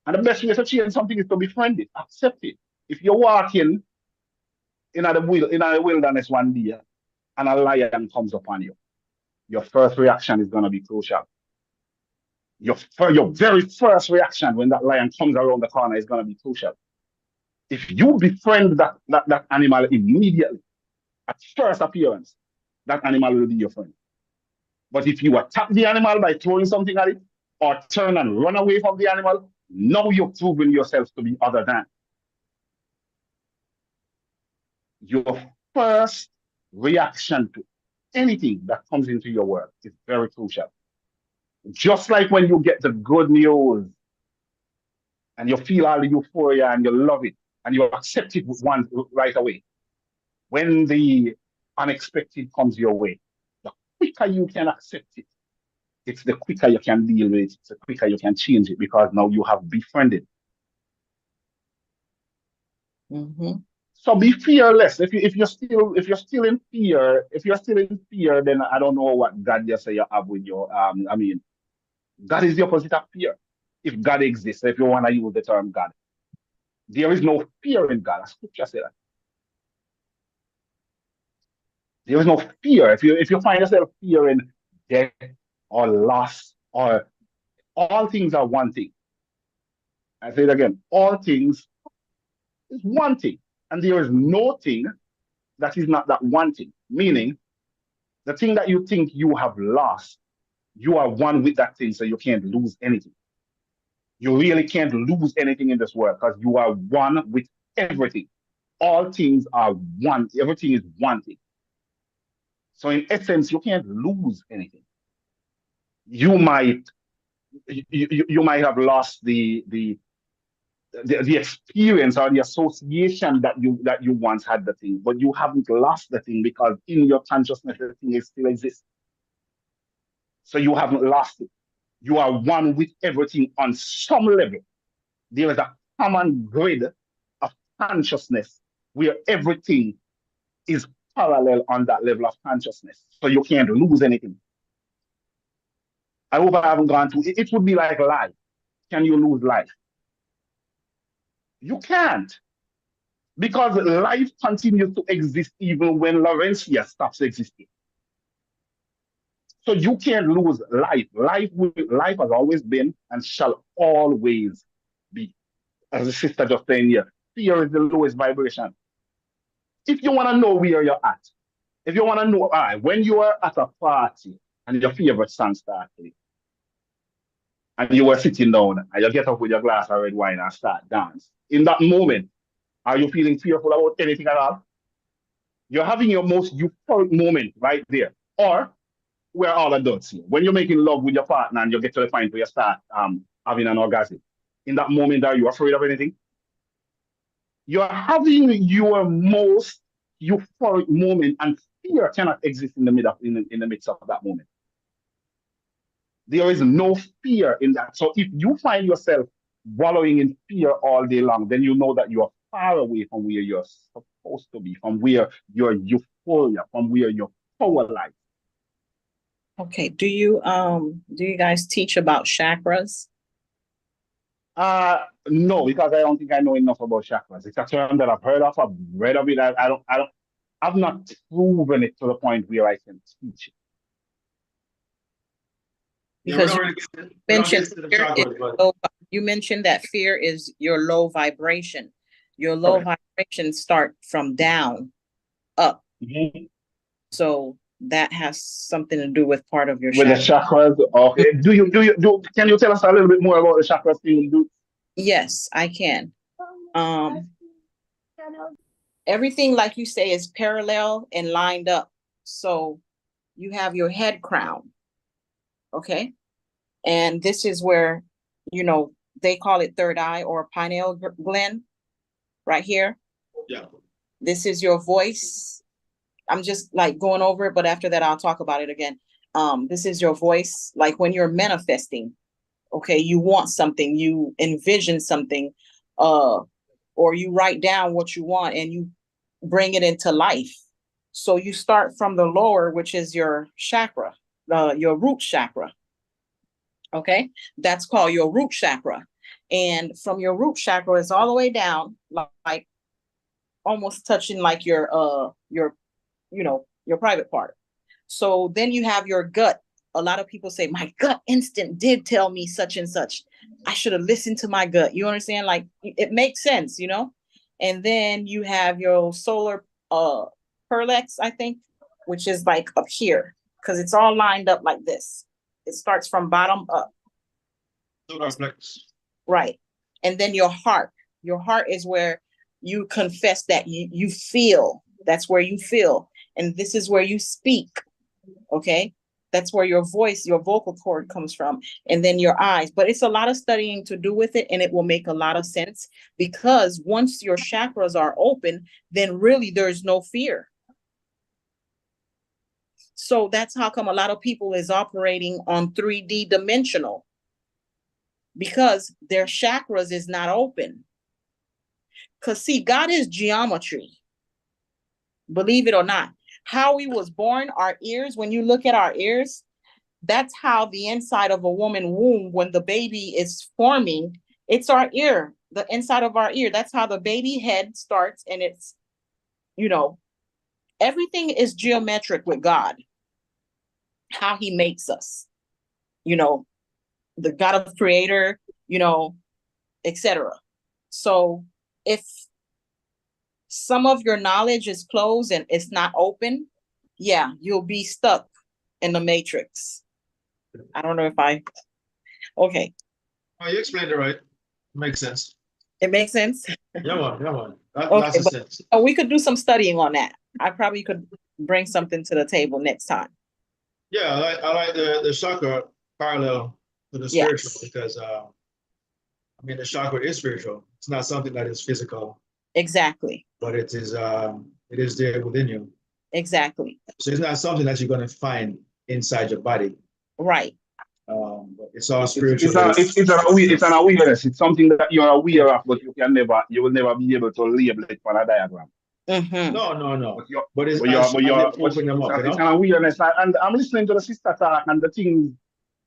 And the best way to change something is to befriend it, accept it. If you're walking in the wilderness one day and a lion comes upon you, your first reaction is going to be crucial. Your very first reaction when that lion comes around the corner is going to be crucial. If you befriend that animal immediately, at first appearance, that animal will be your friend. But if you attack the animal by throwing something at it, or turn and run away from the animal, Now you've proven yourself to be other than. Your first reaction to anything that comes into your world is very crucial. Just like when you get the good news and you feel all the euphoria and you love it and you accept it one right away. When the unexpected comes your way, the quicker you can accept it, it's the quicker you can deal with it, it's the quicker you can change it because now you have befriended. So be fearless. If you're still in fear, then I don't know what God just say you have with your I mean, God is the opposite of fear. If God exists, if you want to use the term God, there is no fear in God. Scripture says that. There is no fear. If you find yourself fearing death or loss or all things are one thing. I say it again, all things is one thing. And there is no thing that is not that one thing. Meaning the thing that you think you have lost, you are one with that thing, so you can't lose anything. You really can't lose anything in this world because you are one with everything. All things are one. Everything is one thing. So in essence, you can't lose anything. You might have lost the experience or the association that you once had the thing, but you haven't lost the thing because in your consciousness the thing still exists. So you haven't lost it. You are one with everything on some level. There is a common grid of consciousness where everything is parallel on that level of consciousness. So you can't lose anything. I hope I haven't gone to it. It would be like life. Can you lose life? You can't. Because life continues to exist even when Laurentia stops existing. So you can't lose life. Life has always been and shall always be. As the sister just saying here, fear is the lowest vibration. If you want to know where you're at, if you want to know, all right, when you are at a party and your favorite song started, and you were sitting down and you get up with your glass of red wine and start dance, in that moment, are you feeling fearful about anything at all? You're having your most euphoric moment right there. Or we're all adults here. When you're making love with your partner and you get to the point where you start having an orgasm, in that moment, are you afraid of anything? You're having your most euphoric moment, and fear cannot exist in the midst of that moment. There is no fear in that. So if you find yourself wallowing in fear all day long, then you know that you are far away from where you're supposed to be, from where your euphoria, from where your power lies. Okay. Do you guys teach about chakras? No, because I don't think I know enough about chakras. It's a term that I've heard of, I've read of it. I've not proven it to the point where I can teach it. Because you mentioned that fear is your low vibration. Your low vibration start from down up. Mm-hmm. So that has something to do with part of your with chakras. The chakras. Okay. Can you tell us a little bit more about the chakras thing you do? Yes, I can. Everything, like you say, is parallel and lined up. So you have your head crown. Okay. And this is where, they call it third eye or pineal gland right here. Yeah. This is your voice. I'm just like going over it, but after that, I'll talk about it again. This is your voice. Like when you're manifesting, okay, you want something, you envision something, or you write down what you want and you bring it into life. So you start from the lower, which is your chakra, your root chakra. Okay, that's called your root chakra. And from your root chakra is all the way down, like almost touching like your private part. So then you have your gut. A lot of people say, my gut instinct did tell me such and such. I should have listened to my gut. You understand? Like it makes sense, And then you have your solar plexus, I think, which is like up here, because it's all lined up like this. It starts from bottom up. Solar plexus. Right. And then your heart. Your heart is where you confess that you feel. That's where you feel. And this is where you speak. Okay. That's where your voice, your vocal cord comes from. And then your eyes. But it's a lot of studying to do with it. And it will make a lot of sense because once your chakras are open, then really there's no fear. So that's how come a lot of people is operating on 3D dimensional, because their chakras is not open. Because see, God is geometry, believe it or not. How we was born, our ears, when you look at our ears, that's how the inside of a woman womb, when the baby is forming, it's our ear, the inside of our ear. That's how the baby head starts. And it's, everything is geometric with God, how he makes us, the God of creator, etc. So if some of your knowledge is closed and it's not open, yeah, you'll be stuck in the matrix. I don't know if okay. Oh, you explained it right. Makes sense. It makes sense. Yeah, man. That Okay, lots of sense. we could do some studying on that. I probably could bring something to the table next time. Yeah, I like the chakra parallel to the spiritual Yes. because the chakra is spiritual. It's not something that is physical. Exactly. But it is there within you. Exactly. So it's not something that you're going to find inside your body. Right. But it's all spiritual. It's an awareness. It's something that you're aware of, but you will never be able to label it on a diagram. Mm-hmm. No. But it's an awareness. And I'm listening to the sister talk, and the things,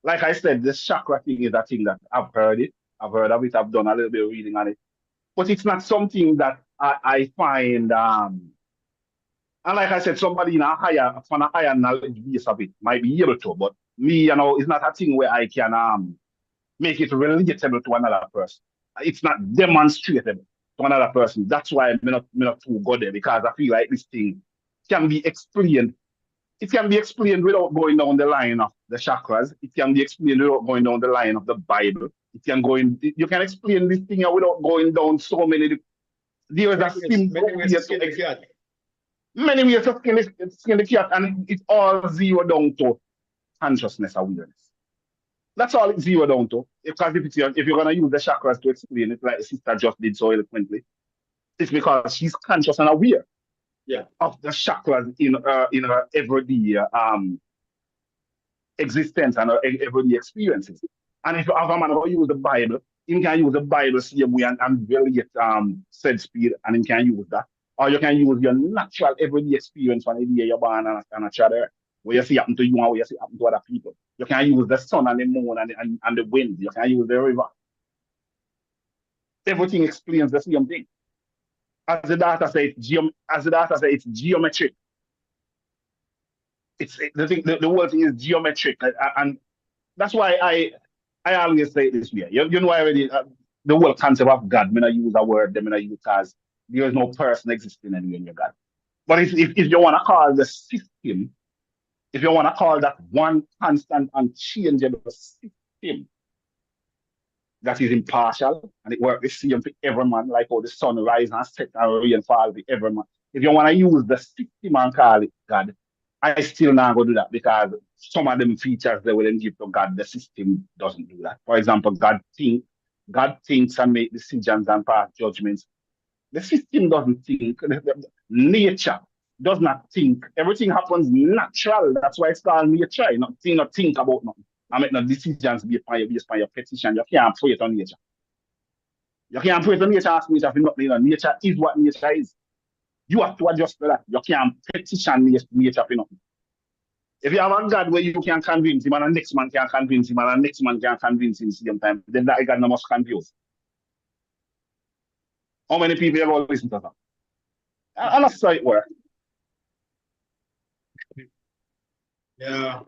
like I said, the chakra thing is a thing that I've heard it. I've heard of it. I've done a little bit of reading on it. But it's not something that I find and like I said, somebody on a higher knowledge base of it might be able to, but me, it's not a thing where I can make it relatable to another person. It's not demonstrable to another person. That's why I'm not too good there, because I feel like this thing can be explained. It can be explained without going down the line of the chakras. It can be explained without going down the line of the Bible. You can explain this thing without going down so many. There is a simple way to explain. Many ways to skin the cat, and it's all zero down to consciousness awareness. That's all it's zero down to. Because if you're gonna use the chakras to explain it, like the sister just did so eloquently, it's because she's conscious and aware of the chakras in her everyday existence and her everyday experiences. And if you have a man who use the Bible, he can use the Bible same way and relate said speed, and he can use that. Or you can use your natural everyday experience from the day you're born and a child, where you see happen to you and where you see happen to other people. You can use the sun and the moon and the wind. You can use the river. Everything explains the same thing. As the data says, it's geometric. The whole thing is geometric, and that's why I always say it this way. You know already the whole concept of God. When I use a word, then I use it as there is no person existing anywhere in your God. But if you want to call the system, if you want to call that one constant unchangeable system that is impartial and it works the same for every man, like how the sun rises and sets and rain falls for every man. If you want to use the system and call it God, I still not going to do that, because some of them features they will give to God, the system doesn't do that. For example, God thinks and make decisions and pass judgments. The system doesn't think. Nature does not think. Everything happens natural. That's why it's called nature. Not think about nothing. I make no decisions based on your petition. You can't pray it on nature. You can't pray it on nature. Ask nature for nothing. Nature is what nature is. You have to adjust to that. You can't petition nature for nothing. If you have a God where you can convince him and the next man can convince him and the next man can convince him same time, then that God must confuse. How many people have ever listened to that? And that's how it works. Yeah.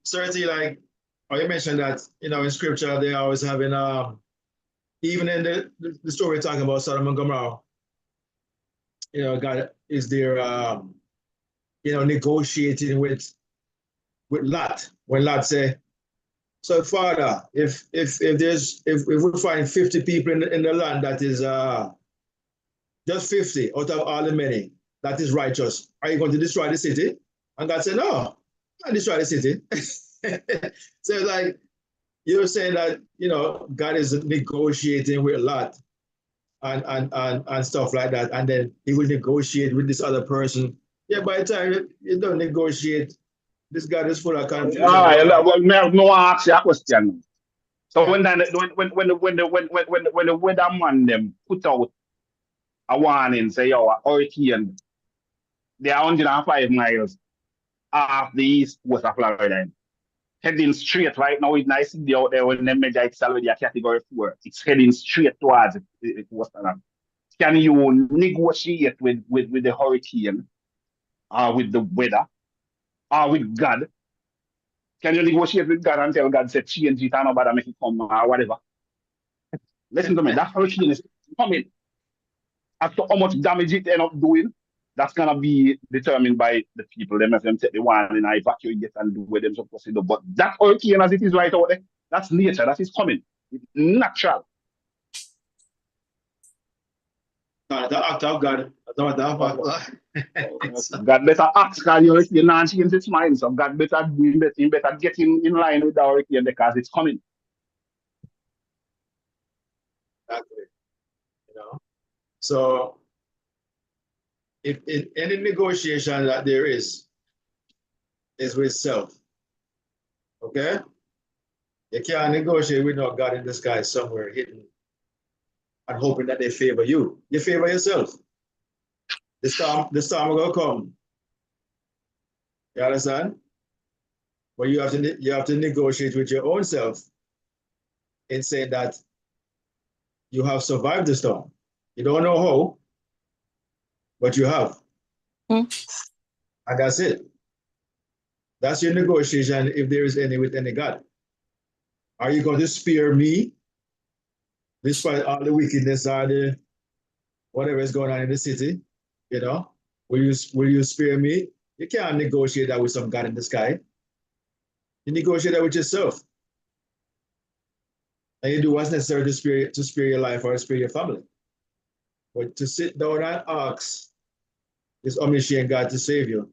Certainly, like you mentioned that, in scripture they always having even in the story we're talking about Sodom and Gomorrah, God is there negotiating with Lot, when Lot say, So, Father, if we find 50 people in the land that is just 50 out of all the many that is righteous, are you going to destroy the city? And God said, no, not destroy the city. So like you're saying that God is negotiating with Lot and stuff like that, and then he will negotiate with this other person. Yeah, by the time you don't negotiate, this God is full of confusion. All right, well, no, I ask you a question. So Yeah. when the weatherman them put out a warning, say, yo, a hurricane, they are 105 miles off the east coast of Florida, heading straight right now. It's nice to be out there when they measure it's already a category 4. It's heading straight towards it was, can you negotiate with the hurricane or with the weather or with God? Can you negotiate with God and tell God, say, change it and nobody make it come or whatever? Listen to me, that hurricane is coming. As to how much damage it end up doing, that's gonna be determined by the people. Them if them take the one and evacuate it and do what them supposed to do. But that hurricane as it is right out there, that's nature, that is coming. It's natural. The act of God. God better ask because you're not change its mind. So God better do it, you better get in line with the hurricane because it's coming. Exactly. So if any negotiation that there is with self. Okay? You can't negotiate with no God in the sky somewhere hidden and hoping that they favor you. You favor yourself. The storm will come. You understand? But you have to negotiate with your own self and say that you have survived the storm. You don't know how, but you have. And that's it. That's your negotiation if there is any with any God. Are you going to spare me despite all the wickedness or the whatever is going on in the city? Will you spare me? You can't negotiate that with some God in the sky. You negotiate that with yourself. And you do what's necessary to spare your life or spare your family. But to sit down and ask this omniscient God to save you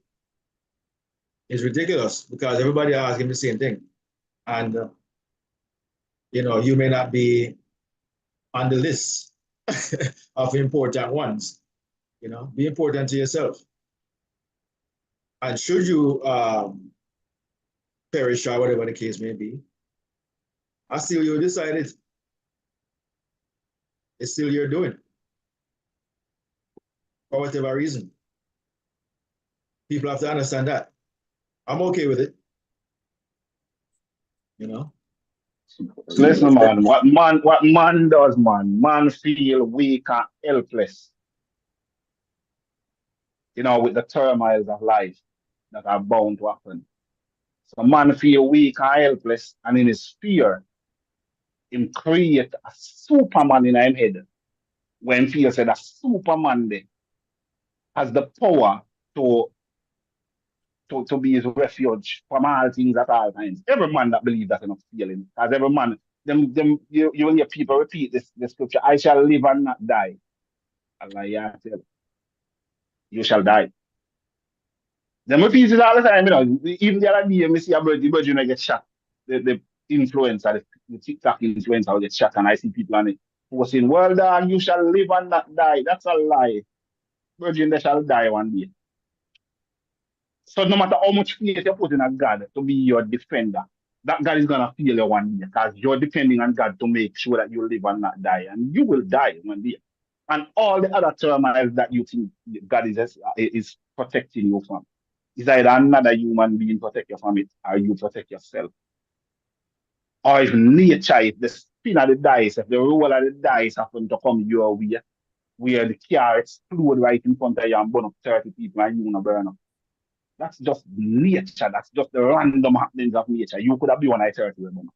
is ridiculous because everybody asking the same thing. And you may not be on the list of important ones. Be important to yourself. And should you perish or whatever the case may be, I still you decided. It's still your doing. For whatever reason. People have to understand that. I'm okay with it. Listen, man, what man does, man feel weak and helpless. With the turmoils of life that are bound to happen. So man feel weak and helpless, and in his fear, him create a Superman in him head. When he said a Superman there has the power to be his refuge from all things at all times. Every man that believes that enough feeling. Because every man, you will hear people repeat this scripture, I shall live and not die. Allah, yeah, tell you shall die. Them repeat it all the time, Even the other day, I see a bird, get shot. The influencer, the TikTok influencer will get shot, and I see people on it posting, well done, you shall live and not die. That's a lie. Virgin, they shall die one day. So no matter how much faith you put in a God to be your defender, that God is gonna fail you one day because you're depending on God to make sure that you live and not die, and you will die one day. And all the other turmoils that you think God is protecting you from, is either another human being protect you from it, or you protect yourself. Or if nature, if the spin of the dice, if the roll of the dice happen to come your way, where the car explode right in front of you and burn up 30 people and you wanna burn up. That's just nature. That's just the random happenings of nature. You could have been one of 30 remember.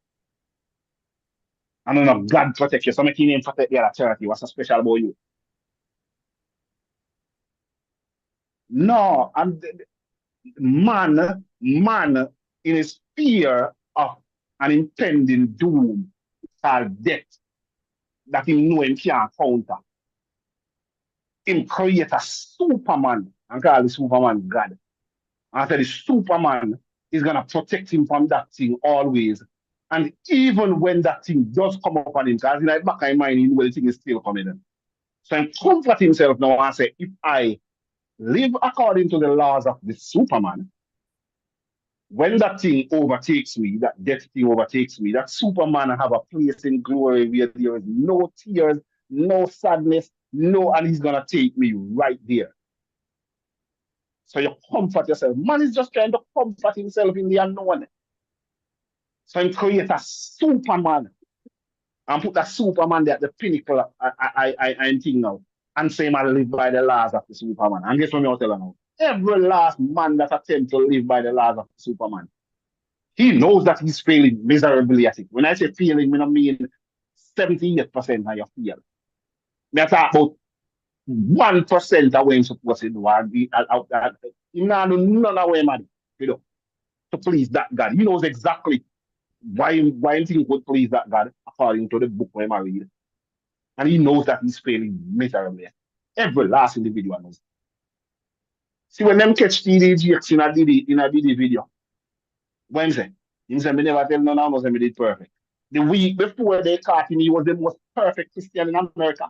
And then God protect you. So make him protect the other 30. What's so special about you? No, and man in his fear of an impending doom called death that he know him can't counter. Him create a Superman and call the Superman God. And I said the Superman is gonna protect him from that thing always. And even when that thing does come up on him, because in the back of my mind, he know the thing is still coming in. So he comfort himself now and say, if I live according to the laws of the Superman, when that thing overtakes me, that death thing overtakes me, that Superman have a place in glory where there is no tears, no sadness, no, and he's gonna take me right there. So you comfort yourself. Man is just trying to comfort himself in the unknown. So he create a Superman and put that Superman there at the pinnacle I think now. And say man live by the laws of the Superman. And guess what I'm telling you now? Every last man that attempts to live by the laws of the Superman, he knows that he's failing miserably at it. When I say failing, I don't mean 78% of your fail. I talk about 1% of what you're supposed to do. You know, none of what man, you know, to please that God. He knows exactly why he would please that God according to the book where I read. And he knows that he's failing miserably. Every last individual knows. See, when them catch TDGX in a DD video, what him say? He said, me never tell no one say me did perfect. The week before they caught him, he was the most perfect Christian in America.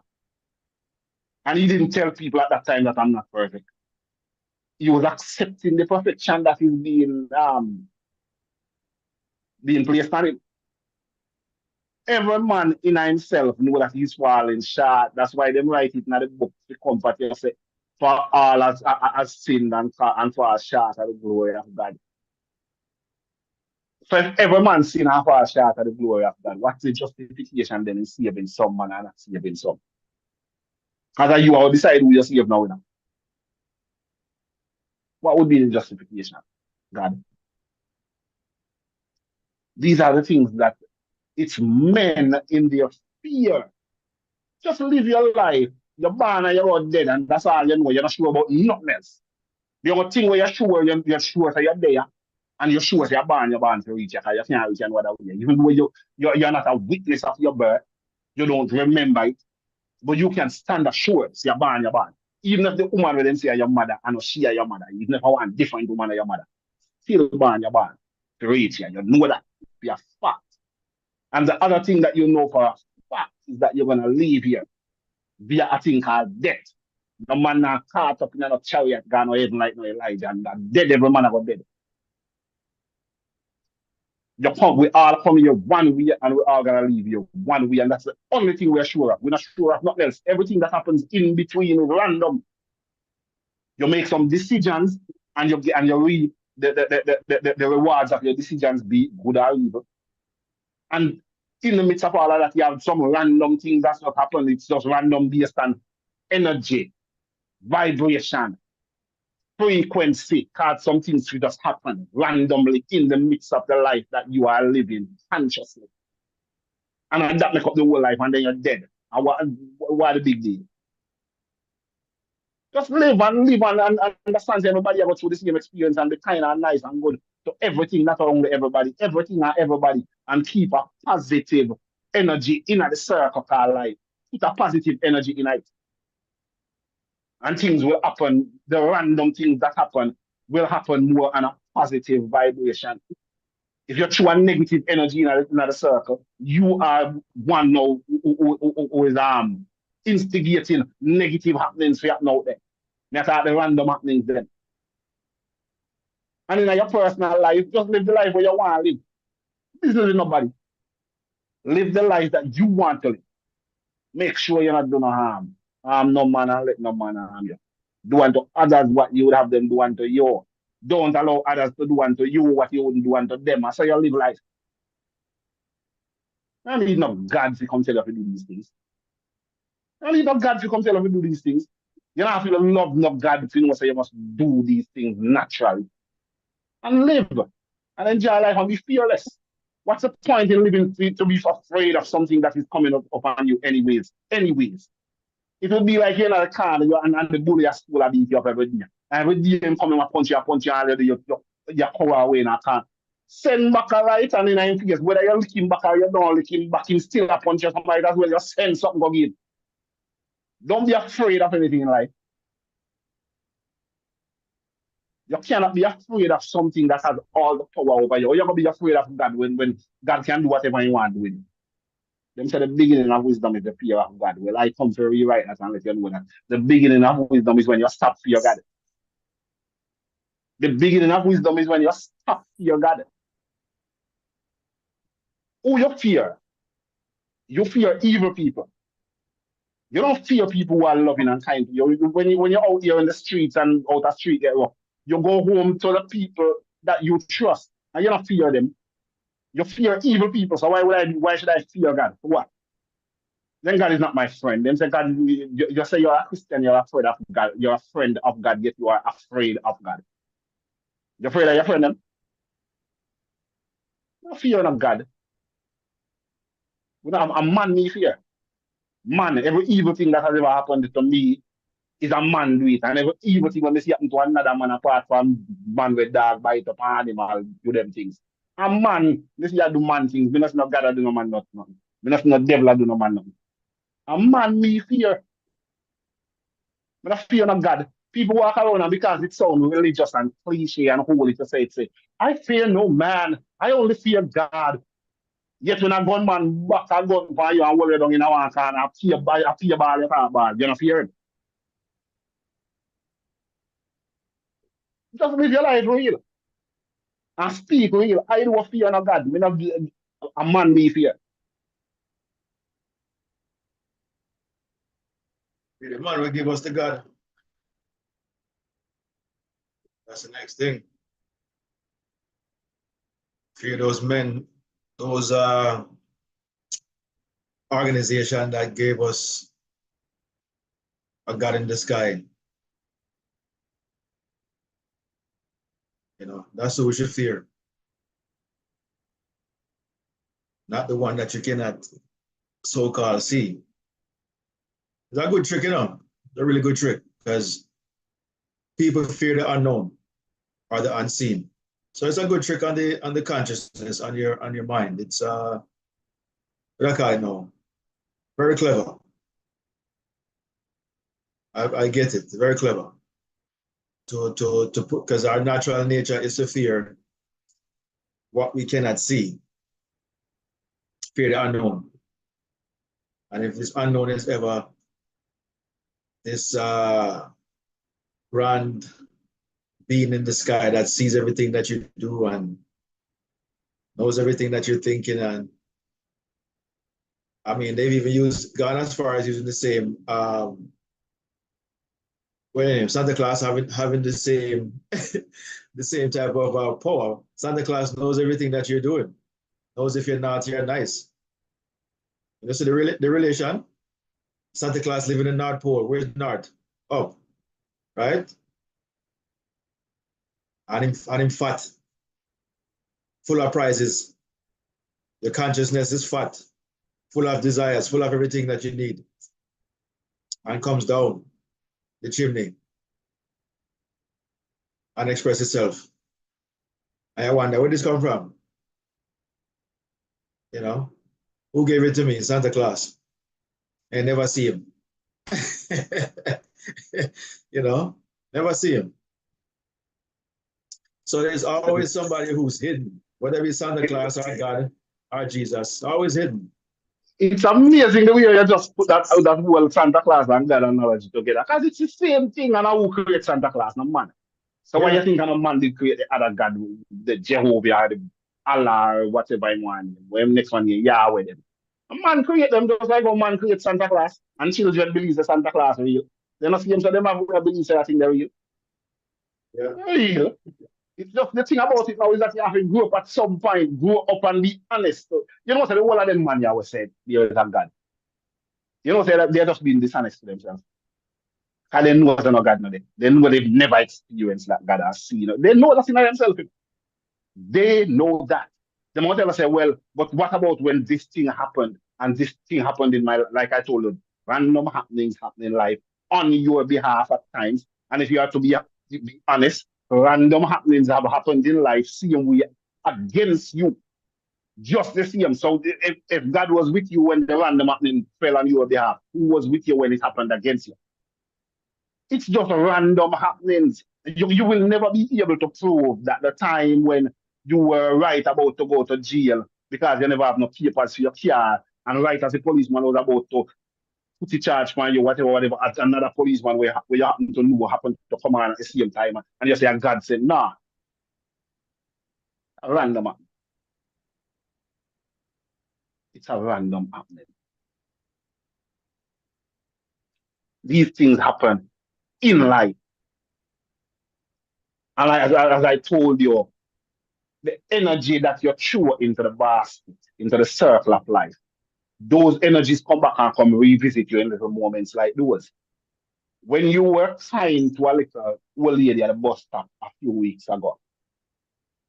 And he didn't tell people at that time that I'm not perfect. He was accepting the perfection that is being placed on him. Every man in himself know that he's falling short. That's why they write it in the book to comfort yourself. For all has sinned and fall short of the glory of God. So if every man sin and fall short of the glory of God, what's the justification then in saving some man and not saving some? Because you all decide who you're saved now. What would be the justification? God. These are the things that it's men in their fear. Just live your life. You're born and you're out dead, and that's all you know. You're not sure about nothing else. The only thing where you're sure that you're there, and you're sure that you're born to reach it, because you can't reach another way. Even though you're not a witness of your birth, you don't remember it, but you can stand assured, say you're born, you're born. Even if the woman will then say your mother, and she is your mother, even if I want different woman or your mother, still born, you're born to reach here. You know that. Be a fact. And the other thing that you know for a fact is that you're going to leave here via a thing called death. No man not caught up in a chariot gone or even like no Elijah, and that dead, every man got dead. We all come here one way and we all gonna leave here one way, and that's the only thing we're sure of. We're not sure of nothing else. Everything that happens in between is random. You make some decisions and you read the rewards of your decisions, be good or evil. And in the midst of all of that, you have some random things that's not happening. It's just random based on energy, vibration, frequency, because some things will just happen randomly in the midst of the life that you are living consciously. And that make up the whole life, and then you're dead. And what the big deal? Just live and understand everybody go through the same experience and be kind and nice and good to everything, not only everybody, everything and everybody, and keep a positive energy in the circle called life. Put a positive energy in it. And things will happen, the random things that happen will happen more on a positive vibration. If you're through a negative energy in the circle, you are one now who is instigating negative happenings for you out there. That's all the random happenings then. And in your personal life, just live the life where you want to live. Listen to nobody. Live the life that you want to live. Make sure you're not doing no harm. Harm no man and let no man harm you. Do unto others what you would have them do unto you. Don't allow others to do unto you what you wouldn't do unto them. That's how you live life. I need no God to come tell you to do these things. I need no God to come tell you to do these things. You don't have to love no God to know so you must do these things naturally. And live. And enjoy life and be fearless. What's the point in living to be afraid of something that is coming up on you anyways? It would be like you're in a car and the bully at school will beat you up every day. Every day him coming and punch you already, you cover away in a car. send back a right hand in him face. Whether you lick him back or you don't lick him back, him still a punch you somebody as well. You send something go in. Don't be afraid of anything in life. You cannot be afraid of something that has all the power over you. Or you're going to be afraid of God when God can do whatever he wants with you. Them say the beginning of wisdom is the fear of God. Well, I come to rewrite that and let you know that the beginning of wisdom is when you stop fear God. The beginning of wisdom is when you stop fear God. Who you fear? You fear evil people. You don't fear people who are loving and kind to you. When you're out here in the streets and out the street, you go home to the people that you trust, and you don't fear them. You fear evil people. So why should I fear God? For what? Then God is not my friend. Then say God, you say you're a Christian, you're afraid of God. You're a friend of God, yet you are afraid of God. You're afraid of your friend, then? You're fear of God. A man me fear. Man, every evil thing that has ever happened to me is a man do it. And every evil thing when they see happen to another man apart from man with dog bite up animal, do them things. A man, this year do man things. We not know God do no man nothing. We not know devil do no man nothing. A man me fear. I fear of God. People walk around and because it sounds religious and cliche and holy to say I fear no man. I only fear God. Yet when a gunman back a gun for you and worry down in a one corner, I fear ball, you can't ball. You don't fear him. Just live your life real. And speak real. I do fear of God. Me not a man me fear. The man will give us the God. That's the next thing. Fear those men, those organization that gave us a God in the sky. You know, that's who we should fear. Not the one that you cannot so-called see. It's a good trick, you know. It's a really good trick because people fear the unknown or the unseen. So it's a good trick on the consciousness, on your mind. It's what I call it now. Very clever. I get it. Very clever. To put, because our natural nature is to fear what we cannot see. Fear the unknown. And if this unknown is ever this grand being in the sky that sees everything that you do and knows everything that you're thinking, and I mean they've even gone as far as using the same Santa Claus having the same the same type of power. Santa Claus knows everything that you're doing, knows if you're naughty or nice. You know, so the relation, Santa Claus living in the North Pole. Where's North? Up, right? And him fat, full of prizes. Your consciousness is fat, full of desires, full of everything that you need, and comes down the chimney and express itself. And I wonder where this come from. You know, who gave it to me? Santa Claus. I never see him. You know, never see him. So there's always somebody who's hidden, whether it's Santa Claus or God or Jesus, always hidden. It's amazing the way you just put that whole Santa Claus and God and knowledge together. Because it's the same thing and who creates Santa Claus, no man. So why you think a man did create the other God, the Jehovah, the Allah, or whatever you want, when next one here, Yahweh them. A man create them just like a man create Santa Claus. And children believe the Santa Claus real. They not see him, so them have a belief that I think they're real. Yeah. Real. It's just the thing about it now is that you have to grow up at some point, grow up and be honest. So, you know, so the whole of them man you always said, there is a God. You know, say that they're just being dishonest to themselves. Because they know there's no God no day. They know they've never experienced that God has seen. They know that's in themselves. They know that. The most ever say, well, but what about when this thing happened and this thing happened in my life? Like I told you, random happenings happen in life on your behalf at times. And if you have to be honest, random happenings have happened in life, same way against you. Just the same. So if God was with you when the random happening fell on your behalf, who was with you when it happened against you? It's just random happenings. You will never be able to prove that the time when you were right about to go to jail because you never have no papers for your car, and right as the policeman was about to put the charge on you, whatever, at another policeman where you happen to know what happened to come on at the same time, and you say, and God said, nah, random happening. It's a random happening. These things happen in life. And as I told you, the energy that you throw into the basket, into the circle of life, those energies come back and come revisit you in little moments like those. When you were kind to a little old lady at the bus stop a few weeks ago,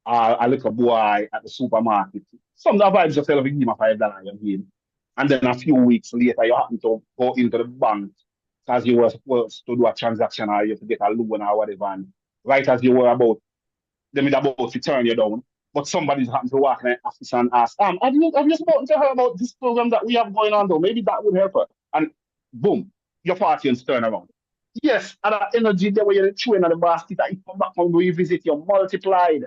or a little boy at the supermarket, sometimes yourself you give him a $5 you give. And then a few weeks later, you happen to go into the bank as you were supposed to do a transaction or you have to get a loan or whatever. And right as you were about them is about to turn you down. But somebody's happened to walk in the office and ask, have you spoken to her about this program that we have going on though? Maybe that would help her. And boom, your parties turn around. Yes, and that energy there where you're chewing on the basket, that you come back and revisit, you're multiplied.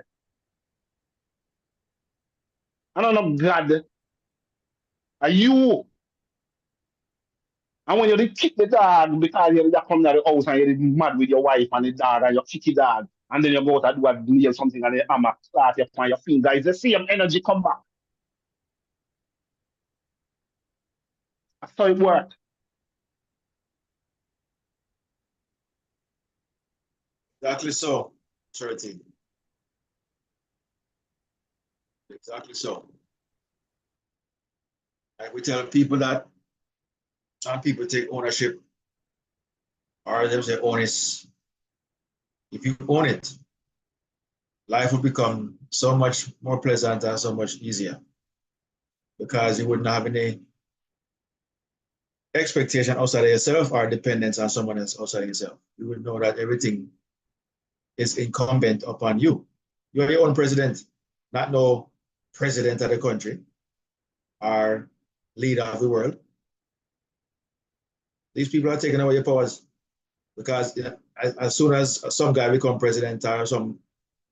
I don't know, God, are you? And when you did kick the dog because you come to the house and you're mad with your wife and the dog and you kick the dog, and then you go out and do a nail something and the hammer start on your finger, it's the same energy come back. That's how it works. Exactly so, Charity. Exactly so. Like we tell people that some people take ownership or they say own it. If you own it, life will become so much more pleasant and so much easier because you wouldn't have any expectation outside of yourself or dependence on someone else outside of yourself. You would know that everything is incumbent upon you. You're your own president, not no president of the country or leader of the world. These people are taking away your powers because as soon as some guy become president or some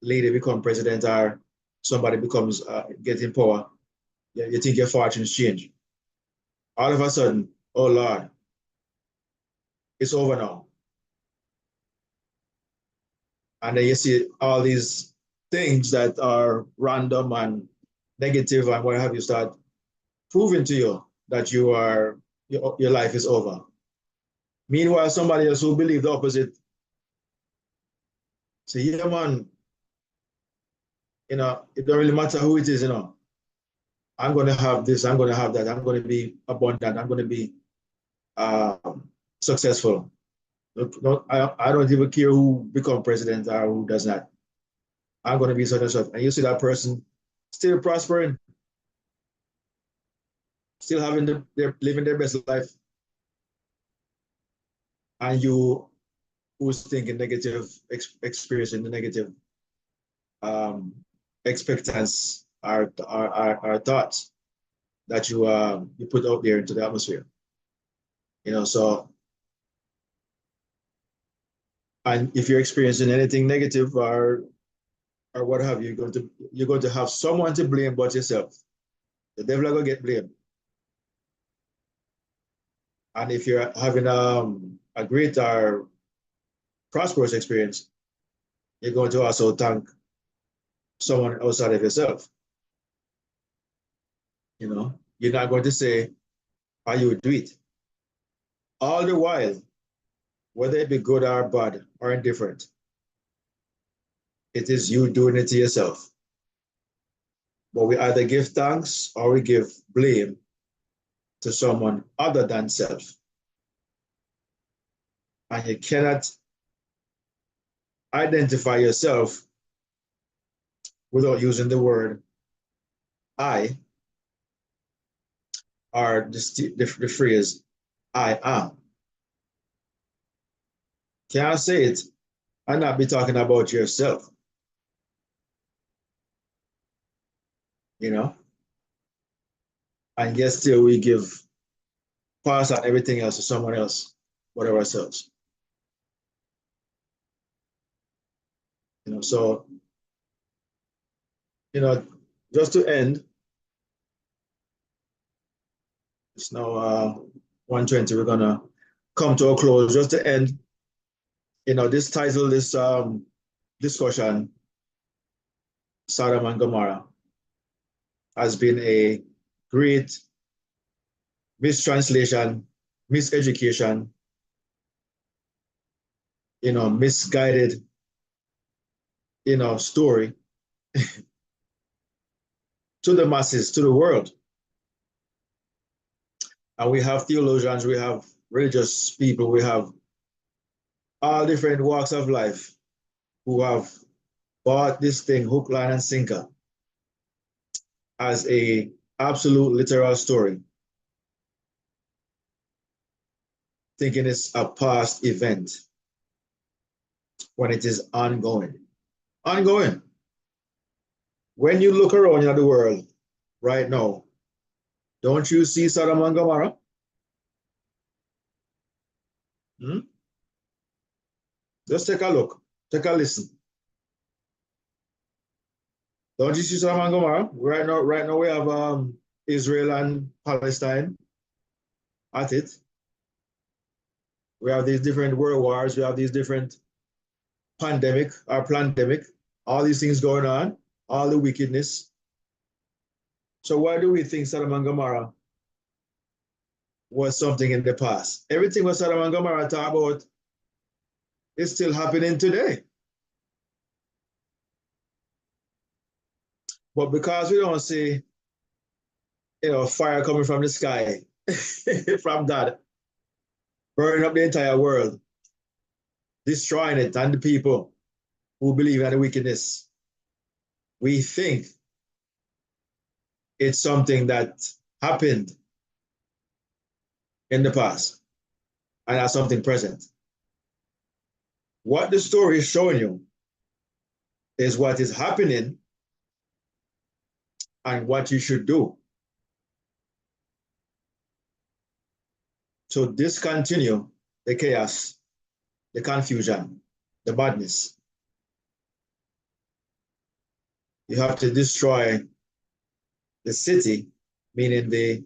lady become president or somebody becomes getting power, you think your fortunes change. All of a sudden, oh Lord, it's over now. And then you see all these things that are random and negative and what have you start proving to you that your life is over. Meanwhile, somebody else who believe the opposite say, yeah, man, it don't really matter who it is, I'm going to have this, I'm going to have that, I'm going to be abundant, I'm going to be successful. Look, I don't even care who become president or who does not. I'm going to be such and such. And you see that person still prospering, still having living their best life. And you who's thinking negative, experiencing the negative expectance are thoughts that you put out there into the atmosphere. So and if you're experiencing anything negative or what have you, you're going to have someone to blame but yourself. The devil are going to get blamed. And if you're having a great or prosperous experience, you're going to also thank someone outside of yourself. You're not going to say how you would do it. All the while, whether it be good or bad or indifferent, it is you doing it to yourself. But we either give thanks or we give blame to someone other than self. And you cannot identify yourself without using the word I or the phrase I am. Can't say it and not be talking about yourself. you know, and yet still we pass on everything else to someone else, but ourselves. You know, so, you know, just to end, it's now 1:20, we're gonna come to a close. Just to end, you know, this title, this discussion, Sodom and Gomorrah, has been a great mistranslation, miseducation, you know, misguided, you know, story to the masses, to the world. And we have theologians, we have religious people, we have all different walks of life who have bought this thing hook, line, and sinker as a absolute literal story, thinking it's a past event when it is ongoing. Ongoing. When you look around at the world right now, don't you see Sodom and Gomorrah? Just take a look, take a listen. Don't you see Sodom and Gomorrah? Right now we have Israel and Palestine at it. We have these different world wars, we have these different pandemic, all these things going on, all the wickedness. So why do we think Sodom and Gomorrah was something in the past? Everything what Sodom and Gomorrah talk about is still happening today. But because we don't see, you know, fire coming from the sky, from God, burning up the entire world, destroying it and the people who believe in the wickedness, we think it's something that happened in the past and as something present. What the story is showing you is what is happening and what you should do to discontinue the chaos, the confusion, the madness. You have to destroy the city, meaning the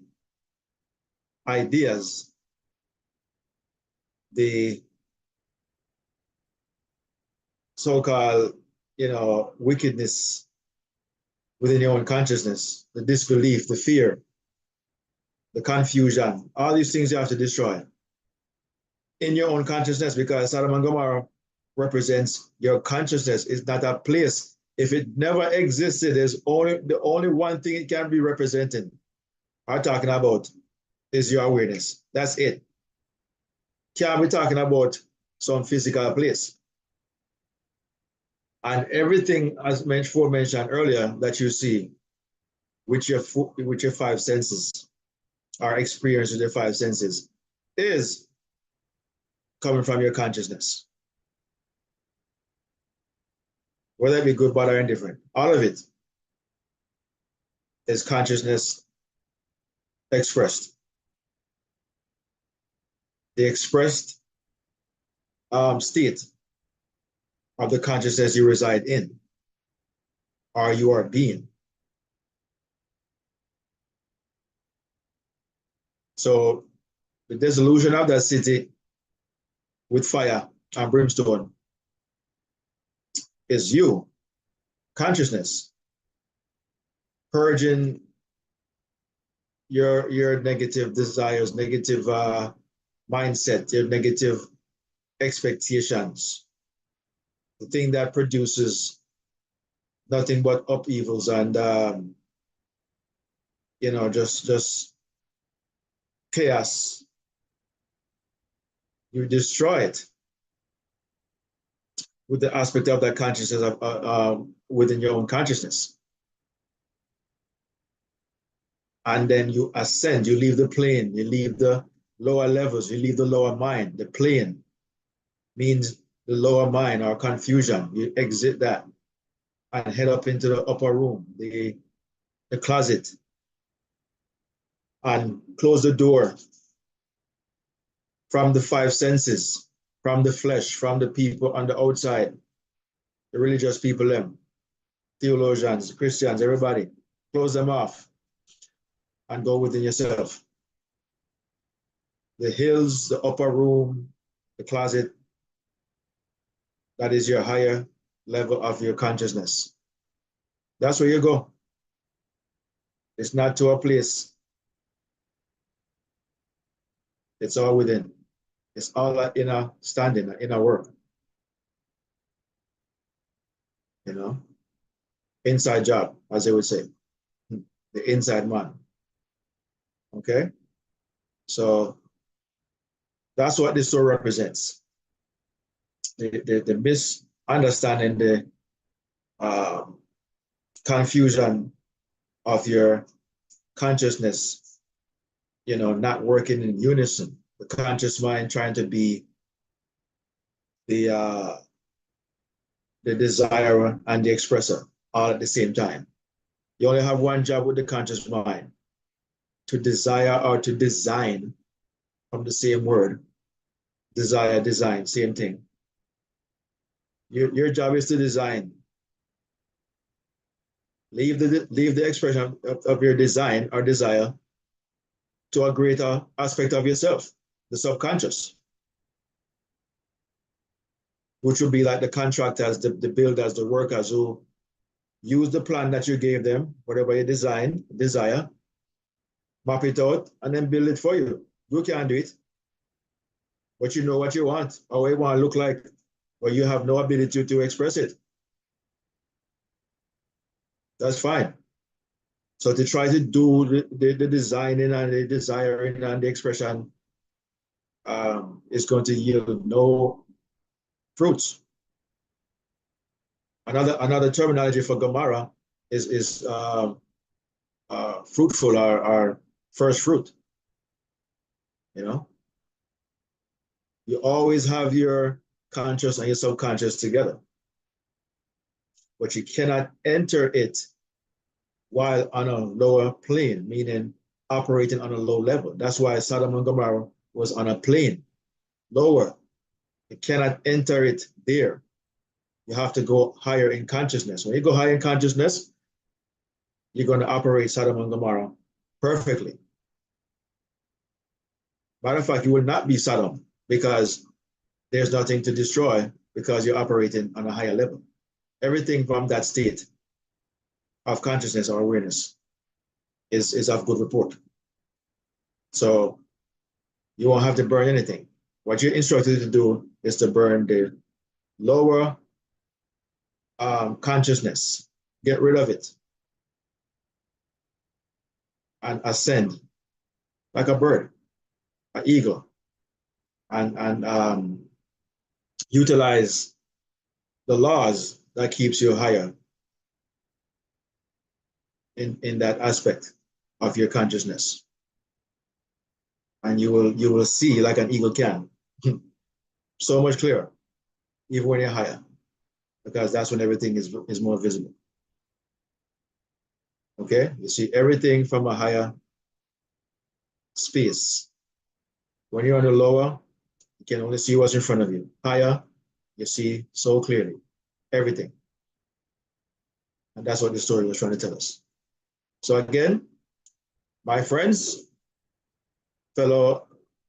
ideas, the so-called, you know, wickedness within your own consciousness, the disbelief, the fear, the confusion, all these things you have to destroy in your own consciousness, because Sodom and Gomorrah represents your consciousness. It's not a place. If it never existed, there's the only one thing it can be representing, I'm talking about, is your awareness. That's it. Can't be talking about some physical place. And everything, as mentioned earlier, that you see with your five senses, or experience with your five senses, is coming from your consciousness. Whether it be good, bad, or indifferent, all of it is consciousness expressed. The expressed state of the consciousness you reside in, or you are being. So the dissolution of that city with fire and brimstone is you, consciousness, purging your negative desires, negative mindset, your negative expectations, the thing that produces nothing but upheavals and you know, just chaos. You destroy it with the aspect of that consciousness within your own consciousness. And then you ascend, you leave the plane, you leave the lower levels, you leave the lower mind. The plane means the lower mind or confusion. You exit that and head up into the upper room, the the closet and close the door from the five senses, from the flesh, from the people on the outside, the religious people, them, theologians, Christians, everybody, close them off and go within yourself. The hills, the upper room, the closet, that is your higher level of your consciousness. That's where you go. It's not to a place. It's all within. It's all an inner standing, an inner work. You know, inside job, as they would say, the inside man. Okay, so that's what this story represents. The misunderstanding, the confusion of your consciousness, you know, not working in unison. The conscious mind trying to be the desirer and the expressor all at the same time. You only have one job with the conscious mind, to desire or to design, from the same word, desire, design, same thing. Your job is to design. Leave the expression of your design or desire to a greater aspect of yourself, the subconscious, which would be like the contractors, the builders, the workers who use the plan that you gave them, whatever you desire, map it out, and then build it for you. You can't do it, but you know what you want or what you want to look like, but you have no ability to express it. That's fine. So to try to do the designing and the desiring and the expression is going to yield no fruits. Another terminology for Gomorrah is fruitful or first fruit. You know, you always have your conscious and your subconscious together, but you cannot enter it while on a lower plane, meaning operating on a low level. That's why Sodom and Gomorrah was on a plane, lower. You cannot enter it there. You have to go higher in consciousness. When you go higher in consciousness, you're going to operate Sodom and Gomorrah perfectly. Matter of fact, you will not be Sodom because there's nothing to destroy because you're operating on a higher level. Everything from that state of consciousness or awareness is of good report. So you won't have to burn anything. What you're instructed to do is to burn the lower consciousness, get rid of it, and ascend like a bird, an eagle, and utilize the laws that keeps you higher in that aspect of your consciousness. And you will see like an eagle can, so much clearer, even when you're higher, because that's when everything is more visible. Okay, you see everything from a higher space. When you're on the lower, you can only see what's in front of you. Higher, you see so clearly everything. And that's what the story was trying to tell us. So again, my friends, fellow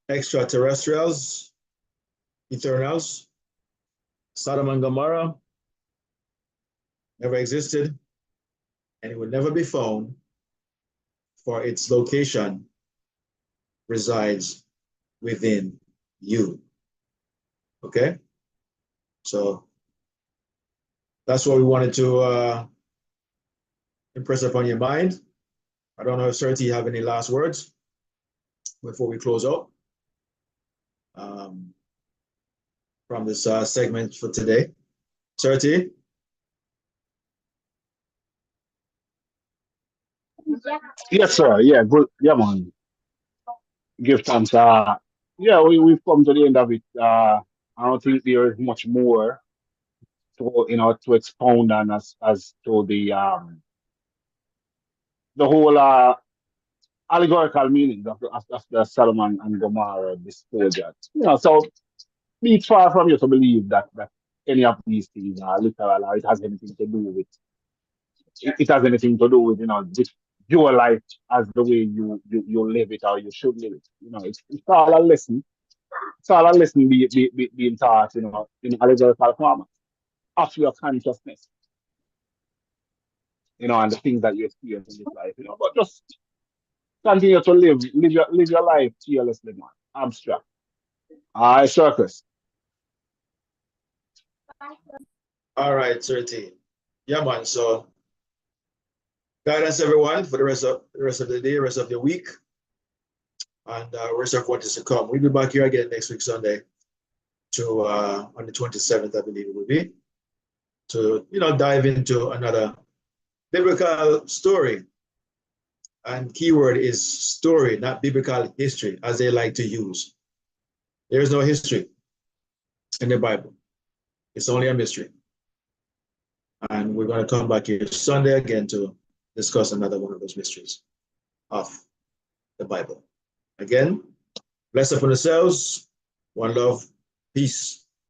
extraterrestrials, eternals, Sodom and Gomorrah never existed, and it will never be found, for its location resides within you. Okay? So that's what we wanted to impress upon your mind. I don't know if Serti you have any last words before we close out from this segment for today. Serti? Yes, sir. Yeah, good. Yeah, man. Give thanks. Yeah, we've come to the end of it. I don't think there is much more to to expound on as to the whole allegorical meaning of the Solomon and Gomorrah disposal. So be far from you to believe that any of these things are literal or it has anything to do with it has anything to do with with your life as the way you live it or you should live it. It's all a lesson. It's all a lesson being taught, in allegorical format of your consciousness, and the things that you experience in this life, But just continue to live your life fearlessly, man. Abstract. All right, circus. All right, 13. Yeah, man. So guidance everyone for the rest of the day, rest of the week, and rest of what is to come. We'll be back here again next week, Sunday, to on the 27th, I believe it will be, to dive into another biblical story. And keyword is story, not biblical history, as they like to use. There is no history in the Bible. It's only a mystery. And we're going to come back here Sunday again to discuss another one of those mysteries of the Bible. Again, bless upon yourselves. One love. Peace.